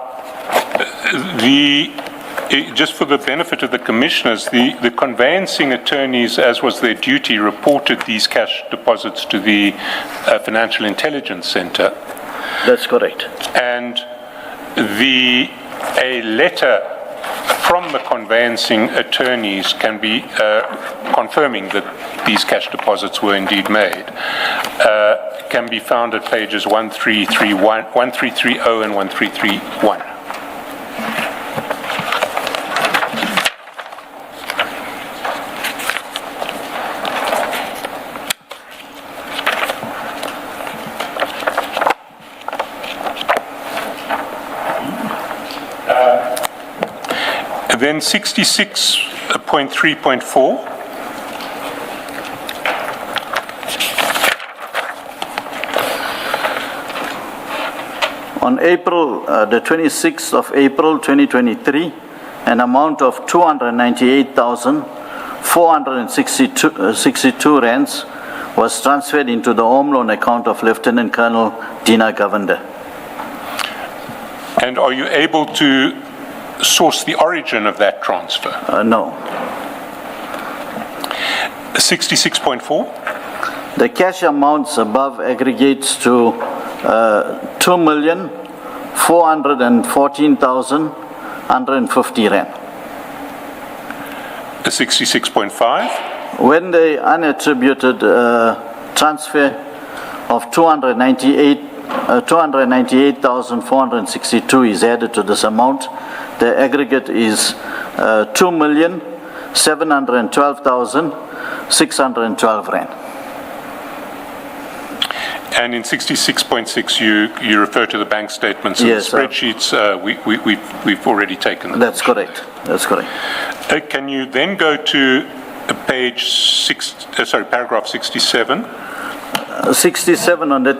just for the benefit of the commissioners, the conveyancing attorneys, as was their duty, reported these cash deposits to the Financial Intelligence Center. That's correct. And a letter from the conveyancing attorneys can be confirming that these cash deposits were indeed made, can be found at pages 1330 and 1331. Then 66.3.4. On the 26th of April 2023, an amount of 298,400 462 rands was transferred into the home loan account of Lieutenant Colonel Dina Govender. And are you able to source the origin of that transfer? No. 66.4? The cash amounts above aggregates to 2,414,150 rand. 66.5? When the unattributed transfer of 298,462 is added to this amount, the aggregate is 2,712,612 rand. And in 66.6, you refer to the bank statements and Yes, the spreadsheets. We've already taken them. That's correct. That's correct. Can you then go to paragraph 67? 67, on the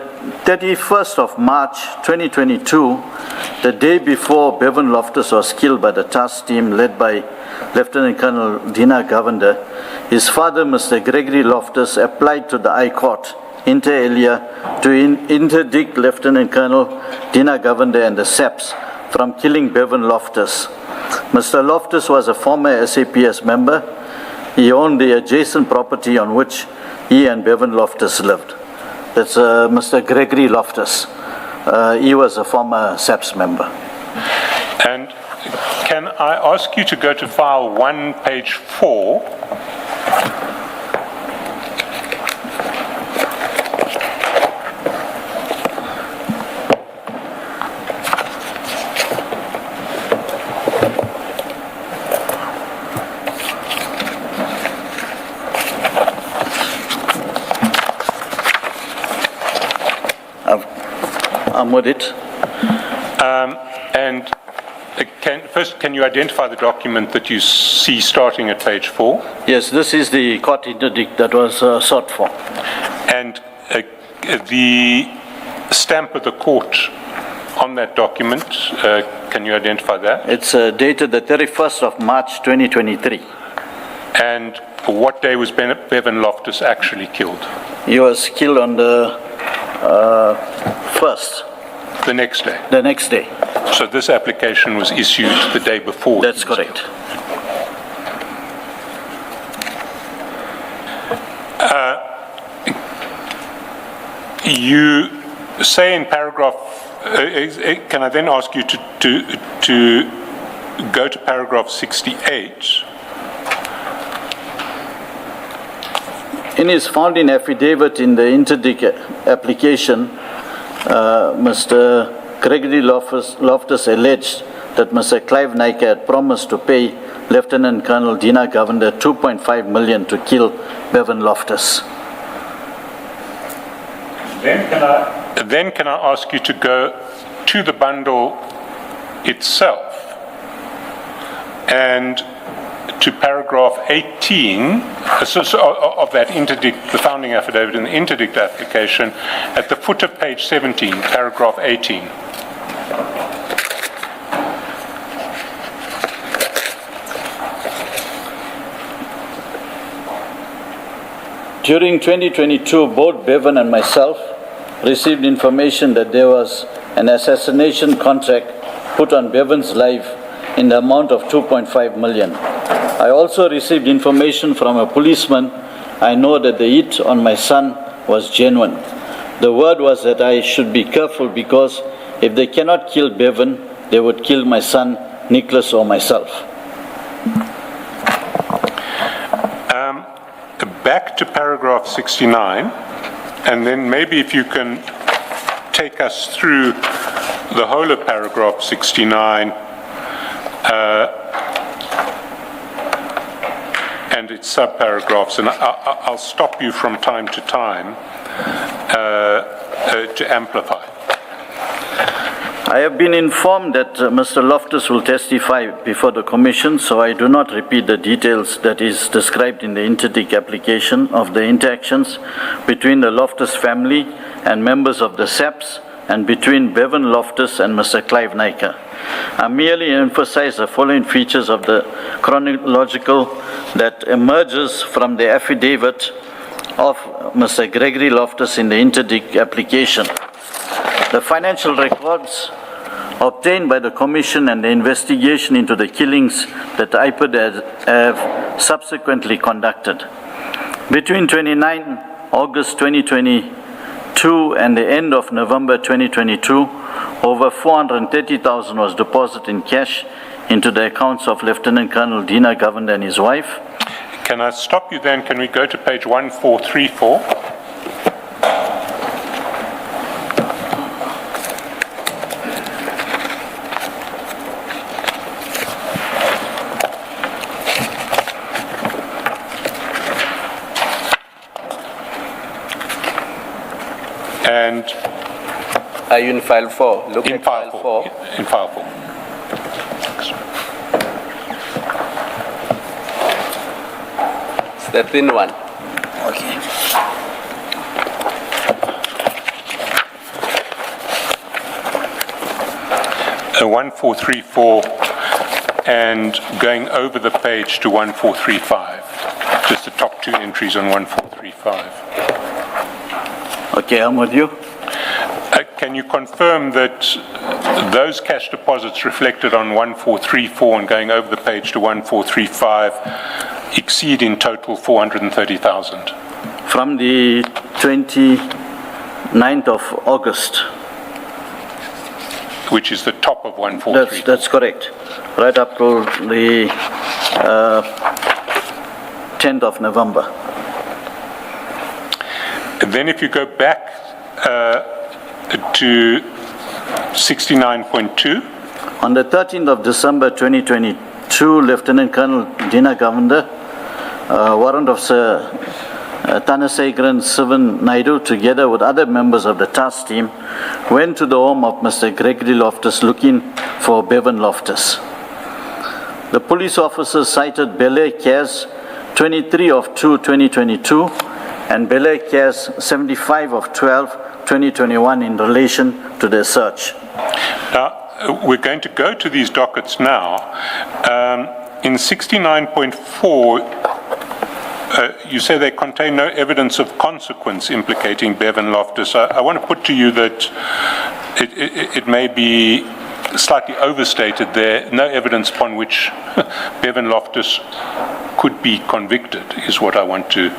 31st of March 2022, the day before Bevan Loftus was killed by the task team led by Lieutenant Colonel Dina Govender, his father, Mr. Gregory Loftus, applied to the High Court inter alia to interdict Lieutenant Colonel Dina Govender and the SAPS from killing Bevan Loftus. Mr. Loftus was a former SAPS member. He owned the adjacent property on which he and Bevan Loftus lived. That's Mr. Gregory Loftus. He was a former SAPS member. And can I ask you to go to file 1, page 4? I'm with it. And can you identify the document that you see starting at page 4? Yes, this is the court interdict that was sought for. And the stamp of the court on that document, can you identify that? It's dated the 31st of March 2023. And what day was Bevan Loftus actually killed? He was killed on the 1st. The next day? The next day. So this application was issued the day before? That's correct. You say in paragraph, can I then ask you to go to paragraph 68? In his found-in affidavit in the interdict application, Mr. Gregory Loftus alleged that Mr. Clive Naika had promised to pay Lieutenant Colonel Dina Govender 2.5 million to kill Bevan Loftus. Then can I ask you to go to the bundle itself and to paragraph 18 of that interdict, the founding affidavit and the interdict application, at the foot of page 17, paragraph 18. During 2022, both Bevan and myself received information that there was an assassination contract put on Bevan's life in the amount of 2.5 million. I also received information from a policeman. I know that the hit on my son was genuine. The word was that I should be careful because if they cannot kill Bevan, they would kill my son, Nicholas, or myself. Back to paragraph 69, and then maybe if you can take us through the whole of paragraph 69 and its subparagraphs, and I'll stop you from time to time to amplify. I have been informed that Mr. Loftus will testify before the Commission, so I do not repeat the details that is described in the interdict application of the interactions between the Loftus family and members of the SAPS and between Bevan Loftus and Mr. Clive Naika. I merely emphasize the following features of the chronological that emerges from the affidavit of Mr. Gregory Loftus in the interdict application. The financial records obtained by the Commission and the investigation into the killings that IPID have subsequently conducted. Between 29 August 2022 and the end of November 2022, over 430,000 was deposited in cash into the accounts of Lieutenant Colonel Dina Govender and his wife. Can I stop you then? Can we go to page 1434? And Are you in file 4? Look in at file 4. In file 4. It's the thin one. Okay. 1434 and going over the page to 1435. Just the top two entries on 1435. Okay, I'm with you. Can you confirm that those cash deposits reflected on 1434 and going over the page to 1435 exceed in total 430,000? From the 29th of August. Which is the top of 143. That's correct. Right up to the 10th of November. And then if you go back to 69.2. On the 13th of December 2022, Lieutenant Colonel Dina Govender, warrant officer Thanasekaran Sivan Naidu, together with other members of the task team, went to the home of Mr. Gregory Loftus looking for Bevan Loftus. The police officers cited Baloyi Cas 23 of 2, 2022 and Baloyi Cas 75 of 12, 2021 in relation to their search. Now, we're going to go to these dockets now. In 69.4, you say they contain no evidence of consequence implicating Bevan Loftus. I want to put to you that it may be slightly overstated there. No evidence upon which Bevan Loftus could be convicted is what I want to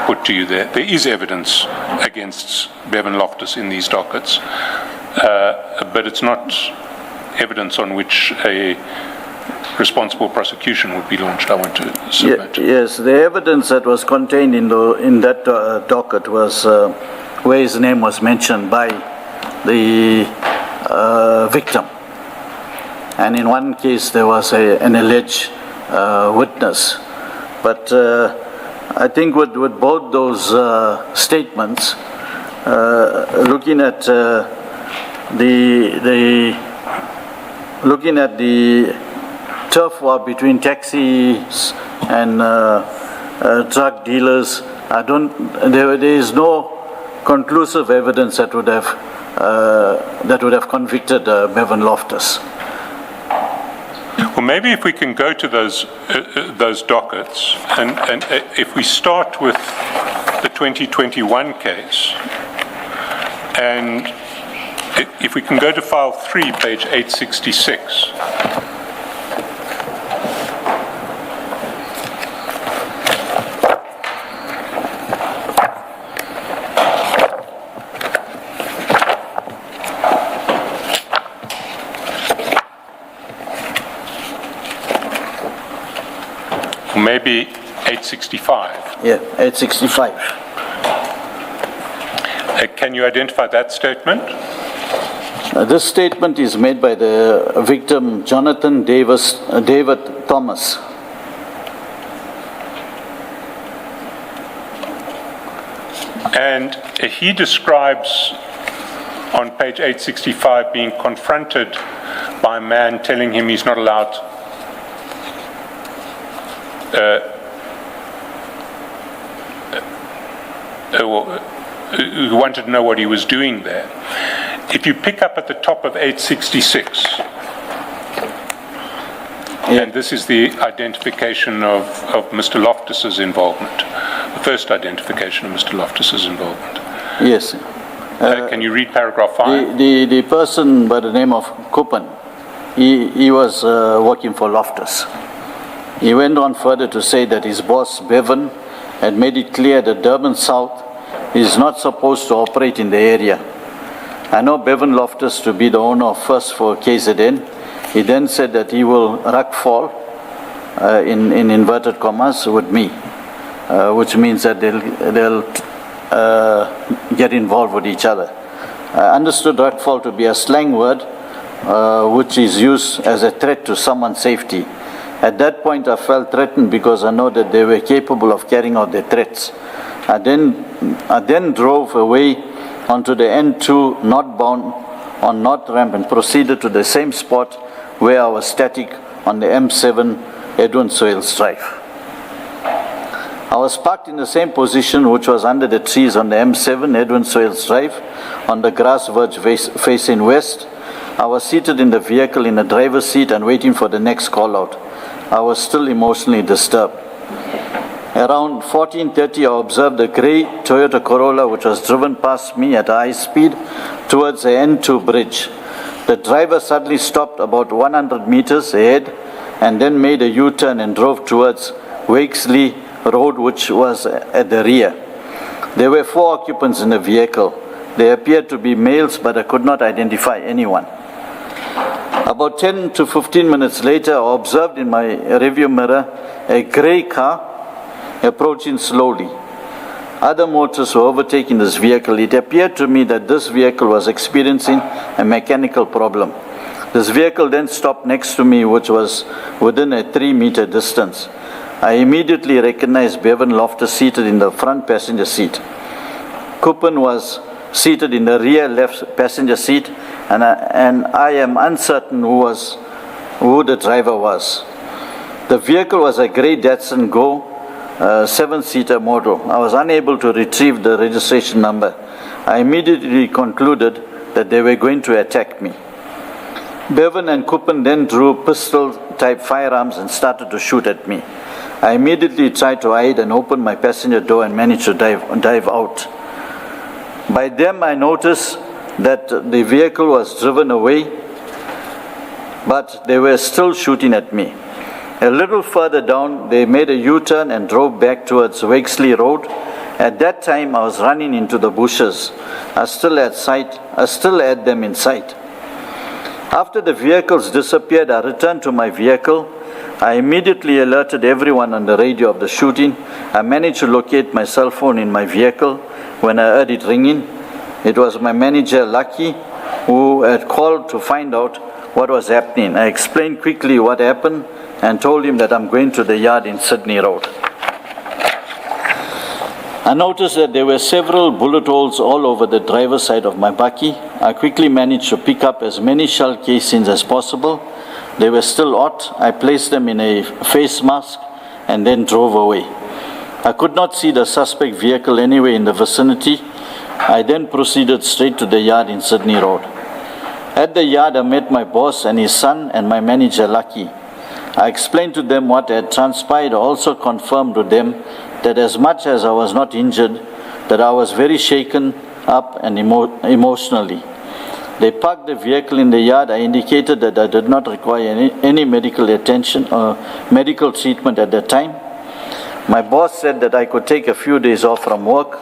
put to you there. There is evidence against Bevan Loftus in these dockets, but it's not evidence on which a responsible prosecution would be launched. I want to submit. Yes, the evidence that was contained in that docket was where his name was mentioned by the victim. And in one case there was an alleged witness. But I think with both those statements, looking at the turf war between taxis and drug dealers, there is no conclusive evidence that would have convicted Bevan Loftus. Well, maybe if we can go to those dockets, and if we start with the 2021 case, and if we can go to file 3, page 866. Maybe 865. Yeah, 865. Can you identify that statement? This statement is made by the victim, Jonathan David Thomas. And he describes on page 865 being confronted by a man telling him he's not allowed who wanted to know what he was doing there. if you pick up at the top of 866, and this is the identification of Mr. Loftus's involvement, the first identification of Mr. Loftus's involvement. Yes. Can you read paragraph 5? The person by the name of Kupan, he was working for Loftus. He went on further to say that his boss, Bevan, had made it clear that Durban South is not supposed to operate in the area. I know Bevan Loftus to be the owner of First for KZN. He then said that he will ruckfall, in inverted commas, with me, which means that they'll get involved with each other. I understood ruckfall to be a slang word which is used as a threat to someone's safety. At that point, I felt threatened because I know that they were capable of carrying out their threats. I then drove away onto the N2 northbound on North Ramp and proceeded to the same spot where I was static on the M7 Edwin Swales Drive. I was parked in the same position which was under the trees on the M7 Edwin Swales Drive on the grass verge facing west. I was seated in the vehicle in the driver's seat and waiting for the next call out. I was still emotionally disturbed. Around 14:30, I observed a grey Toyota Corolla which was driven past me at high speed towards the N2 bridge. The driver suddenly stopped about 100 meters ahead and then made a U-turn and drove towards Wakesley Road, which was at the rear. There were 4 occupants in the vehicle. They appeared to be males, but I could not identify anyone. About 10 to 15 minutes later, I observed in my rearview mirror a grey car approaching slowly. Other motorists were overtaking this vehicle. It appeared to me that this vehicle was experiencing a mechanical problem. This vehicle then stopped next to me, which was within a 3-meter distance. I immediately recognized Bevan Loftus seated in the front passenger seat. Kupan was seated in the rear left passenger seat, and I am uncertain who the driver was. The vehicle was a grey Datsun Go 7-seater model. I was unable to retrieve the registration number. I immediately concluded that they were going to attack me. Bevan and Kupan then drew pistol-type firearms and started to shoot at me. I immediately tried to hide and open my passenger door and managed to dive out. By them, I noticed that the vehicle was driven away, but they were still shooting at me. A little further down, they made a U-turn and drove back towards Wakesley Road. At that time, I was running into the bushes. I still had them in sight. After the vehicles disappeared, I returned to my vehicle. I immediately alerted everyone on the radio of the shooting. I managed to locate my cell phone in my vehicle when I heard it ringing. It was my manager, Lucky, who had called to find out what was happening. I explained quickly what happened and told him that I'm going to the yard in Sydney Road. I noticed that there were several bullet holes all over the driver's side of my bakkie. I quickly managed to pick up as many shell casings as possible. They were still hot. I placed them in a face mask and then drove away. I could not see the suspect vehicle anywhere in the vicinity. I then proceeded straight to the yard in Sydney Road. At the yard, I met my boss and his son and my manager, Lucky. I explained to them what had transpired. I also confirmed to them that as much as I was not injured, that I was very shaken up and emotionally. They parked the vehicle in the yard. I indicated that I did not require any medical attention or medical treatment at the time. My boss said that I could take a few days off from work.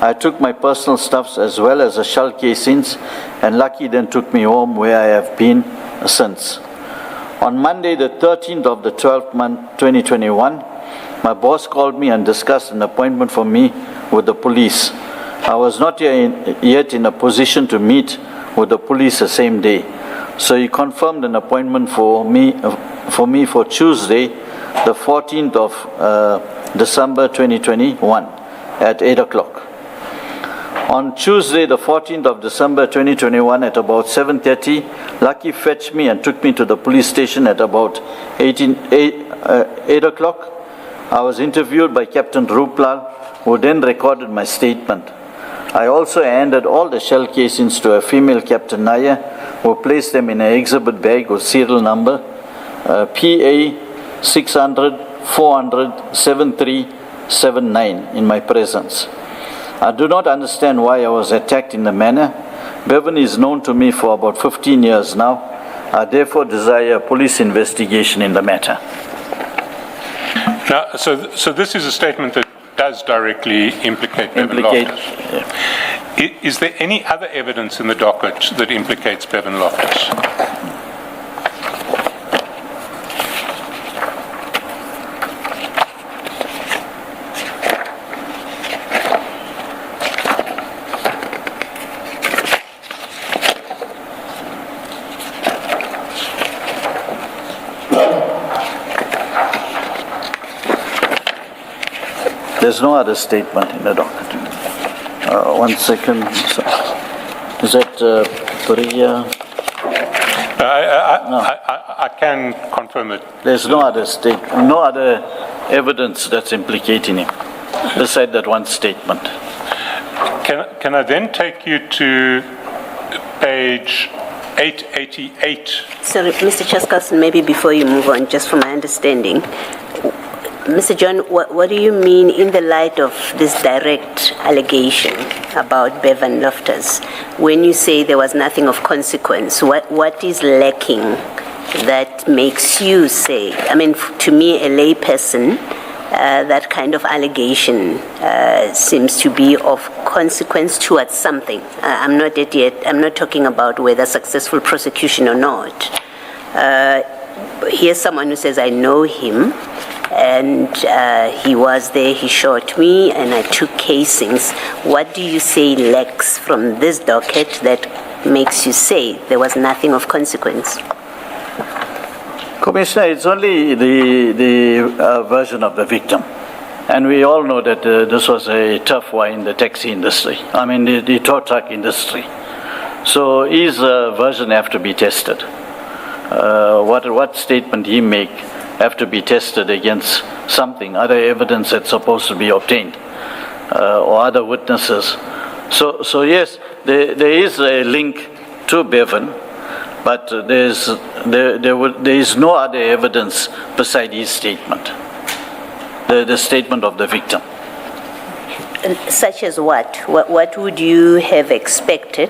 I took my personal stuffs as well as the shell casings, and Lucky then took me home, where I have been since. On Monday, the 13th of the 12th month, 2021, my boss called me and discussed an appointment for me with the police. I was not yet in a position to meet with the police the same day, so he confirmed an appointment for me for Tuesday, the 14th of December 2021 at 8 o'clock. On Tuesday, the 14th of December 2021 at about 7:30, Lucky fetched me and took me to the police station at about 8 o'clock. I was interviewed by Captain Ruplal, who then recorded my statement. I also handed all the shell casings to a female Captain Naya, who placed them in an exhibit bag with serial number PA 600 400 7379 in my presence. I do not understand why I was attacked in the manner. Bevan is known to me for about 15 years now. I therefore desire a police investigation in the matter. Now, so this is a statement that does directly implicate Bevan Loftus. Yeah. Is there any other evidence in the docket that implicates Bevan Loftus? There's no other statement in the docket. 1 second. Is that Pretoria? I can confirm it. There's no other no other evidence that's implicating him, beside that one statement. Can I then take you to page 888? Sorry, Mr. Chaskalson, maybe before you move on, just from my understanding, Mr. John, what do you mean in the light of this direct allegation about Bevan Loftus? When you say there was nothing of consequence, what is lacking that makes you say, I mean, to me, a layperson, that kind of allegation seems to be of consequence towards something. I'm not talking about whether successful prosecution or not. Here's someone who says, I know him, and he was there, he shot me, and I took casings. What do you say lacks from this docket that makes you say there was nothing of consequence? Commissioner, it's only the version of the victim. And we all know that this was a tough war in the taxi industry, the tow truck industry. So his version have to be tested. What statement he make have to be tested against something, other evidence that's supposed to be obtained, or other witnesses. So yes, there is a link to Bevan, but there is no other evidence beside his statement, the statement of the victim. Such as what? What would you have expected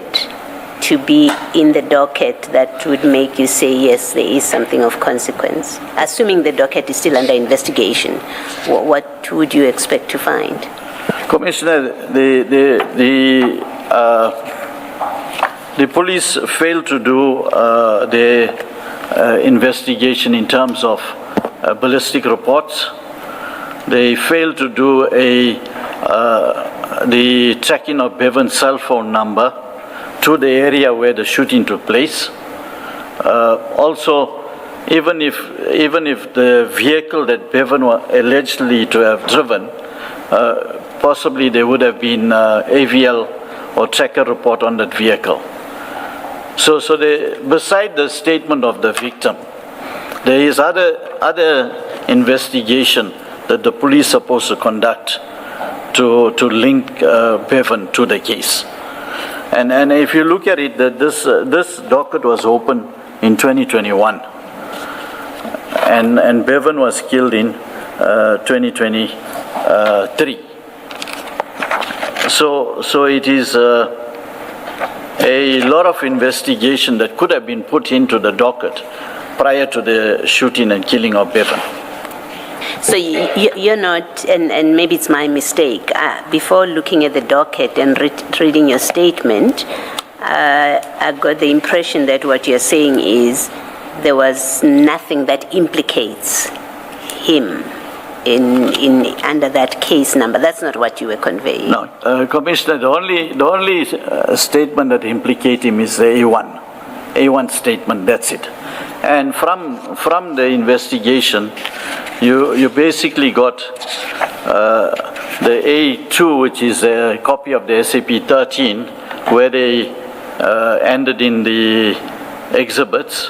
to be in the docket that would make you say, yes, there is something of consequence? Assuming the docket is still under investigation, what would you expect to find? Commissioner, the police failed to do their investigation in terms of ballistic reports. They failed to do the tracking of Bevan's cell phone number to the area where the shooting took place. Also, even if the vehicle that Bevan was allegedly to have driven, possibly there would have been AVL or tracker report on that vehicle. So beside the statement of the victim, there is other investigation that the police are supposed to conduct to link Bevan to the case. And if you look at it, that this docket was opened in 2021, and Bevan was killed in 2023. So it is a lot of investigation that could have been put into the docket prior to the shooting and killing of Bevan. So you're not, and maybe it's my mistake, before looking at the docket and reading your statement, I got the impression that what you're saying is there was nothing that implicates him in under that case number. That's not what you were conveying. No, Commissioner, the only statement that implicates him is the A1 statement, that's it. And from the investigation, you basically got the A2, which is a copy of the SAP 13, where they ended in the exhibits,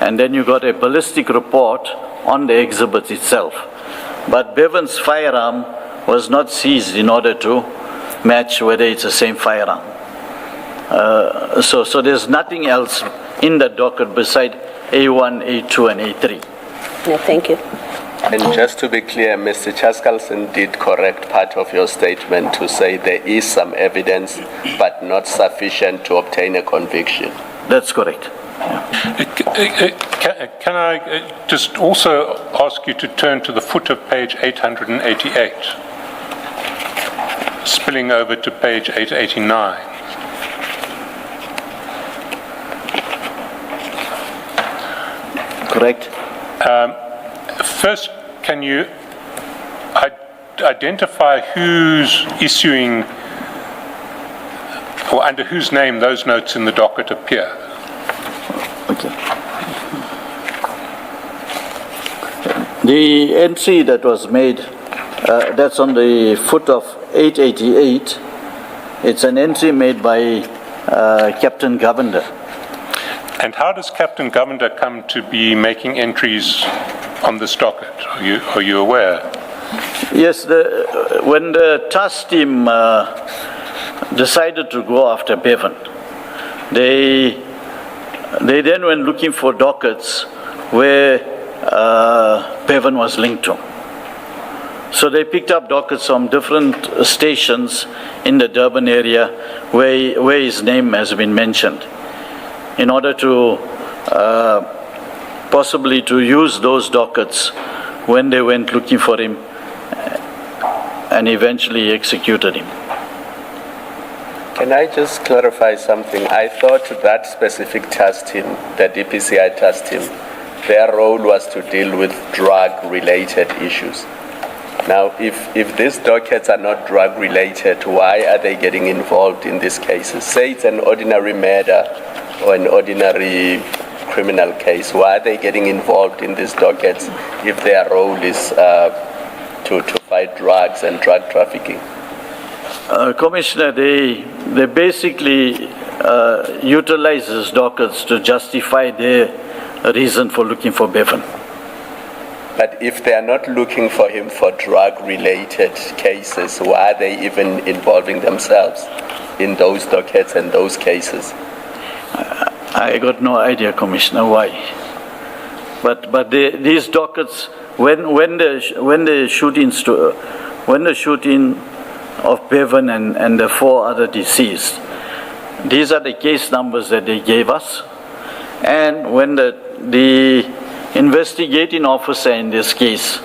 and then you got a ballistic report on the exhibits itself. But Bevan's firearm was not seized in order to match whether it's the same firearm. So there's nothing else in the docket beside A1, A2, and A3. No, thank you. And just to be clear, Mr. Chaskalson did correct part of your statement to say there is some evidence, but not sufficient to obtain a conviction. That's correct. Can I just also ask you to turn to the foot of page 888, spilling over to page 889. Correct. First, can you identify who's issuing, or under whose name those notes in the docket appear? Okay. The entry that was made, that's on the foot of 888. It's an entry made by Captain Govender. And how does Captain Govender come to be making entries on this docket? Are you aware? Yes, when the task team decided to go after Bevan, they then went looking for dockets where Bevan was linked to. So they picked up dockets from different stations in the Durban area where his name has been mentioned, in order to possibly to use those dockets when they went looking for him and eventually executed him. Can I just clarify something? I thought that specific task team, the DPCI task team, their role was to deal with drug-related issues. Now, if these dockets are not drug-related, why are they getting involved in these cases? Say it's an ordinary murder or an ordinary criminal case. Why are they getting involved in these dockets if their role is to fight drugs and drug trafficking? Commissioner, they basically utilize these dockets to justify their reason for looking for Bevan. But if they are not looking for him for drug-related cases, why are they even involving themselves in those dockets and those cases? I got no idea, Commissioner, why. But these dockets, when the shooting of Bevan and the 4 other deceased, these are the case numbers that they gave us. And when the investigating officer in this case,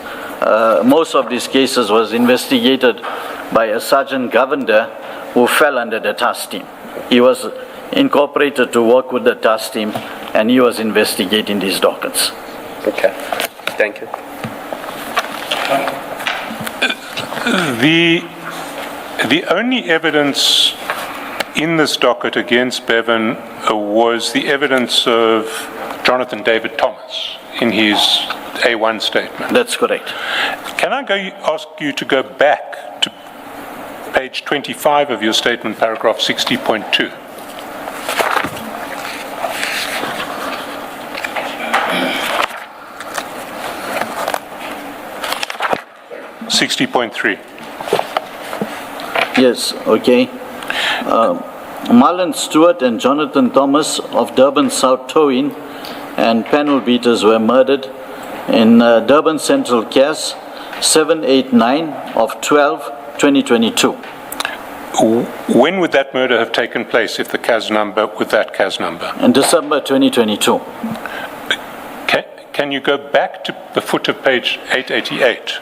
most of these cases was investigated by a Sergeant Govender who fell under the task team. He was incorporated to work with the task team, and he was investigating these dockets. Okay, thank you. The only evidence in this docket against Bevan was the evidence of Jonathan David Thomas in his A1 statement. That's correct. Can I ask you to go back to page 25 of your statement, paragraph 60.2? Yes, okay. Marlon Stewart and Jonathan Thomas of Durban South Towing and panel beaters were murdered in Durban Central CAS 789 of 12/2022. When would that murder have taken place if the CAS number, with that CAS number? In December 2022. Can you go back to the foot of page 888?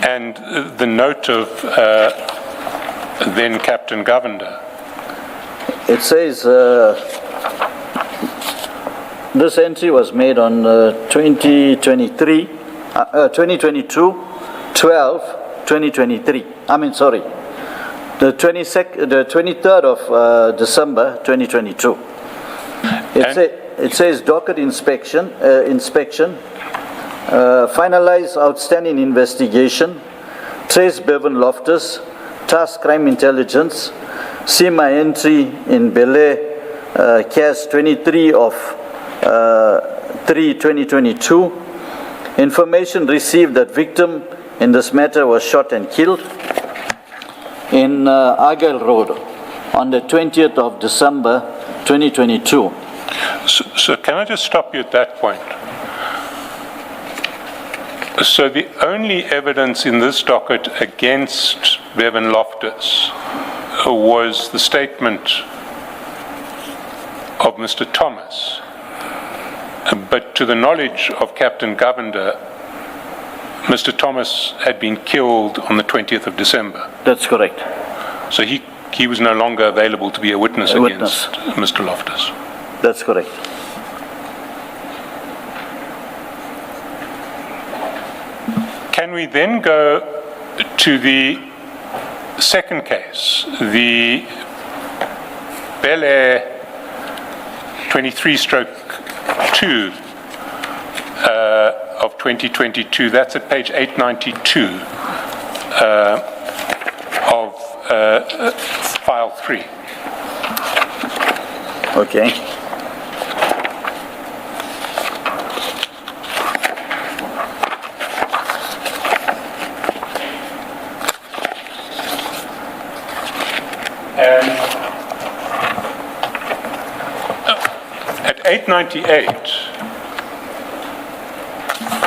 And the note of then Captain Govender. It says this entry was made on 2022/12/2023. The 23rd of December 2022. It says docket inspection. Finalize outstanding investigation, trace Bevan Loftus, task crime intelligence, see my entry in Bele, CAS 23 of 3/2022, Information received that victim in this matter was shot and killed in Argyle Road on the 20th of December 2022. So can I just stop you at that point? So the only evidence in this docket against Bevan Loftus was the statement of Mr. Thomas. But to the knowledge of Captain Govender, Mr. Thomas had been killed on the 20th of December. That's correct. So he was no longer available to be a witness against Mr. Loftus. That's correct. Can we then go to the second case, the Bel Air 23/2 of 2022? That's at page 892 of file 3. Okay. And at 898,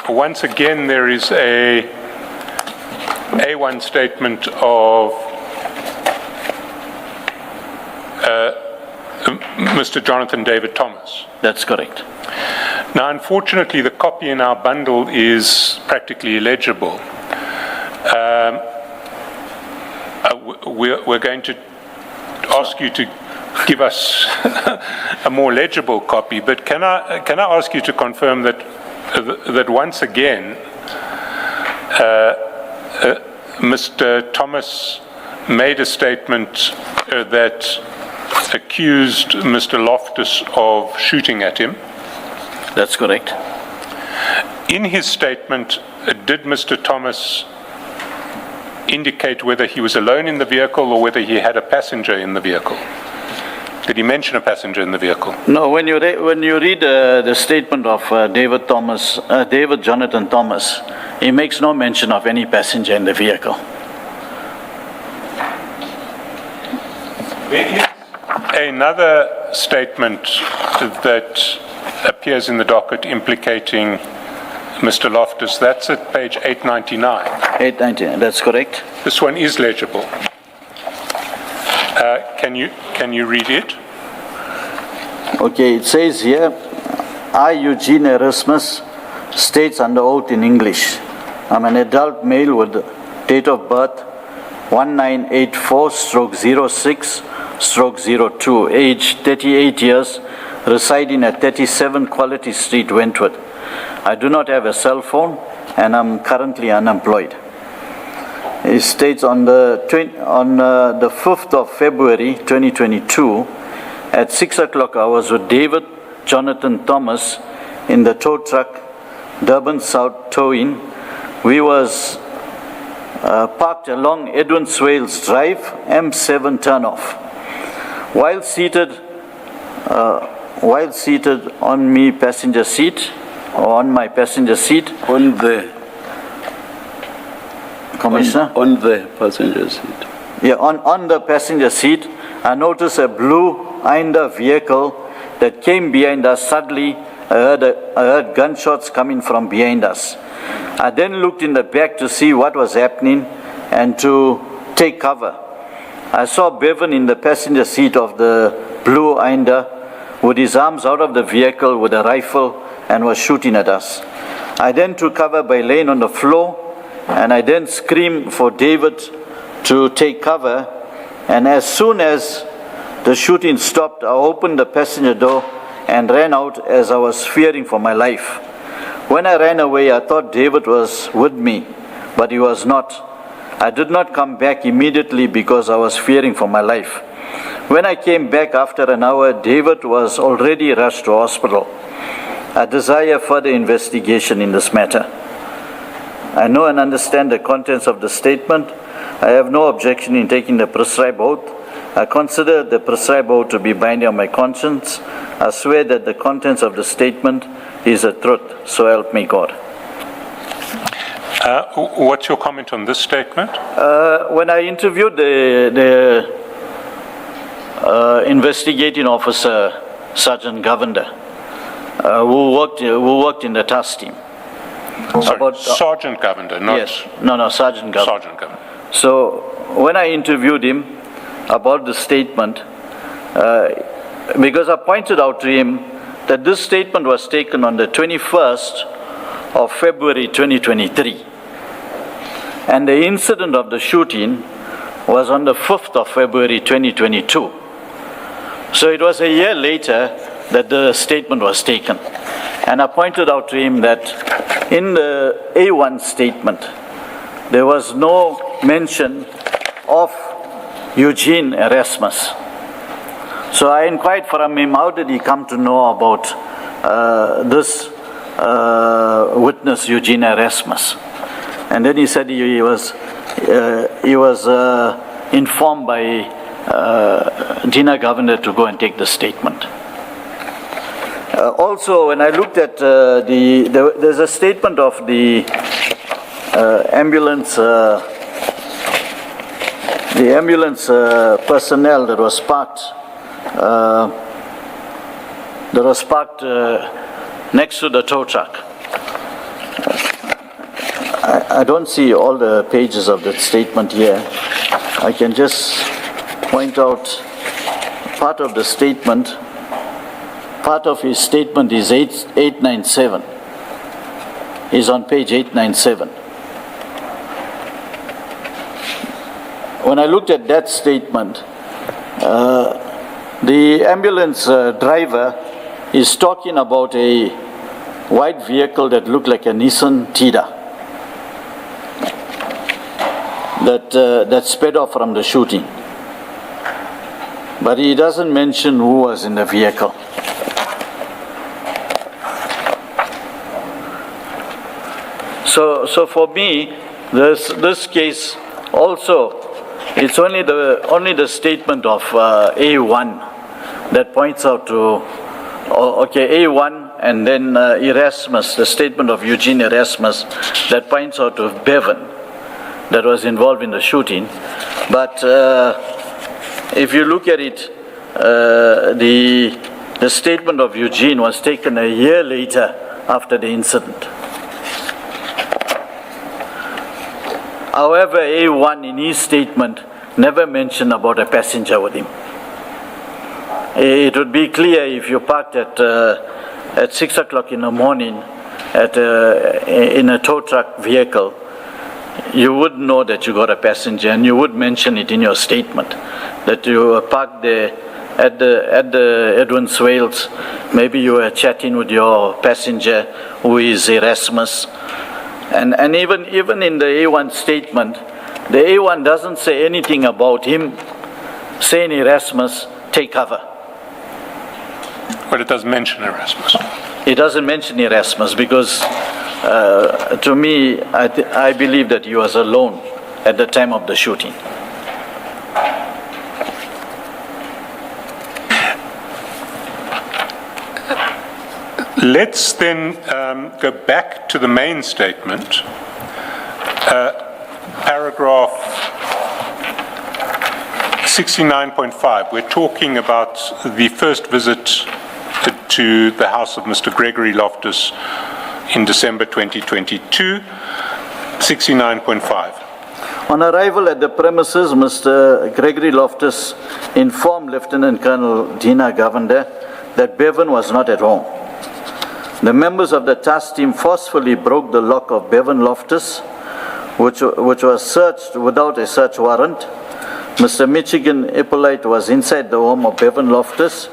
once again there is a A1 statement of Mr. Jonathan David Thomas. That's correct. Now, unfortunately, the copy in our bundle is practically illegible. We're going to ask you to give us a more legible copy, but can I ask you to confirm that once again, Mr. Thomas made a statement that accused Mr. Loftus of shooting at him? That's correct. In his statement, did Mr. Thomas indicate whether he was alone in the vehicle or whether he had a passenger in the vehicle? Did he mention a passenger in the vehicle? No, when you read the statement of David Jonathan Thomas, he makes no mention of any passenger in the vehicle. There is another statement that appears in the docket implicating Mr. Loftus. That's at page 899. 899, that's correct. This one is legible. Can you read it? Okay, it says here, I, Eugene Erasmus, states under oath in English, I'm an adult male with date of birth 1984/06/02, age 38 years, residing at 37 Quality Street, Wentworth. I do not have a cell phone and I'm currently unemployed. It states on the 5th of February 2022 at 6 o'clock I was with David Jonathan Thomas in the tow truck Durban South Towing. We was parked along Edwin Swales Drive, M7 turnoff. While seated on my passenger seat, On the Commissioner? on the passenger seat. Yeah, on the passenger seat, I noticed a blue Hyundai vehicle that came behind us. Suddenly, I heard gunshots coming from behind us. I then looked in the back to see what was happening and to take cover. I saw Bevan in the passenger seat of the blue Hyundai with his arms out of the vehicle with a rifle and was shooting at us. I then took cover by laying on the floor, and I then screamed for David to take cover, and as soon as the shooting stopped, I opened the passenger door and ran out as I was fearing for my life. When I ran away, I thought David was with me, but he was not. I did not come back immediately because I was fearing for my life. When I came back after an hour, David was already rushed to hospital. I desire further investigation in this matter. I know and understand the contents of the statement. I have no objection in taking the prescribed oath. I consider the prescribed oath to be binding on my conscience. I swear that the contents of the statement is the truth, so help me God. What's your comment on this statement? When I interviewed the investigating officer, Sergeant Govender, who worked in the task team. Sorry, Sergeant Govender, not... Yes, no, Sergeant Govender. Sergeant Govender. So when I interviewed him about the statement, because I pointed out to him that this statement was taken on the 21st of February 2023. And the incident of the shooting was on the 5th of February 2022. So it was a year later that the statement was taken. And I pointed out to him that in the A1 statement, there was no mention of Eugene Erasmus. So I inquired from him, how did he come to know about this witness, Eugene Erasmus? And then he said he was informed by Dina Governor to go and take the statement. Also, when I looked at there's a statement of the ambulance personnel that was parked next to the tow truck. I don't see all the pages of that statement here. I can just point out part of the statement. Part of his statement is 897. Is on page 897. When I looked at that statement, the ambulance driver is talking about a white vehicle that looked like a Nissan Tida that sped off from the shooting. But he doesn't mention who was in the vehicle. So for me, this case also, it's only the statement of A1 that points out to, okay, A1 and then Erasmus, the statement of Eugene Erasmus that points out to Bevan that was involved in the shooting. But if you look at it, the statement of Eugene was taken a year later after the incident. However, A1 in his statement never mentioned about a passenger with him. It would be clear if you parked at 6 o'clock in the morning in a tow truck vehicle, you would know that you got a passenger, and you would mention it in your statement that you were parked there at the Edwin Swales. Maybe you were chatting with your passenger, who is Erasmus. And even in the A1 statement, the A1 doesn't say anything about him saying Erasmus, take cover. But it does mention Erasmus. It doesn't mention Erasmus because, to me, I believe that he was alone at the time of the shooting. Let's then go back to the main statement, paragraph 69.5. We're talking about the first visit to the house of Mr. Gregory Loftus in December 2022, 69.5. On arrival at the premises, Mr. Gregory Loftus informed Lieutenant Colonel Dina Govender that Bevan was not at home. The members of the task team forcefully broke the lock of Bevan Loftus, which was searched without a search warrant. Mr. Michigan Ippolite was inside the home of Bevan Loftus.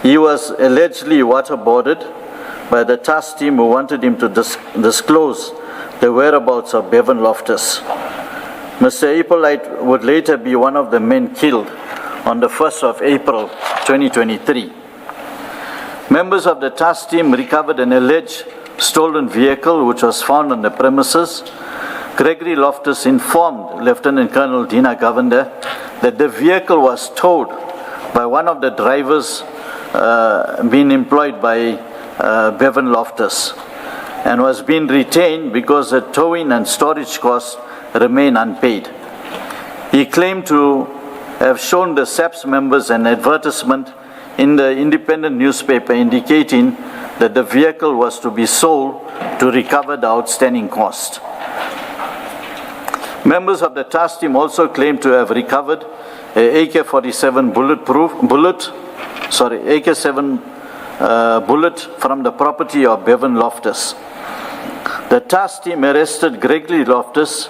He was allegedly waterboarded by the task team who wanted him to disclose the whereabouts of Bevan Loftus. Mr. Ippolite would later be one of the men killed on the 1st of April 2023. Members of the task team recovered an alleged stolen vehicle which was found on the premises. Gregory Loftus informed Lieutenant Colonel Dina Govender that the vehicle was towed by one of the drivers being employed by Bevan Loftus. and was being retained because the towing and storage costs remain unpaid. He claimed to have shown the SAPS members an advertisement in the independent newspaper indicating that the vehicle was to be sold to recover the outstanding cost. Members of the task team also claimed to have recovered a AK-47 bullet from the property of Bevan Loftus. The task team arrested Gregory Loftus.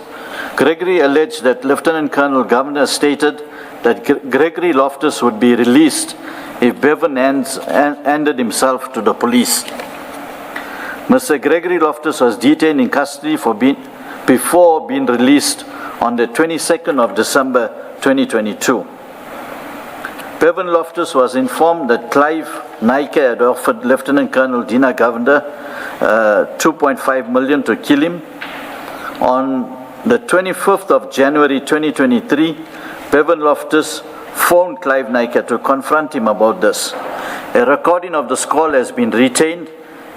Gregory alleged that Lieutenant Colonel Governor stated that Gregory Loftus would be released if Bevan handed himself to the police. Mr. Gregory Loftus was detained in custody before being released on the 22nd of December 2022. Bevan Loftus was informed that Clive Naika had offered Lieutenant Colonel Dina Govender 2.5 million to kill him. On the 25th of January 2023, Bevan Loftus phoned Clive Naika to confront him about this. A recording of this call has been retained,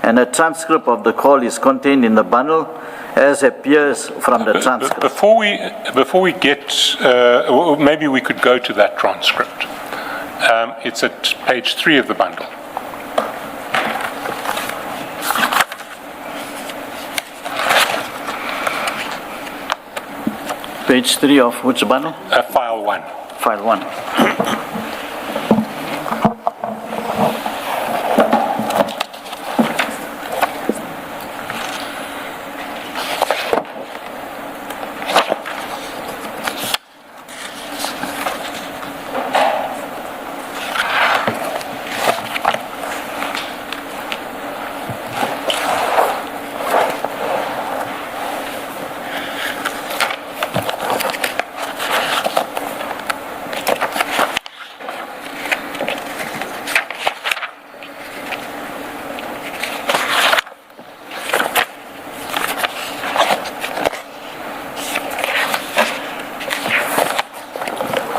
and a transcript of the call is contained in the bundle as appears from the transcript. Before we get, maybe we could go to that transcript. It's at page 3 of the bundle. Page 3 of which bundle? File 1. File 1.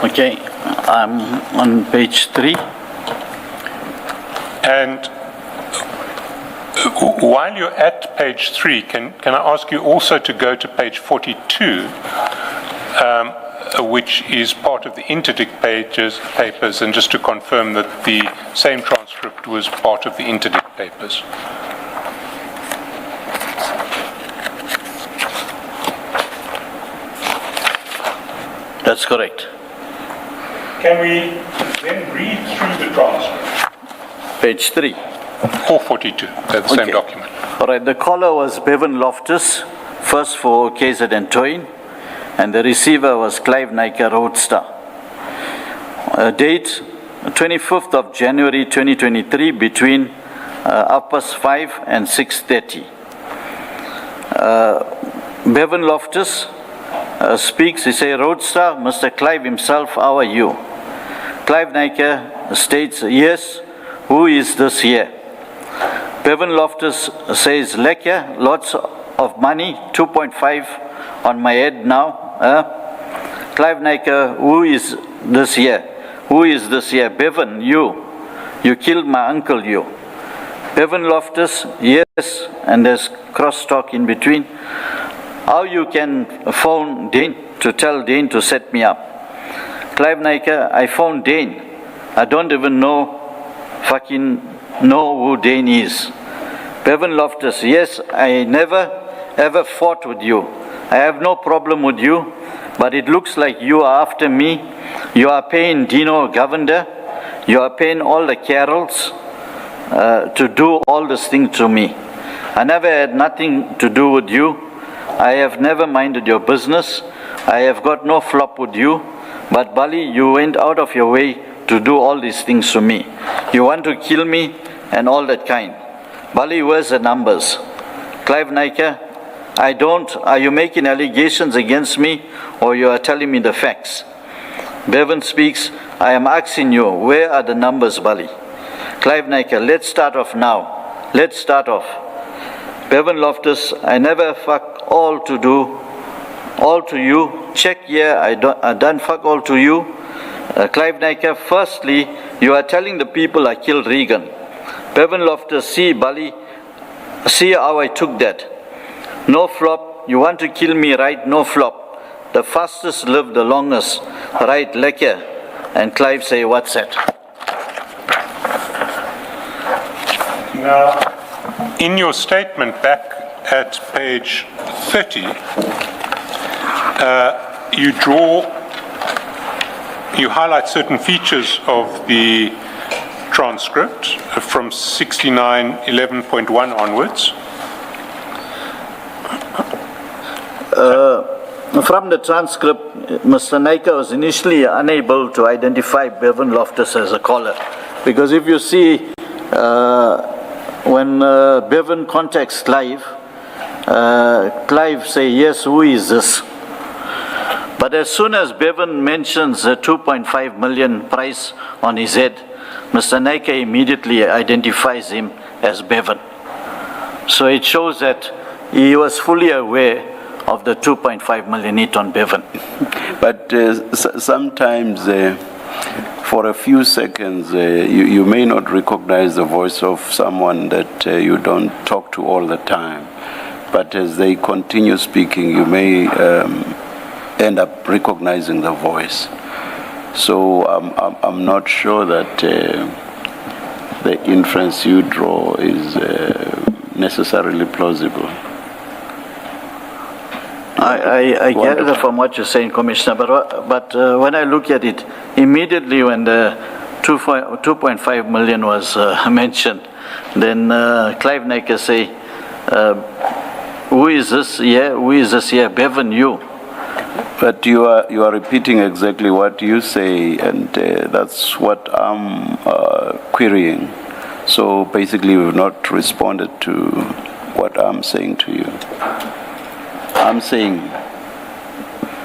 Okay, I'm on page 3. And while you're at page 3, can I ask you also to go to page 42, which is part of the interdict papers, and just to confirm that the same transcript was part of the interdict papers. That's correct. Can we then read through the transcript? Page 3. 442, they're the same document. All right, the caller was Bevan Loftus, first for KZN towing, and the receiver was Clive Naika Roadster. Date 25th of January 2023 between 5:30 and 6:30. Bevan Loftus speaks, he says, Roadster, Mr. Clive himself, how are you? Clive Naika states, yes, who is this here? Bevan Loftus says, Lekker, lots of money, 2.5 on my head now. Clive Naika, who is this here? Who is this here? Bevan, you killed my uncle, you. Bevan Loftus, yes, and there's crosstalk in between. How you can phone Dane to tell Dane to set me up? Clive Naika, I phoned Dane. I don't even know who Dane is. Bevan Loftus, yes, I never ever fought with you. I have no problem with you, but it looks like you are after me. You are paying Dino Govender. You are paying all the Carols to do all this thing to me. I never had nothing to do with you. I have never minded your business. I have got no flop with you. But Bali, you went out of your way to do all these things to me. You want to kill me and all that kind. Bali, where's the numbers? Clive Naika, I don't. Are you making allegations against me or you are telling me the facts? Bevan speaks, I am asking you, where are the numbers, Bali? Clive Naika, let's start off now. Let's start off. Bevan Loftus, I never fuck all to you. Check here, I done fuck all to you. Clive Naika, firstly, you are telling the people I killed Regan. Bevan Loftus, see, Bali, See how I took that. No flop, you want to kill me, right? No flop. The fastest live the longest, right? Lekker. And Clive say, what's that? Now, in your statement back at page 30, you highlight certain features of the transcript from 69:11.1 onwards. From the transcript, Mr. Naika was initially unable to identify Bevan Loftus as a caller. Because if you see, when Bevan contacts Clive, Clive say, yes, who is this? But as soon as Bevan mentions the 2.5 million price on his head, Mr. Naika immediately identifies him as Bevan. So it shows that he was fully aware of the 2.5 million hit on Bevan. But sometimes, for a few seconds, you may not recognize the voice of someone that you don't talk to all the time. But as they continue speaking, you may end up recognizing the voice. So I'm not sure that the inference you draw is necessarily plausible. I get it from what you're saying, Commissioner, but when I look at it, immediately when the 2.5 million was mentioned, then Clive Naika say, who is this here? Who is this here? Bevan, you. But you are repeating exactly what you say, and that's what I'm querying. So basically, you've not responded to what I'm saying to you. I'm saying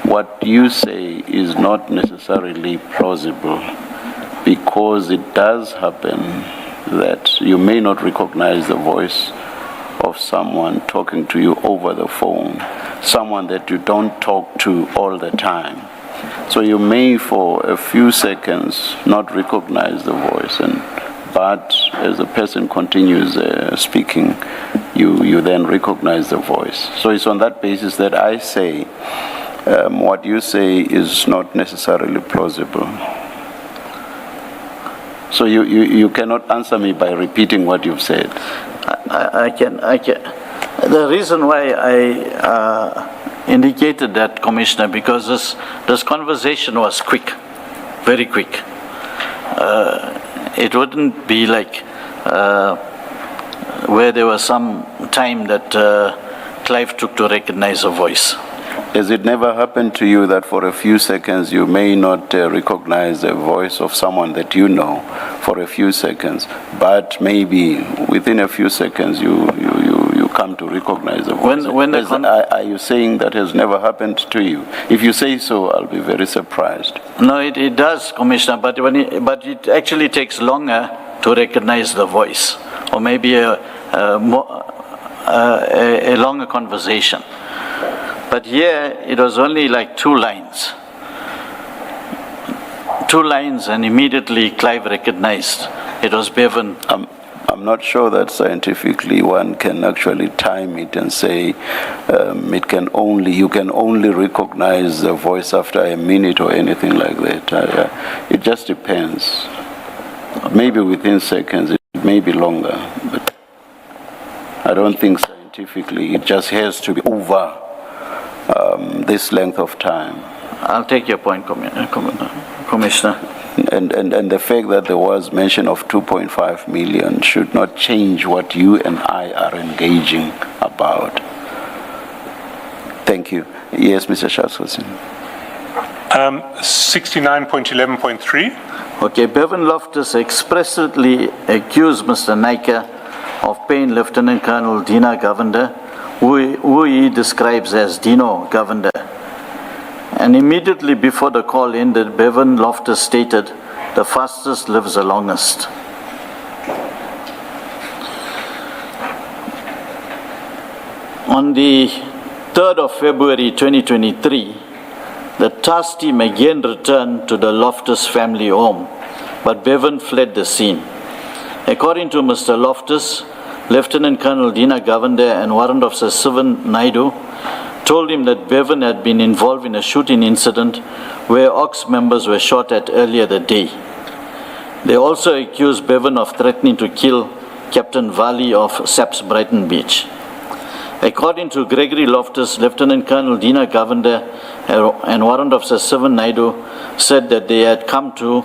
what you say is not necessarily plausible, because it does happen that you may not recognize the voice of someone talking to you over the phone, someone that you don't talk to all the time. So you may for a few seconds not recognize the voice, but as the person continues speaking, you then recognize the voice. So it's on that basis that I say what you say is not necessarily plausible. So you cannot answer me by repeating what you've said. I can. The reason why I indicated that, Commissioner, because this conversation was quick, very quick. It wouldn't be like where there was some time that Clive took to recognize a voice. Has it never happened to you that for a few seconds you may not recognize the voice of someone that you know for a few seconds, but maybe within a few seconds you come to recognize the voice? Are you saying that has never happened to you? If you say so, I'll be very surprised. No, it does, Commissioner, but it actually takes longer to recognize the voice, or maybe a longer conversation. But here, it was only like 2 lines. 2 lines, and immediately Clive recognized it was Bevan. I'm not sure that scientifically one can actually time it and say you can only recognize the voice after a minute or anything like that. It just depends. Maybe within seconds, it may be longer, but I don't think scientifically it just has to be over this length of time. I'll take your point, Commissioner. And the fact that there was mention of 2.5 million should not change what you and I are engaging about. Thank you. Yes, Mr. Shaskilson. 69.11.3. Okay, Bevan Loftus expressly accused Mr. Naika of paying Lieutenant Colonel Dina Govender, who he describes as Dino Govender. And immediately before the call ended, Bevan Loftus stated, "The fastest lives the longest." On the 3rd of February 2023, the task team again returned to the Loftus family home, but Bevan fled the scene. According to Mr. Loftus, Lieutenant Colonel Dina Govender and Warrant Officer Sivan Naidu told him that Bevan had been involved in a shooting incident where Ox members were shot at earlier that day. They also accused Bevan of threatening to kill Captain Vali of SAPS Brighton Beach. According to Gregory Loftus, Lieutenant Colonel Dina Govender and Warrant Officer Sivan Naidu said that they had come to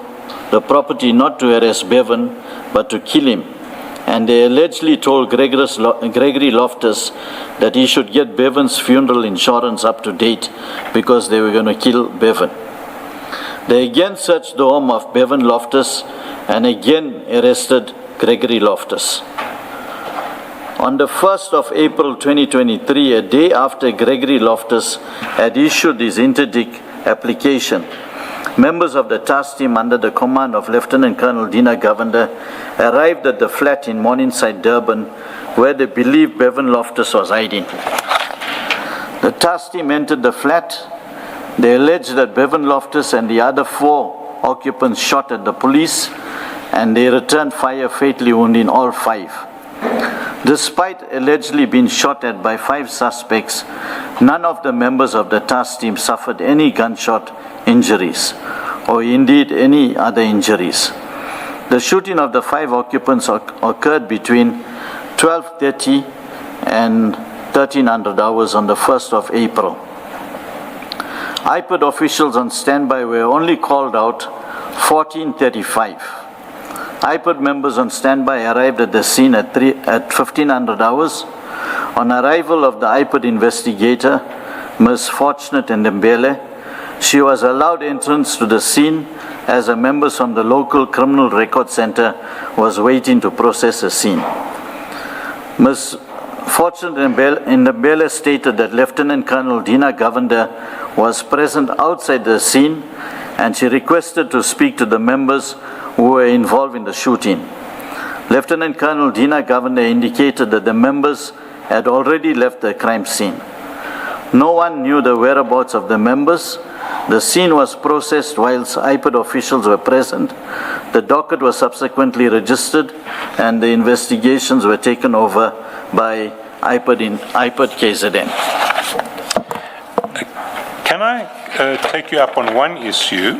the property not to arrest Bevan, but to kill him. And they allegedly told Gregory Loftus that he should get Bevan's funeral insurance up to date because they were going to kill Bevan. They again searched the home of Bevan Loftus and again arrested Gregory Loftus. On the 1st of April 2023, a day after Gregory Loftus had issued his interdict application, members of the task team under the command of Lieutenant Colonel Dina Govender arrived at the flat in Morningside, Durban, where they believed Bevan Loftus was hiding. The task team entered the flat. They alleged that Bevan Loftus and the other 4 occupants shot at the police, and they returned fire, fatally wounding all 5. Despite allegedly being shot at by 5 suspects, none of the members of the task team suffered any gunshot injuries, or indeed any other injuries. The shooting of the 5 occupants occurred between 12:30 and 1300 hours on the 1st of April. IPID officials on standby were only called out 14:35. IPID members on standby arrived at the scene at 1500 hours. On arrival of the IPID investigator, Ms. Fortunate Ndembele, she was allowed entrance to the scene as the members from the local criminal record center was waiting to process the scene. Ms. Fortunate Ndembele stated that Lieutenant Colonel Dina Govender was present outside the scene, and she requested to speak to the members who were involved in the shooting. Lieutenant Colonel Dina Govender indicated that the members had already left the crime scene. No one knew the whereabouts of the members. The scene was processed whilst IPID officials were present. The docket was subsequently registered and the investigations were taken over by IPID KZN. Can I take you up on one issue?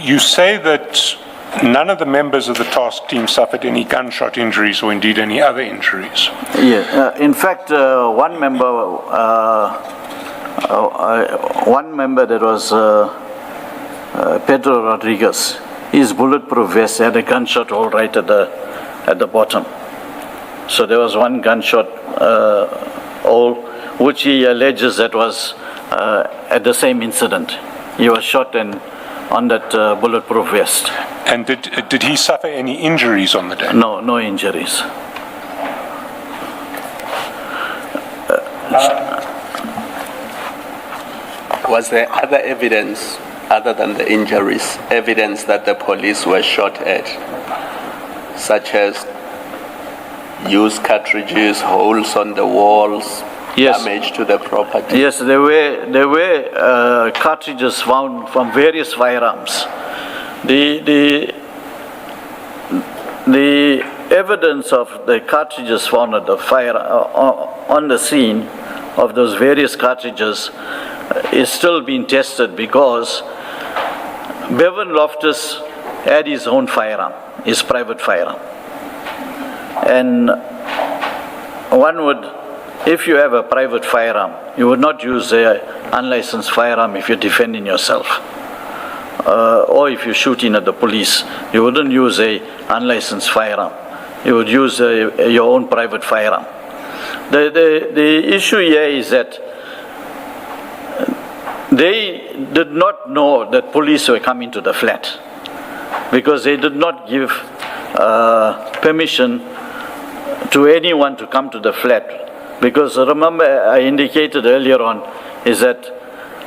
You say that none of the members of the task team suffered any gunshot injuries or indeed any other injuries. Yeah, in fact, one member that was Pedro Rodriguez, his bulletproof vest had a gunshot hole right at the bottom. So there was one gunshot hole, which he alleges that was at the same incident. He was shot on that bulletproof vest. And did he suffer any injuries on the day? No, no injuries. Was there other evidence other than the injuries, evidence that the police were shot at, such as used cartridges, holes on the walls, Yes. damage to the property? Yes, there were cartridges found from various firearms. The evidence of the cartridges found at the fire on the scene of those various cartridges is still being tested because Bevan Loftus had his own firearm, his private firearm. And one would, if you have a private firearm, you would not use an unlicensed firearm if you're defending yourself. Or if you're shooting at the police, you wouldn't use an unlicensed firearm. You would use your own private firearm. The issue here is that they did not know that police were coming to the flat because they did not give permission to anyone to come to the flat. Because remember, I indicated earlier on, is that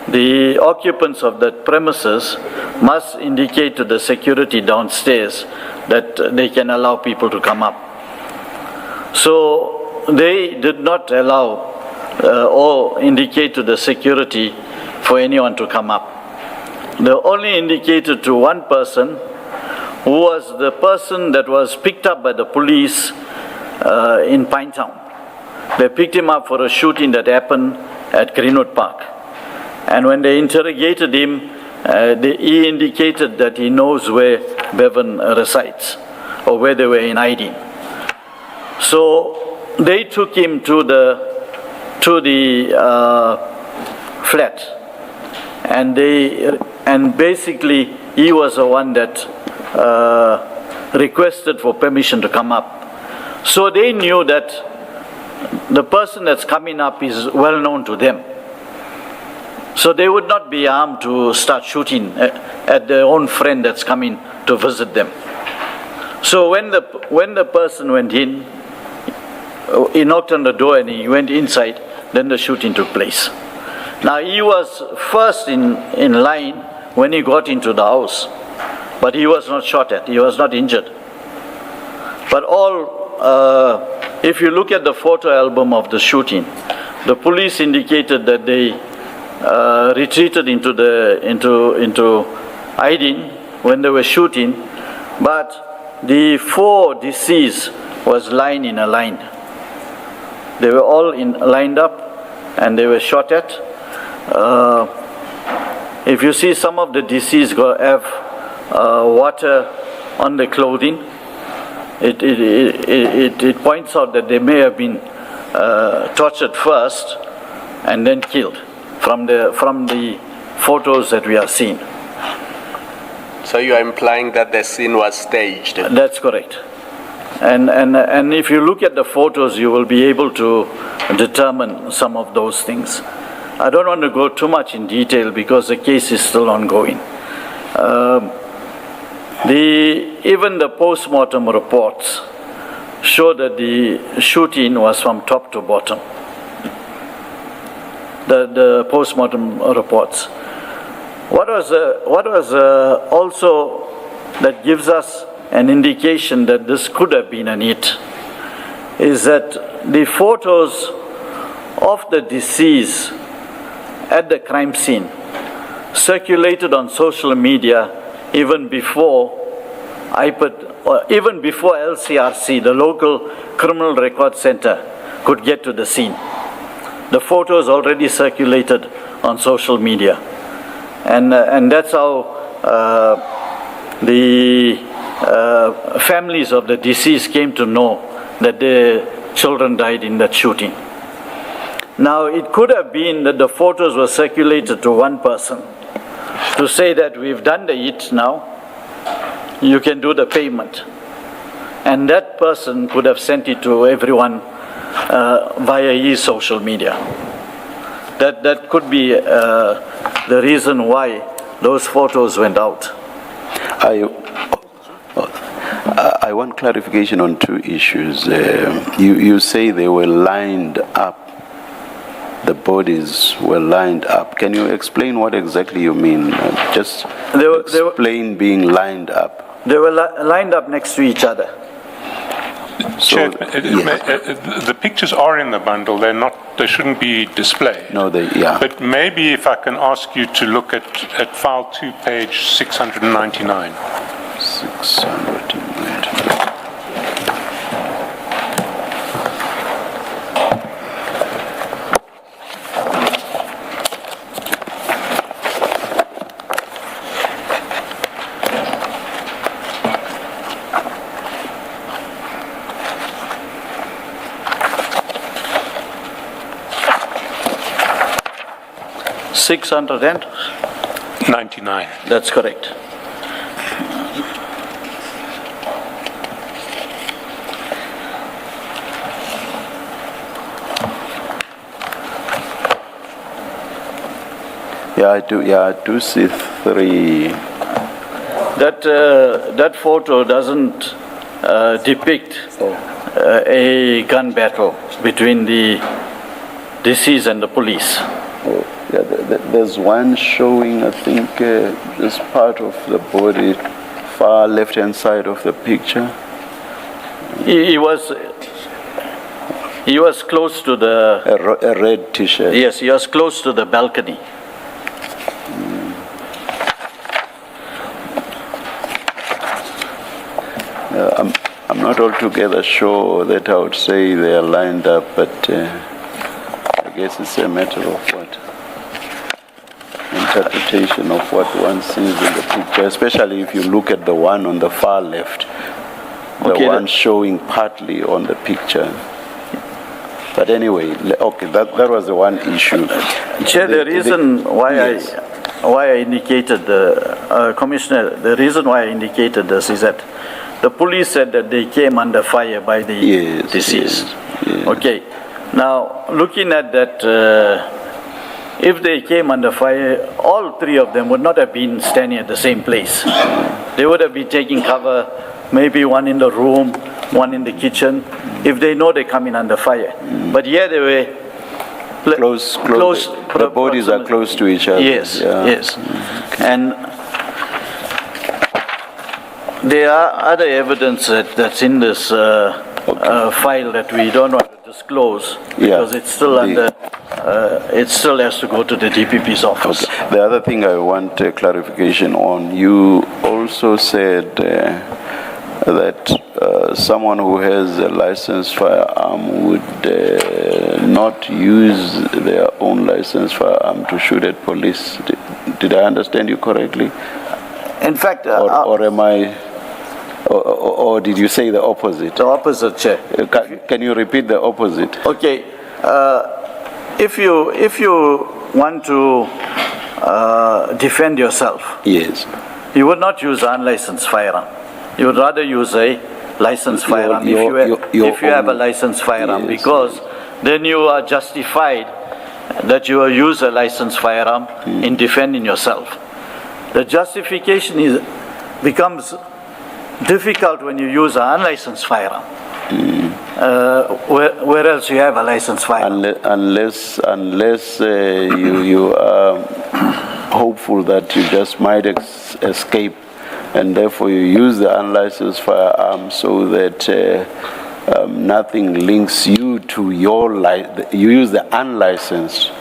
the occupants of that premises must indicate to the security downstairs that they can allow people to come up. So they did not allow or indicate to the security for anyone to come up. They only indicated to one person who was the person that was picked up by the police in Pinetown. They picked him up for a shooting that happened at Greenwood Park. And when they interrogated him, he indicated that he knows where Bevan resides, or where they were in hiding. So they took him to the flat, and basically he was the one that requested for permission to come up. So they knew that the person that's coming up is well known to them. So they would not be armed to start shooting at their own friend that's coming to visit them. So when the person went in, he knocked on the door and he went inside, then the shooting took place. Now he was first in line when he got into the house, but he was not shot at, he was not injured. But if you look at the photo album of the shooting, the police indicated that they retreated into hiding when they were shooting, but the 4 deceased was lying in a line. They were all lined up and they were shot at. If you see, some of the deceased have water on their clothing. It points out that they may have been tortured first and then killed from the photos that we are seeing. So you are implying that the scene was staged? That's correct. And if you look at the photos, you will be able to determine some of those things. I don't want to go too much in detail because the case is still ongoing. Even the post-mortem reports show that the shooting was from top to bottom. The post-mortem reports. What was also that gives us an indication that this could have been an hit is that the photos of the deceased at the crime scene circulated on social media even before even before LCRC, the local criminal record center, could get to the scene. The photos already circulated on social media. And that's how the families of the deceased came to know that their children died in that shooting. Now, it could have been that the photos were circulated to one person to say that we've done the hit now, you can do the payment. And that person could have sent it to everyone via his social media. That could be the reason why those photos went out. I want clarification on 2 issues. You say they were lined up. The bodies were lined up. Can you explain what exactly you mean? Just explain being lined up. They were lined up next to each other. So, the pictures are in the bundle. They're not. They shouldn't be displayed. No, yeah. But maybe if I can ask you to look at file 2, page 699. 699. 699. That's correct. Yeah, I do see 3. That photo doesn't depict a gun battle between the deceased and the police. Oh, yeah, there's one showing, I think, this part of the body, far left-hand side of the picture. He was close to the... A red T-shirt. Yes, he was close to the balcony. not altogether sure that I would say they are lined up, but I guess it's a matter of what? Interpretation of what one sees in the picture, especially if you look at the one on the far left, the Okay, one showing partly on the picture. But anyway, okay, that was the one issue. Chair, the reason why yes. I indicated, Commissioner, the reason why I indicated this is that the police said that they came under fire by the Yes, deceased. yes. Okay. Now, looking at that, if they came under fire, all three of them would not have been standing at the same place. They would have been taking cover, maybe one in the room, one in the kitchen, if they know they're coming under fire. But here they were Close, the bodies are close to each other. Yes, yeah. yes. And there are other evidence that's in this file that we don't want to disclose because it's still under, it still has to go to the DPP's office. Okay. The other thing I want clarification on, you also said that someone who has a licensed firearm would not use their own licensed firearm to shoot at police. Did I understand you correctly? In fact, or am I, or did you say the opposite? the opposite, Chair. Can you repeat the opposite? Okay, if you want to defend yourself, Yes. you would not use an unlicensed firearm. You would rather use a licensed firearm if you have a licensed firearm, Yes, because then you are justified that you will use a licensed firearm in defending yourself. The justification becomes difficult when you use an unlicensed firearm. Where else you have a licensed firearm? Unless you are hopeful that you just might escape, and therefore you use the unlicensed firearm so that nothing links you to your you use the unlicensed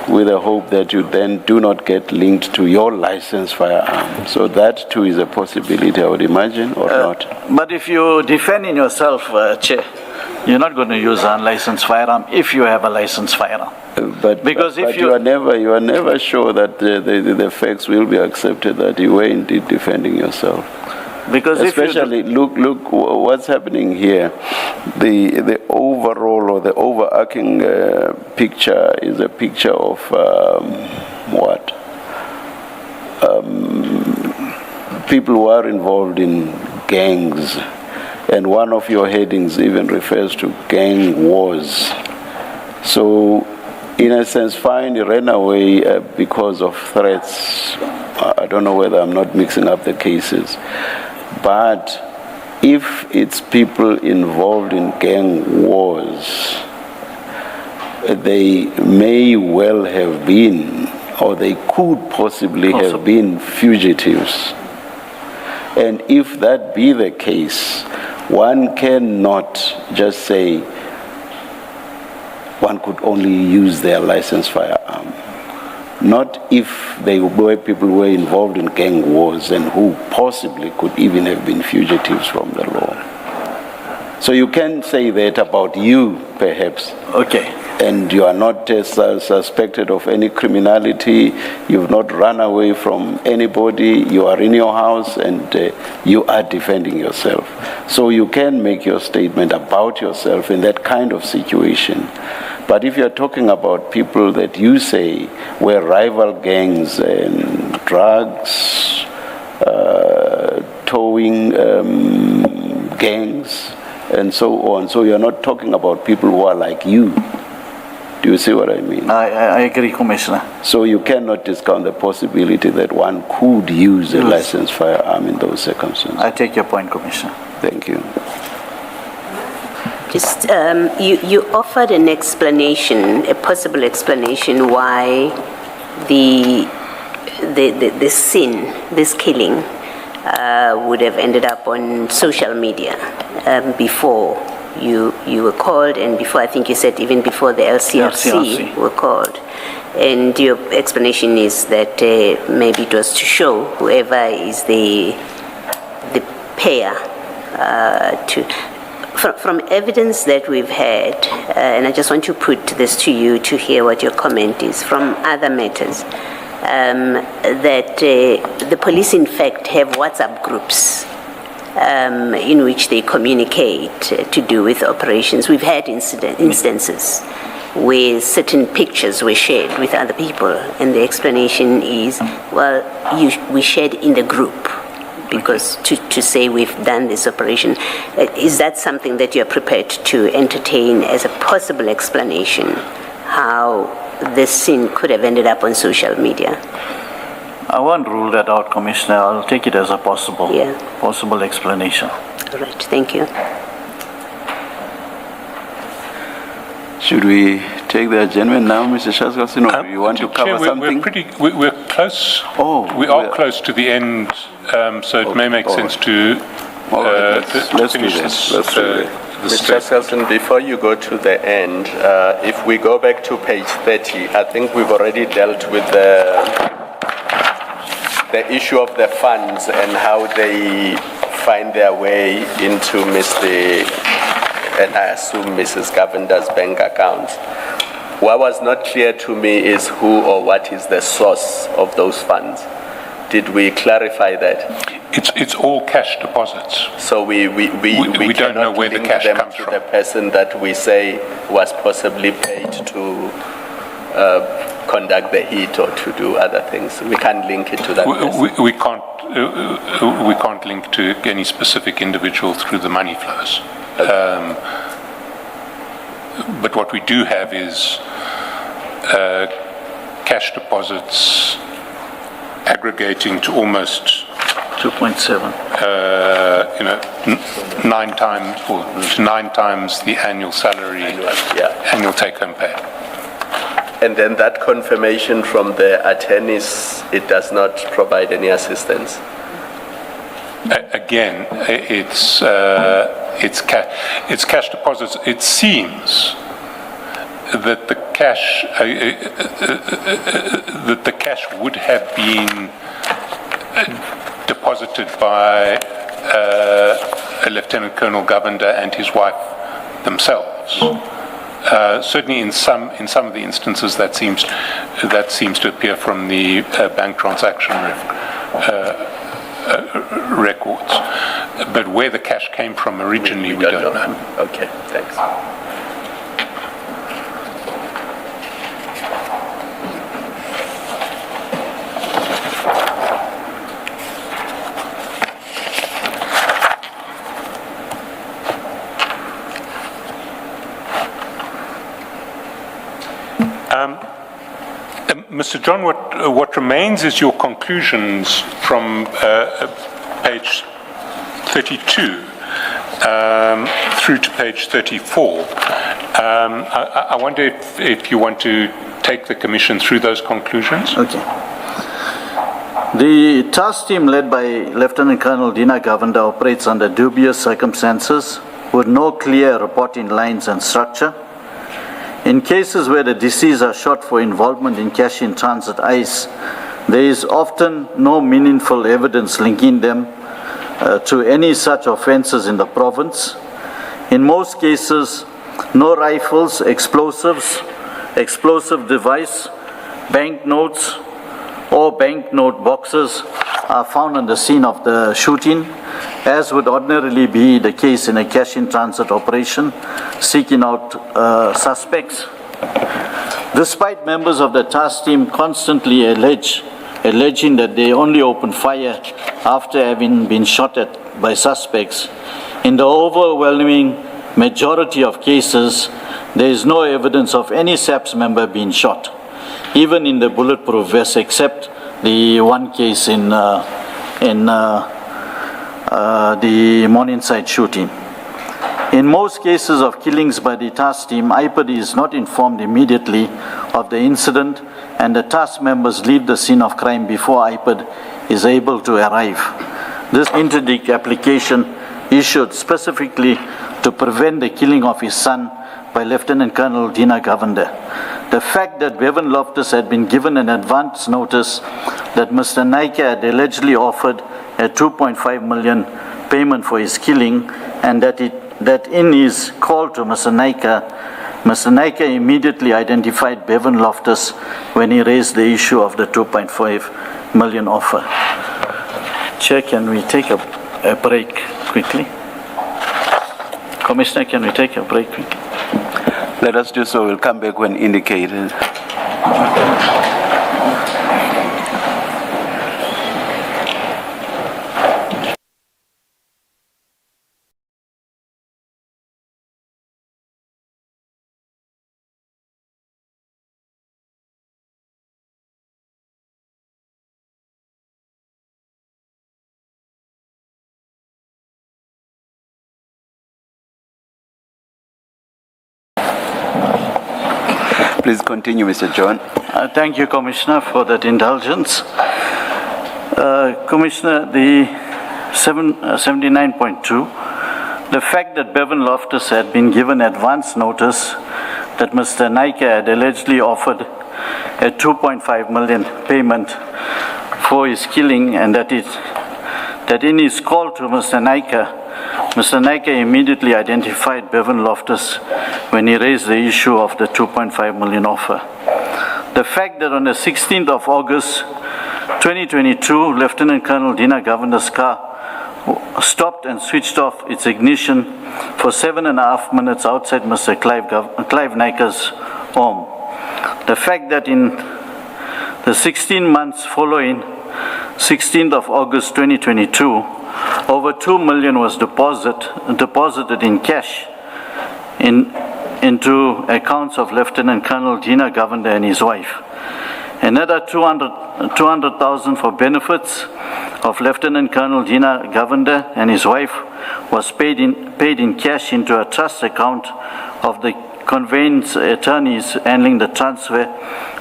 with the hope that you then do not get linked to your licensed firearm. So that too is a possibility, I would imagine, or not. But if you're defending yourself, Chair, you're not going to use an unlicensed firearm if you have a licensed firearm. But you are never sure that the facts will be accepted that you were indeed defending yourself. Because especially look what's happening here. The overall or the overarching picture is a picture of what? People who are involved in gangs, and one of your headings even refers to gang wars. So, in a sense, fine, he ran away because of threats. I don't know whether I'm not mixing up the cases. But if it's people involved in gang wars, they may well have been, or they could possibly have been fugitives. And if that be the case, one cannot just say one could only use their licensed firearm. Not if people were involved in gang wars and who possibly could even have been fugitives from the law. So you can say that about you, perhaps. Okay. And you are not suspected of any criminality, you've not run away from anybody, you are in your house and you are defending yourself. So you can make your statement about yourself in that kind of situation. But if you're talking about people that you say were rival gangs and drugs, towing gangs, and so on, so you're not talking about people who are like you. Do you see what I mean? I agree, Commissioner. So you cannot discount the possibility that one could use a licensed firearm in those circumstances. I take your point, Commissioner. Thank you. Just, you offered an explanation, a possible explanation why the sin, this killing, would have ended up on social media before you were called, and before, I think you said even before the LCRC were called. And your explanation is that maybe it was to show whoever is the payer From evidence that we've had, and I just want to put this to you to hear what your comment is, from other matters, that the police in fact have WhatsApp groups in which they communicate to do with operations. We've had instances where certain pictures were shared with other people, and the explanation is, well, we shared in the group, because to say we've done this operation. Is that something that you're prepared to entertain as a possible explanation, how this scene could have ended up on social media? I won't rule that out, Commissioner. I'll take it as a possible explanation. All right, thank you. Should we take the adjournment now, Mr. Shaskalsin, or do you want to cover Chair, something? We're close. We are close to the end, so it may make sense to finish this. Mr. Shaskalsin, before you go to the end, if we go back to page 30, I think we've already dealt with the issue of the funds and how they find their way into and I assume Mrs. Govender's bank account. What was not clear to me is who or what is the source of those funds. Did we clarify that? It's all cash deposits. So we don't know where the cash them comes to from. the person that we say was possibly paid to conduct the hit or to do other things. We can't link it to that person. We can't link to any specific individual through the money flows. But what we do have is cash deposits aggregating to almost 2.7. 9 times the annual salary, annual take-home pay. And then that confirmation from the attorneys, it does not provide any assistance. Again, it's cash deposits. It seems that the cash would have been deposited by a Lieutenant Colonel Govender and his wife themselves. Certainly, in some of the instances, that seems to appear from the bank transaction records. But where the cash came from originally, we don't know. Okay, thanks. Mr. John, what remains is your conclusions from page 32 through to page 34. I wonder if you want to take the Commission through those conclusions. Okay. The task team led by Lieutenant Colonel Dina Govender operates under dubious circumstances with no clear reporting lines and structure. In cases where the deceased are shot for involvement in cash in transit ICE, there is often no meaningful evidence linking them to any such offences in the province. In most cases, no rifles, explosives, explosive device, banknotes, or banknote boxes are found on the scene of the shooting, as would ordinarily be the case in a cash-in-transit operation seeking out suspects. Despite members of the task team constantly alleging that they only opened fire after having been shot at by suspects, in the overwhelming majority of cases, there is no evidence of any SAPS member being shot, even in the bulletproof vest, except the one case in the Morningside shooting. In most cases of killings by the task team, IPID is not informed immediately of the incident, and the task members leave the scene of crime before IPID is able to arrive. This interdict application issued specifically to prevent the killing of his son by Lieutenant Colonel Dina Govender. The fact that Bevan Loftus had been given an advance notice that Mr. Naika had allegedly offered a 2.5 million payment for his killing, and that in his call to Mr. Naika immediately identified Bevan Loftus when he raised the issue of the 2.5 million offer. Chair, can we take a break quickly? Commissioner, can we take a break quickly? Let us do so. We'll come back when indicated. Please continue, Mr. John. Thank you, Commissioner, for that indulgence. Commissioner, the 79.2, the fact that Bevan Loftus had been given advance notice that Mr. Naika had allegedly offered a 2.5 million payment for his killing, and that in his call to Mr. Naika immediately identified Bevan Loftus when he raised the issue of the 2.5 million offer. The fact that on the 16th of August 2022, Lieutenant Colonel Dina Governor's car stopped and switched off its ignition for 7.5 minutes outside Mr. Clive Naika's home. The fact that in the 16 months following 16th of August 2022, over 2 million was deposited in cash into accounts of Lieutenant Colonel Dina Govender and his wife. Another 200,000 for benefits of Lieutenant Colonel Dina Govender and his wife was paid in cash into a trust account of the conveyance attorneys handling the transfer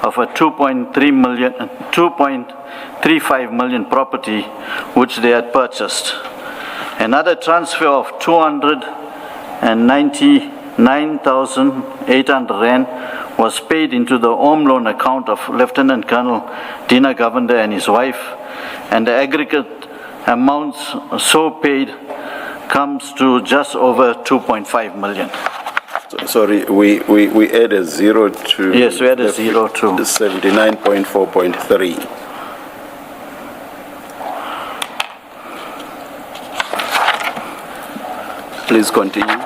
of a 2.35 million property which they had purchased. Another transfer of 299,800 rand was paid into the home loan account of Lieutenant Colonel Dina Govender and his wife, and the aggregate amounts so paid comes to just over 2.5 million. Sorry, we add a zero to... Yes, we add a zero to... 79.4.3. Please continue.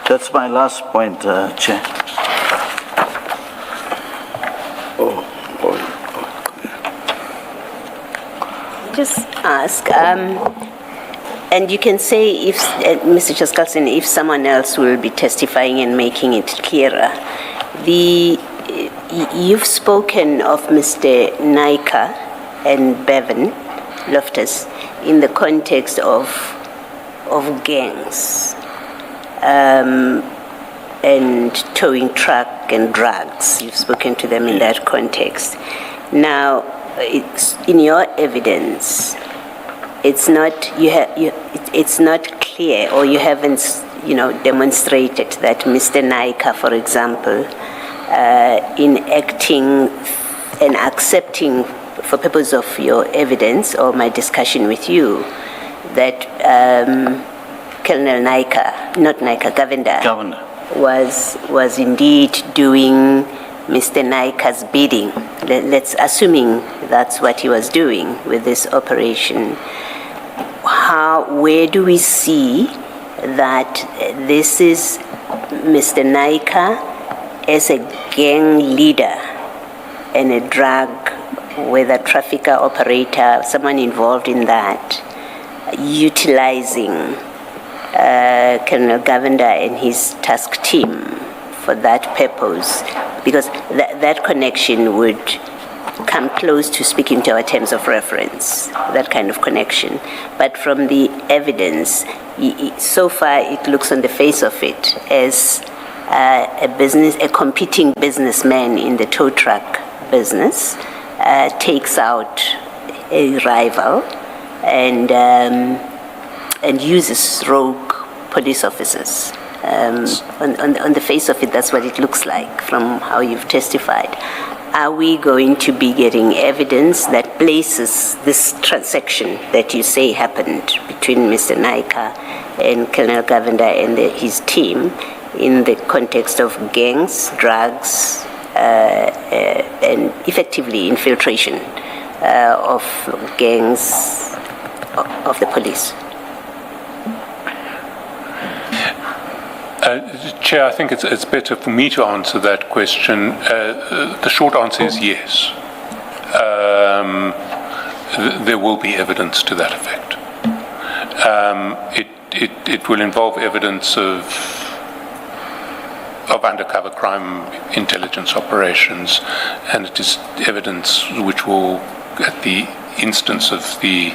That's my last point, Chair. Just ask, and you can say, if Mr. Chaskalson, if someone else will be testifying and making it clearer. You've spoken of Mr. Naika and Bevan Loftus in the context of gangs and towing truck and drugs. You've spoken to them in that context. Now, it's in your evidence. It's not clear, or you haven't, demonstrated that Mr. Naika, for example, in acting and accepting, for purpose of your evidence or my discussion with you, that Colonel Naika, not Naika, Govender, was indeed doing Mr. Naika's bidding. Let's assuming that's what he was doing with this operation. Where do we see that this is Mr. Naika as a gang leader and a drug, whether trafficker, operator, someone involved in that, utilizing Colonel Govender and his task team for that purpose? Because that connection would come close to speaking to our terms of reference, that kind of connection. But from the evidence, so far it looks on the face of it as a competing businessman in the tow truck business takes out a rival and uses rogue police officers. On the face of it, that's what it looks like from how you've testified. are we going to be getting evidence that places this transaction that you say happened between Mr. Naika and Colonel Govender and his team in the context of gangs, drugs, and effectively infiltration of gangs of the police? Chair, I think it's better for me to answer that question. The short answer is yes. There will be evidence to that effect. It will involve evidence of undercover crime intelligence operations, and it is evidence which will, at the instance of the